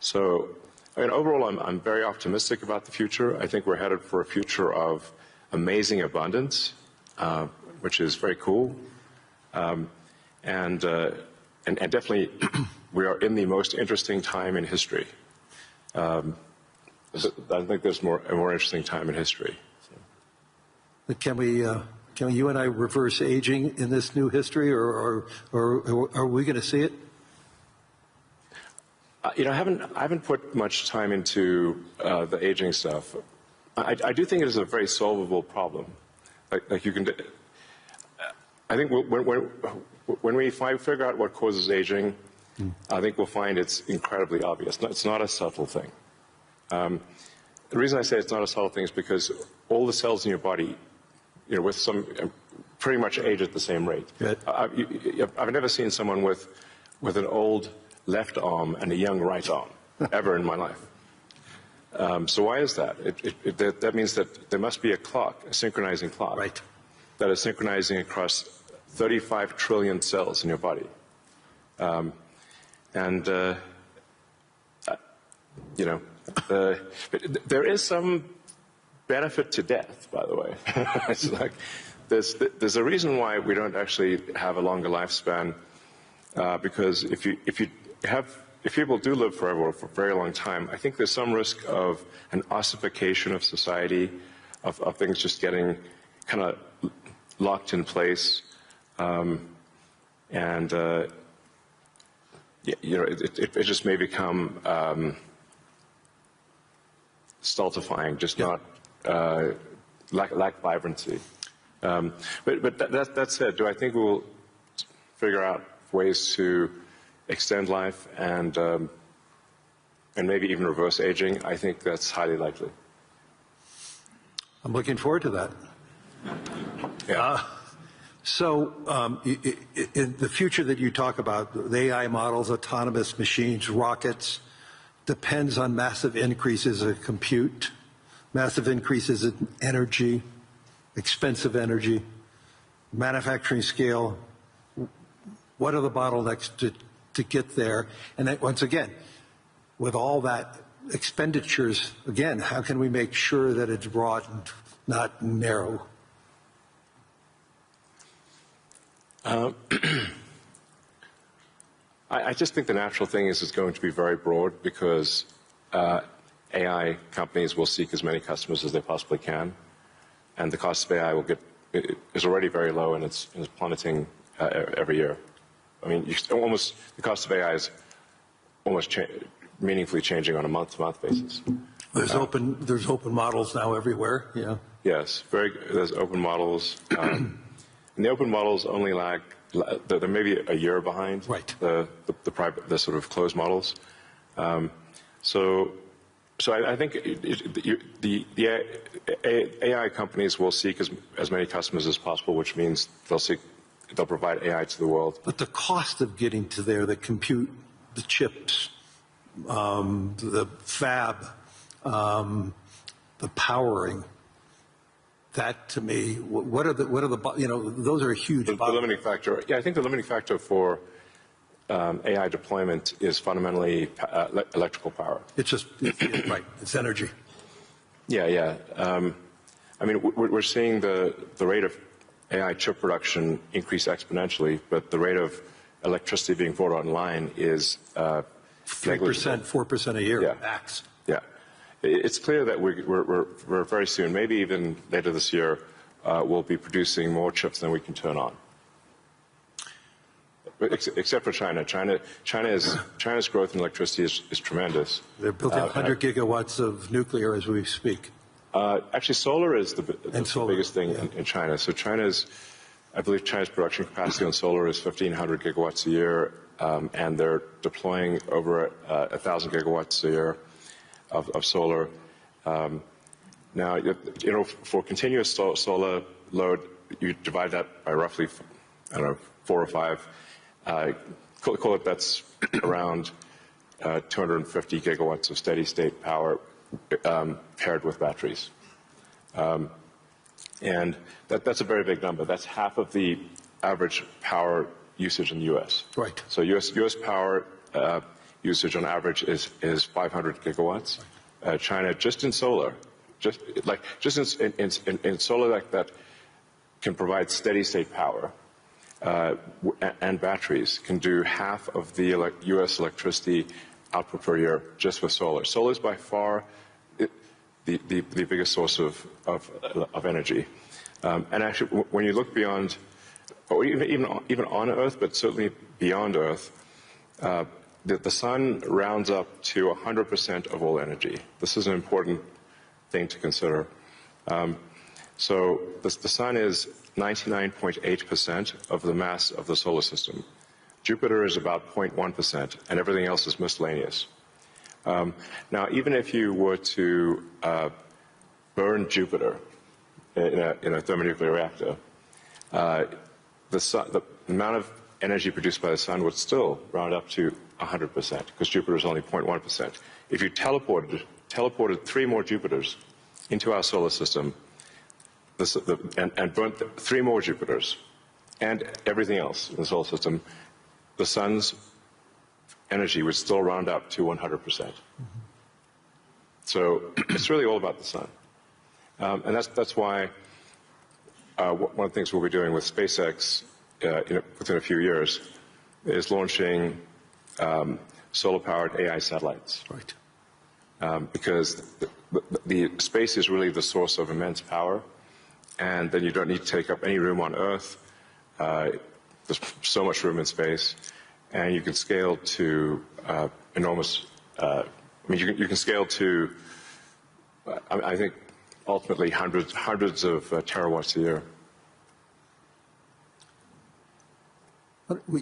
So, overall, I'm very optimistic about the future. I think we're headed for a future of amazing abundance, which is very cool. And definitely, we are in the most interesting time in history. I think there's a more interesting time in history. So. Can you and I reverse aging in this new history, or are we going to see it? I haven't put much time into the aging stuff. I do think it is a very solvable problem. Like you can. I think when we figure out what causes aging, I think we'll find it's incredibly obvious. It's not a subtle thing. The reason I say it's not a subtle thing is because all the cells in your body, with some pretty much age at the same rate. I've never seen someone with an old left arm and a young right arm ever in my life. So why is that? That means that there must be a clock, a synchronizing clock, that is synchronizing across 35 trillion cells in your body. There is some benefit to death, by the way. It's like there's a reason why we don't actually have a longer lifespan, because if people do live forever for a very long time, I think there's some risk of an ossification of society, of things just getting kind of locked in place, it just may become stultifying, just not lack vibrancy. But that said, do I think we'll figure out ways to extend life and maybe even reverse aging? I think that's highly likely. I'm looking forward to that. Yeah. In the future that you talk about, the AI models, autonomous machines, rockets, depends on massive increases in compute, massive increases in energy, expensive energy, manufacturing scale. What are the bottlenecks to get there? And then, once again, with all that expenditures, again, how can we make sure that it's broad and not narrow? I just think the natural thing is it's going to be very broad, because AI companies will seek as many customers as they possibly can, and the cost of AI is already very low, and it's plummeting every year. I mean, the cost of AI is almost meaningfully changing on a month-to-month basis. There's open models now everywhere. Yeah. Yes, there's open models. And the open models only lag, they're maybe a year behind the sort of closed models. So I think the AI companies will seek as many customers as possible, which means they'll provide AI to the world. But the cost of getting to there, the compute, the chips, the fab, the powering. That, to me, what are the those are huge. The limiting factor. Yeah, I think the limiting factor for AI deployment is fundamentally electrical power. It's just right. It's energy. Yeah. I mean, we're seeing the rate of AI chip production increase exponentially, but the rate of electricity being brought online is 3%, 4% a year max. Yeah. It's clear that we're very soon, maybe even later this year, we'll be producing more chips than we can turn on. except for China. China's growth in electricity is tremendous. They're building 100 gigawatts of nuclear as we speak. Actually, solar is the biggest thing in China. So I believe China's production capacity on solar is 1,500 gigawatts a year, and they're deploying over 1,000 gigawatts a year of solar. Now, for continuous solar load, you divide that by roughly, 4 or 5. Call it that's around 250 gigawatts of steady state power paired with batteries. And that's a very big number. That's half of the average power usage in the U.S. Right. So U.S. power usage on average is 500 gigawatts. China, just in solar, just in solar that can provide steady state power and batteries, can do half of the U.S. electricity output per year just with solar. Solar is by far the biggest source of energy. And actually, when you look beyond, or even on Earth, but certainly beyond Earth, the sun rounds up to 100% of all energy. This is an important thing to consider. So the sun is 99.8% of the mass of the solar system. Jupiter is about 0.1%, and everything else is miscellaneous. Now, even if you were to burn Jupiter in a thermonuclear reactor, the amount of energy produced by the sun would still round up to 100%, because Jupiter is only 0.1%. If you teleported 3 more Jupiters into our solar system, and burnt 3 more Jupiters and everything else in the solar system, the sun's energy would still round up to 100%. So it's really all about the sun. And that's why one of the things we'll be doing with SpaceX within a few years is launching solar-powered AI satellites. Right. Because the space is really the source of immense power, and then you don't need to take up any room on Earth. There's so much room in space, and you can scale to enormous. You can scale to, I think, ultimately hundreds of terawatts a year.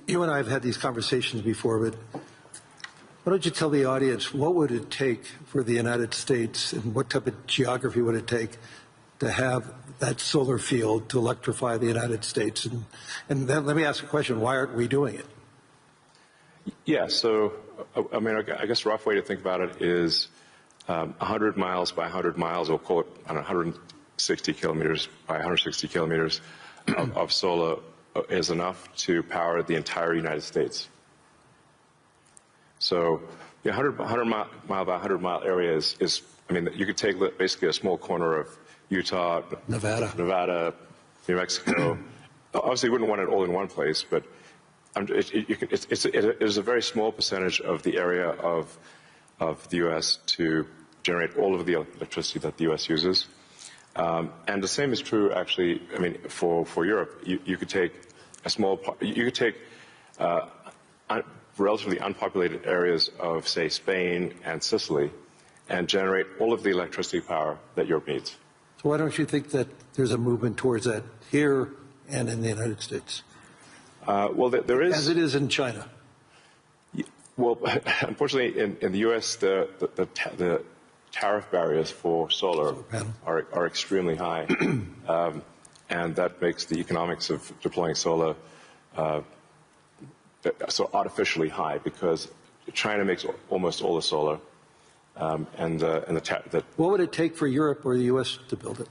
You and I have had these conversations before, but why don't you tell the audience what would it take for the United States, and what type of geography would it take to have that solar field to electrify the United States? And then let me ask a question: why aren't we doing it? Yeah. So, I guess a rough way to think about it is 100 miles by 100 miles, or call it 160 kilometers by 160 kilometers of solar is enough to power the entire United States. So, the 100 mile by 100 mile area is you could take basically a small corner of Utah, Nevada, New Mexico. Obviously, you wouldn't want it all in one place, but it is a very small percentage of the area of the U.S. to generate all of the electricity that the U.S. uses. And the same is true, actually, for Europe. You could take relatively unpopulated areas of, say, Spain and Sicily, and generate all of the electricity power that Europe needs. So why don't you think that there's a movement towards that here and in the United States? Well, there is. As it is in China. Well, unfortunately, in the U.S., the tariff barriers for solar are extremely high, and that makes the economics of deploying solar so artificially high, because China makes almost all the solar, What would it take for Europe or the U.S. to build it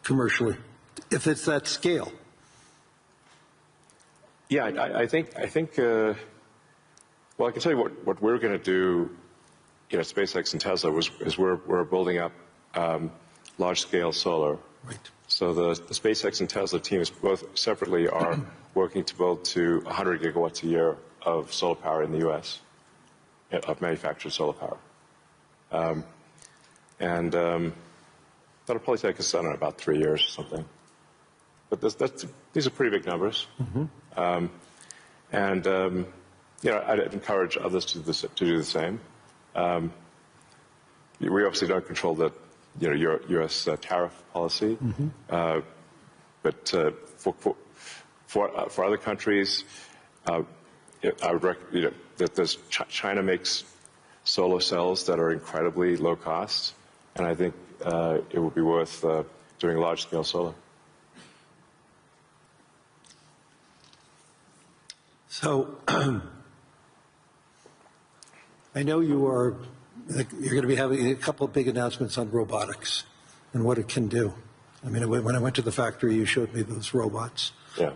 commercially, if it's that scale? Yeah, I think. Well, I can tell you what we're going to do. SpaceX and Tesla is we're building up large-scale solar. Right. So the SpaceX and Tesla teams both separately are working to build to 100 gigawatts a year of solar power in the U.S. of manufactured solar power. And that'll probably take us, I don't know, about 3 years or something. But these are pretty big numbers. Mm-hmm. And I'd encourage others to do the same. We obviously don't control the U.S. Tariff policy, but for other countries, I would recommend that China makes solar cells that are incredibly low cost, and I think it would be worth doing large-scale solar. So I know you're going to be having a couple of big announcements on robotics and what it can do. I mean, when I went to the factory, you showed me those robots. Yeah.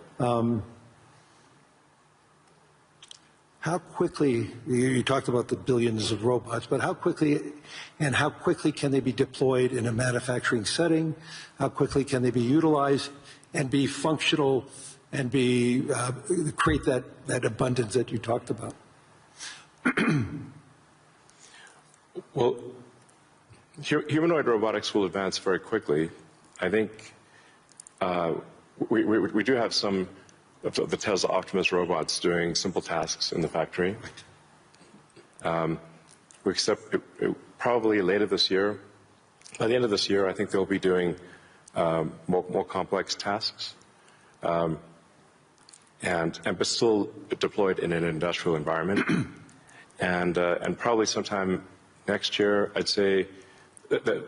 How quickly, you talked about the billions of robots, but how quickly can they be deployed in a manufacturing setting? How quickly can they be utilized and be functional and create that abundance that you talked about? Well, humanoid robotics will advance very quickly. I think we do have some of the Tesla Optimus robots doing simple tasks in the factory. We expect probably later this year. By the end of this year, I think they'll be doing more complex tasks, but still deployed in an industrial environment. And probably sometime next year, I'd say that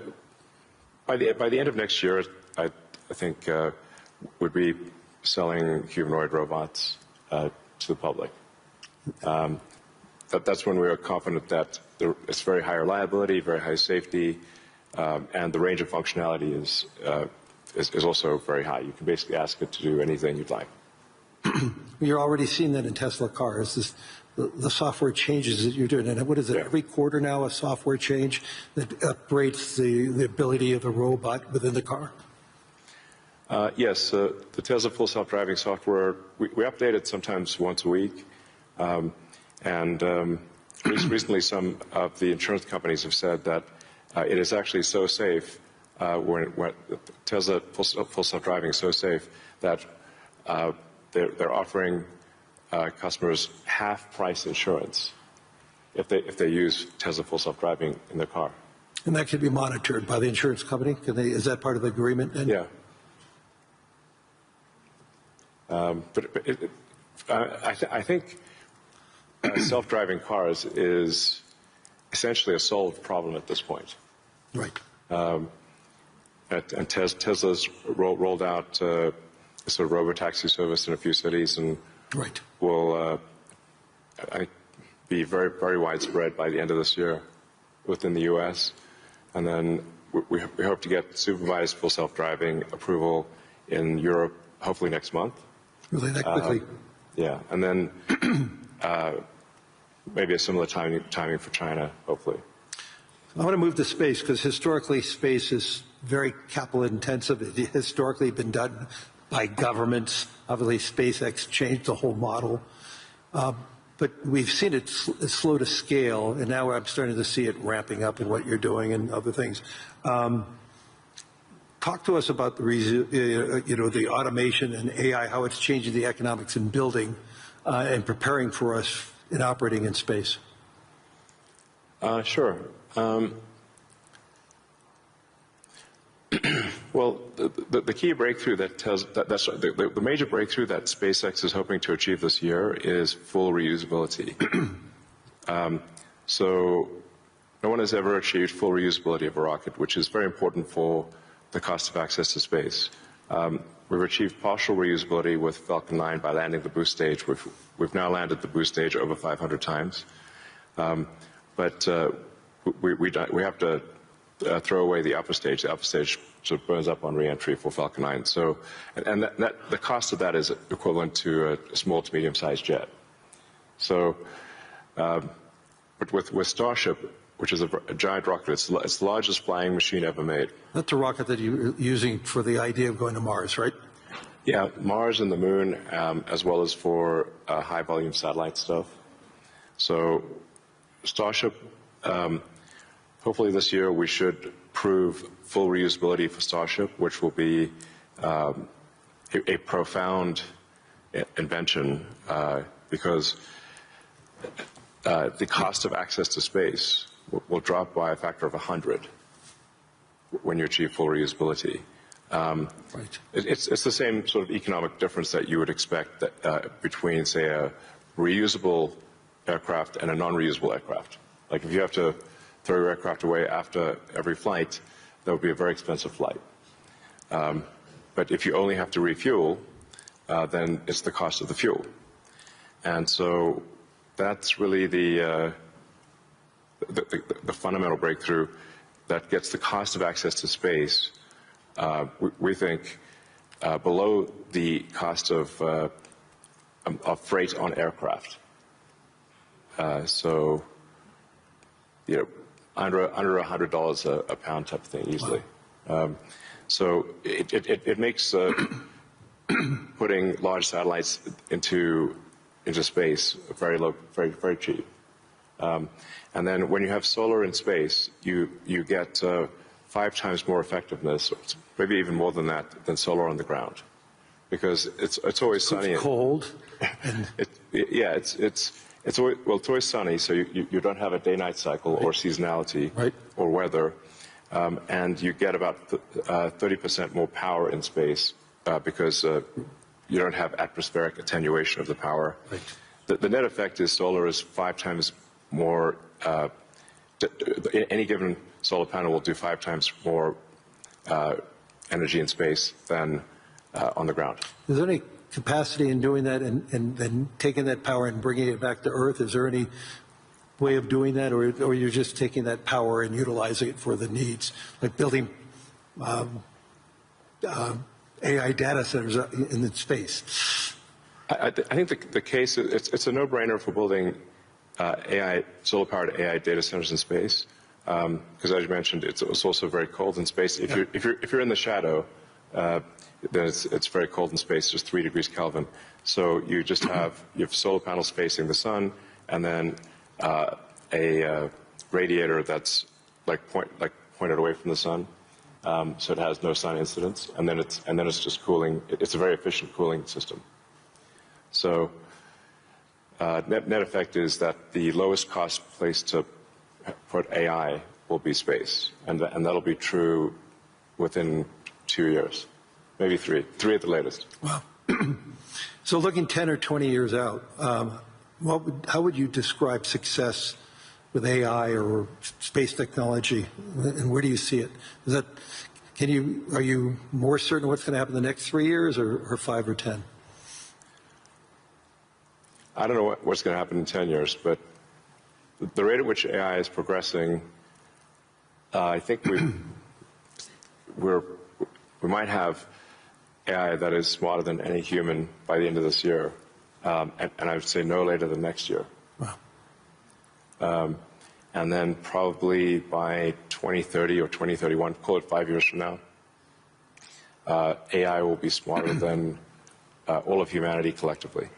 by the end of next year, I think would be selling humanoid robots to the public. That's when we are confident that it's very high reliability, very high safety, and the range of functionality is also very high. You can basically ask it to do anything you'd like. You're already seeing that in Tesla cars. The software changes that you're doing, and what is it? Every quarter now, a software change that upgrades the ability of the robot within the car. Yes, the Tesla Full Self-Driving software, we update it sometimes once a week. Recently some of the insurance companies have said that it is actually so safe, when Tesla Full Self-Driving is so safe that they're offering customers half-price insurance if they use Tesla Full Self-Driving in their car. And that can be monitored by the insurance company? Is that part of the agreement? Yeah. I think self-driving cars is essentially a solved problem at this point. Right. And Tesla's rolled out a sort of robotaxi service in a few cities, and right. will be very, very widespread by the end of this year within the U.S. And then we hope to get supervised full self-driving approval in Europe hopefully next month. Really that quickly? Yeah, and then maybe a similar timing for China, hopefully. I want to move to space because historically space is very capital intensive. It historically been done by governments. Obviously SpaceX changed the whole model. But we've seen it slow to scale, and now I'm starting to see it ramping up in what you're doing and other things. Talk to us about the automation and AI, how it's changing the economics in building and preparing for us in operating in space. Sure. Well, the key breakthrough the major breakthrough that SpaceX is hoping to achieve this year is full reusability. So no one has ever achieved full reusability of a rocket, which is very important for the cost of access to space. We've achieved partial reusability with Falcon 9 by landing the boost stage. We've now landed the boost stage over 500 times. But we have to throw away the upper stage. The upper stage sort of burns up on re-entry for Falcon 9. So, and the cost of that is equivalent to a small to medium-sized jet. So, but with Starship, which is a giant rocket, it's the largest flying machine ever made. That's a rocket that you're using for the idea of going to Mars, right? Yeah, Mars and the Moon, as well as for high-volume satellite stuff. So, Starship. Hopefully this year we should prove full reusability for Starship, which will be a profound invention because the cost of access to space will drop by a factor of 100 when you achieve full reusability. Right. It's the same sort of economic difference that you would expect that, between, say, a reusable aircraft and a non-reusable aircraft. Like if you have to throw your aircraft away after every flight, that would be a very expensive flight. But if you only have to refuel, then it's the cost of the fuel. And so that's really the fundamental breakthrough that gets the cost of access to space, we think, below the cost of freight on aircraft. So, you know, under $100 a pound type of thing easily. So it makes putting large satellites into space very low, very cheap. And then when you have solar in space, you get 5 times more effectiveness, maybe even more than that, than solar on the ground, because it's always sunny. It's cold. It's always sunny, so you don't have a day-night cycle or seasonality or weather, and you get about 30% more power in space because you don't have atmospheric attenuation of the power. Right. The net effect is solar is 5 times more. Any given solar panel will do 5 times more energy in space than on the ground. Is there any capacity in doing that and then taking that power and bringing it back to Earth? Is there any way of doing that, or you're just taking that power and utilizing it for the needs, like building AI data centers in space? I think the case, it's a no-brainer for building solar-powered AI data centers in space, because as you mentioned, it's also very cold in space. If you're in the shadow, then it's very cold in space, just 3 degrees Kelvin. So you just have solar panels facing the sun, and then a radiator that's pointed away from the sun, so it has no sun incidence, and then it's just cooling. It's a very efficient cooling system. So net effect is that the lowest cost place to put AI will be space, and that'll be true within 2 years, maybe 3 at the latest. Wow. So looking 10 or 20 years out, how would you describe success with AI or space technology, and where do you see it? Are you more certain what's going to happen in the next 3 years, or 5 or 10? I don't know what's going to happen in 10 years, but the rate at which AI is progressing, I think we might have AI that is smarter than any human by the end of this year, and I would say no later than next year. Wow. And then probably by 2030 or 2031, call it 5 years from now, AI will be smarter than all of humanity collectively.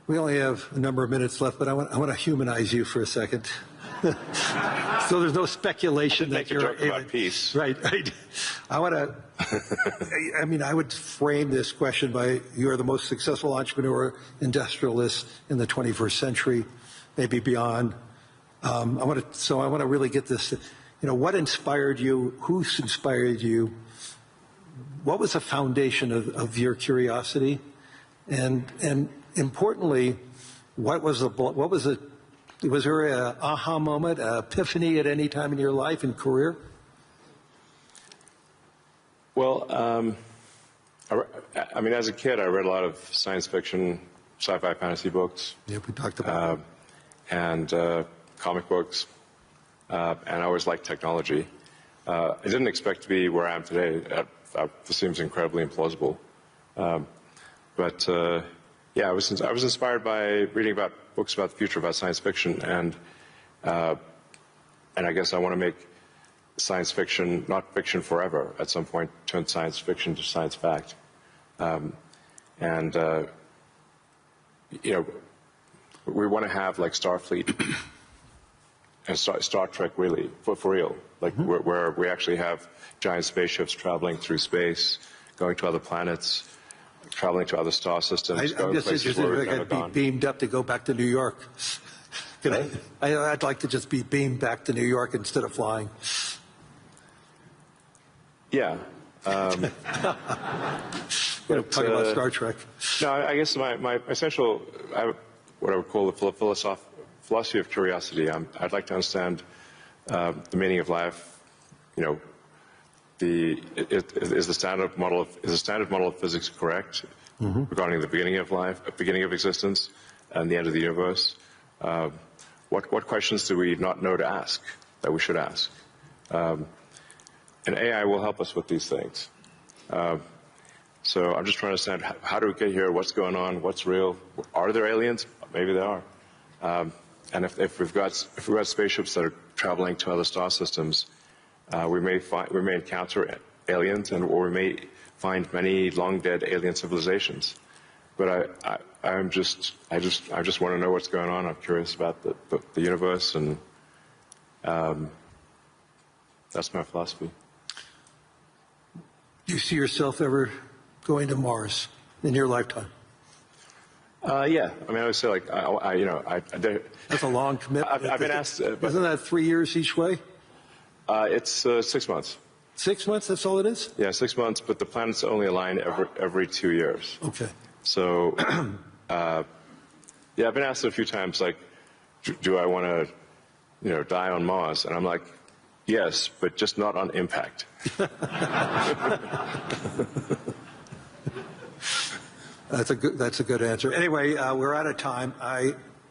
We only have a number of minutes left, but I want to humanize you for a second. So there's no speculation that you're about peace. Right. I want to. I would frame this question by: you are the most successful entrepreneur, industrialist in the 21st century, maybe beyond. I want to really get this. What inspired you? Who's inspired you? What was the foundation of your curiosity? And importantly, was there an aha moment, an epiphany at any time in your life and career? Well, as a kid, I read a lot of science fiction, sci-fi, fantasy books. Yeah, we talked about and comic books, and I always liked technology. I didn't expect to be where I am today. This seems incredibly implausible. But I was inspired by reading about books about the future, about science fiction, and I guess I want to make science fiction not fiction forever. At some point, turn science fiction to science fact, we want to have like Starfleet and Star Trek, really for real, like where we actually have giant spaceships traveling through space, going to other planets. traveling to other star systems, I'm going just places interested where if we've I never could be gone. beamed up to go back to New York. I'd like to just be beamed back to New York instead of flying. Yeah. Talking about Star Trek. No, I guess my essential, what I would call the philosophy of curiosity. I'd like to understand the meaning of life. You know, is the standard model of physics correct regarding the beginning of life, beginning of existence, and the end of the universe? What questions do we not know to ask that we should ask? And AI will help us with these things. So I'm just trying to understand how do we get here? What's going on? What's real? Are there aliens? Maybe there are. And if we've got spaceships that are traveling to other star systems, we may encounter aliens, or we may find many long dead alien civilizations. But I just want to know what's going on. I'm curious about the universe, and that's my philosophy. Do you see yourself ever going to Mars in your lifetime? Yeah, I mean, I would say like That's a long commitment. I've been asked. Isn't that 3 years each way? It's 6 months. 6 months. That's all it is. Yeah, 6 months, but the planets only align every 2 years. Okay. So, yeah, I've been asked a few times, like, do I want to, die on Mars? And I'm like, yes, but just not on impact. That's a good answer. Anyway, we're out of time.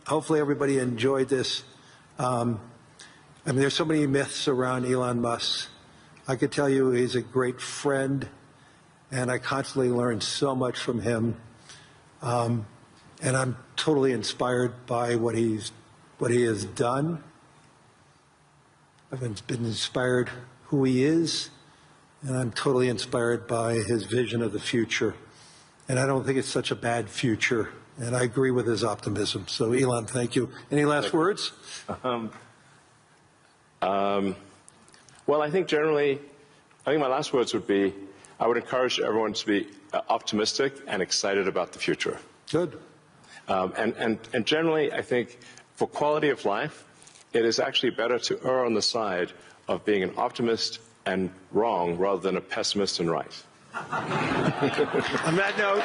Hopefully everybody enjoyed this. I mean, there's so many myths around Elon Musk. I could tell you he's a great friend, and I constantly learn so much from him. And I'm totally inspired by what he has done. I've been inspired who he is, and I'm totally inspired by his vision of the future. And I don't think it's such a bad future, and I agree with his optimism. So, Elon, thank you. Any last words? Well, I think my last words would be, I would encourage everyone to be optimistic and excited about the future. Good. And generally, I think for quality of life, it is actually better to err on the side of being an optimist and wrong rather than a pessimist and right. On that note.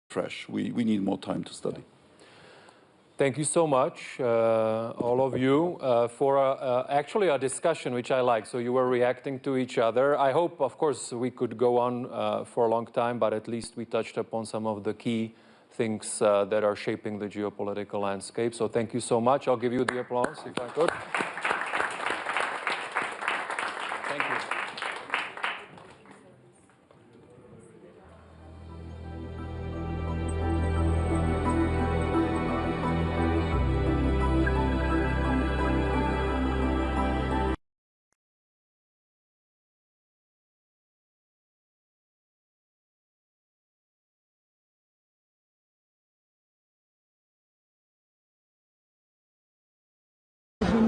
fresh. We need more time to study. Thank you so much, all of you, for actually a discussion which I like. So you were reacting to each other. I hope, of course, we could go on for a long time, but at least we touched upon some of the key things that are shaping the geopolitical landscape. So thank you so much. I'll give you the applause, if I could. Thank you. On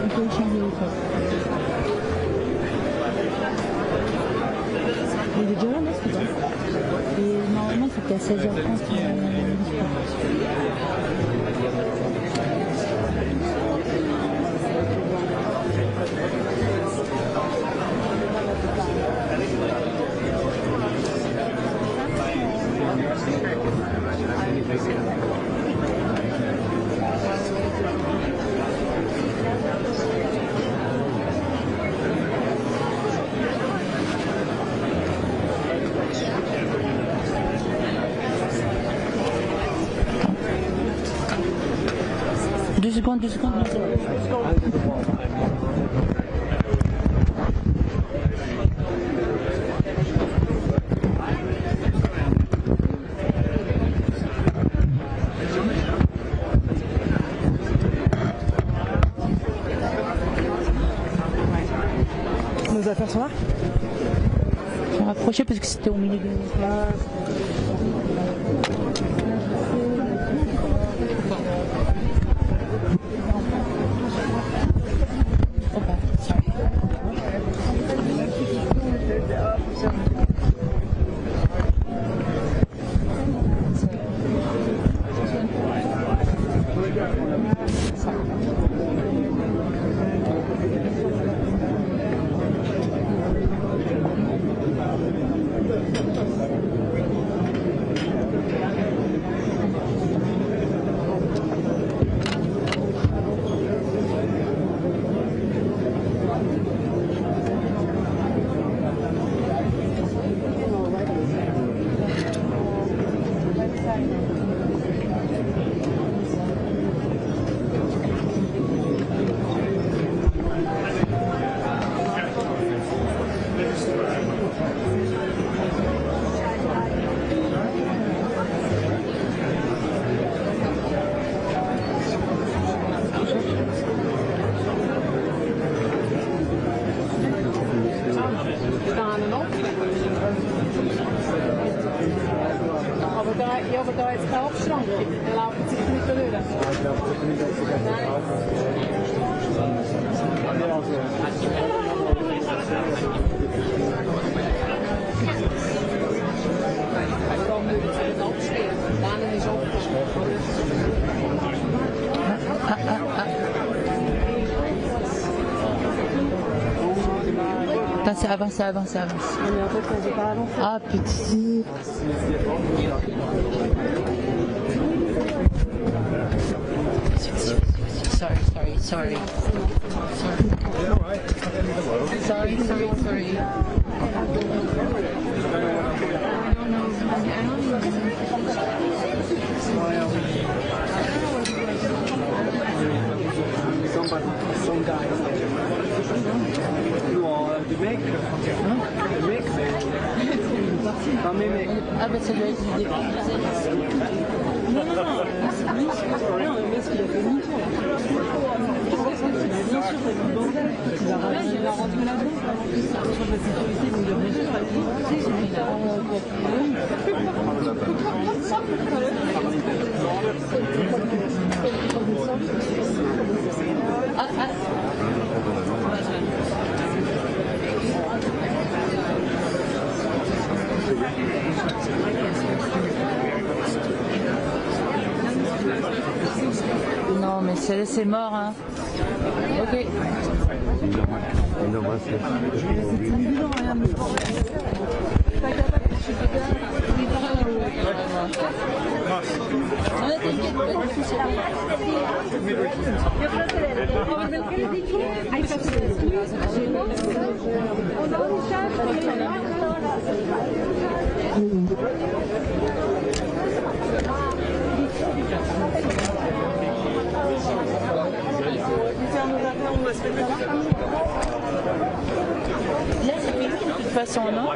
peut changer le code. Il est déjà là, non, c'est pas. Et normalement, c'était à 16h30. Deux secondes. Nos affaires sont là. Je vais rapprocher parce que c'était au milieu de... Aber da jetzt kein Abstand gibt, dann laufen sie nicht durch. Avance. Mais en fait, quand j'ai pas avancé. Ah, petit. Sorry. Some guys du mec, pas mes mecs. Ah bah ça doit être l'idée. Non, le mec il a fait une tour. Bien sûr, c'est du bordel. Il a rentré là-dedans. Sur la sécurité, vous le mettez sur Non, mais c'est mort, hein. Ok. Pas capable, je suis pas capable. De toute façon, non?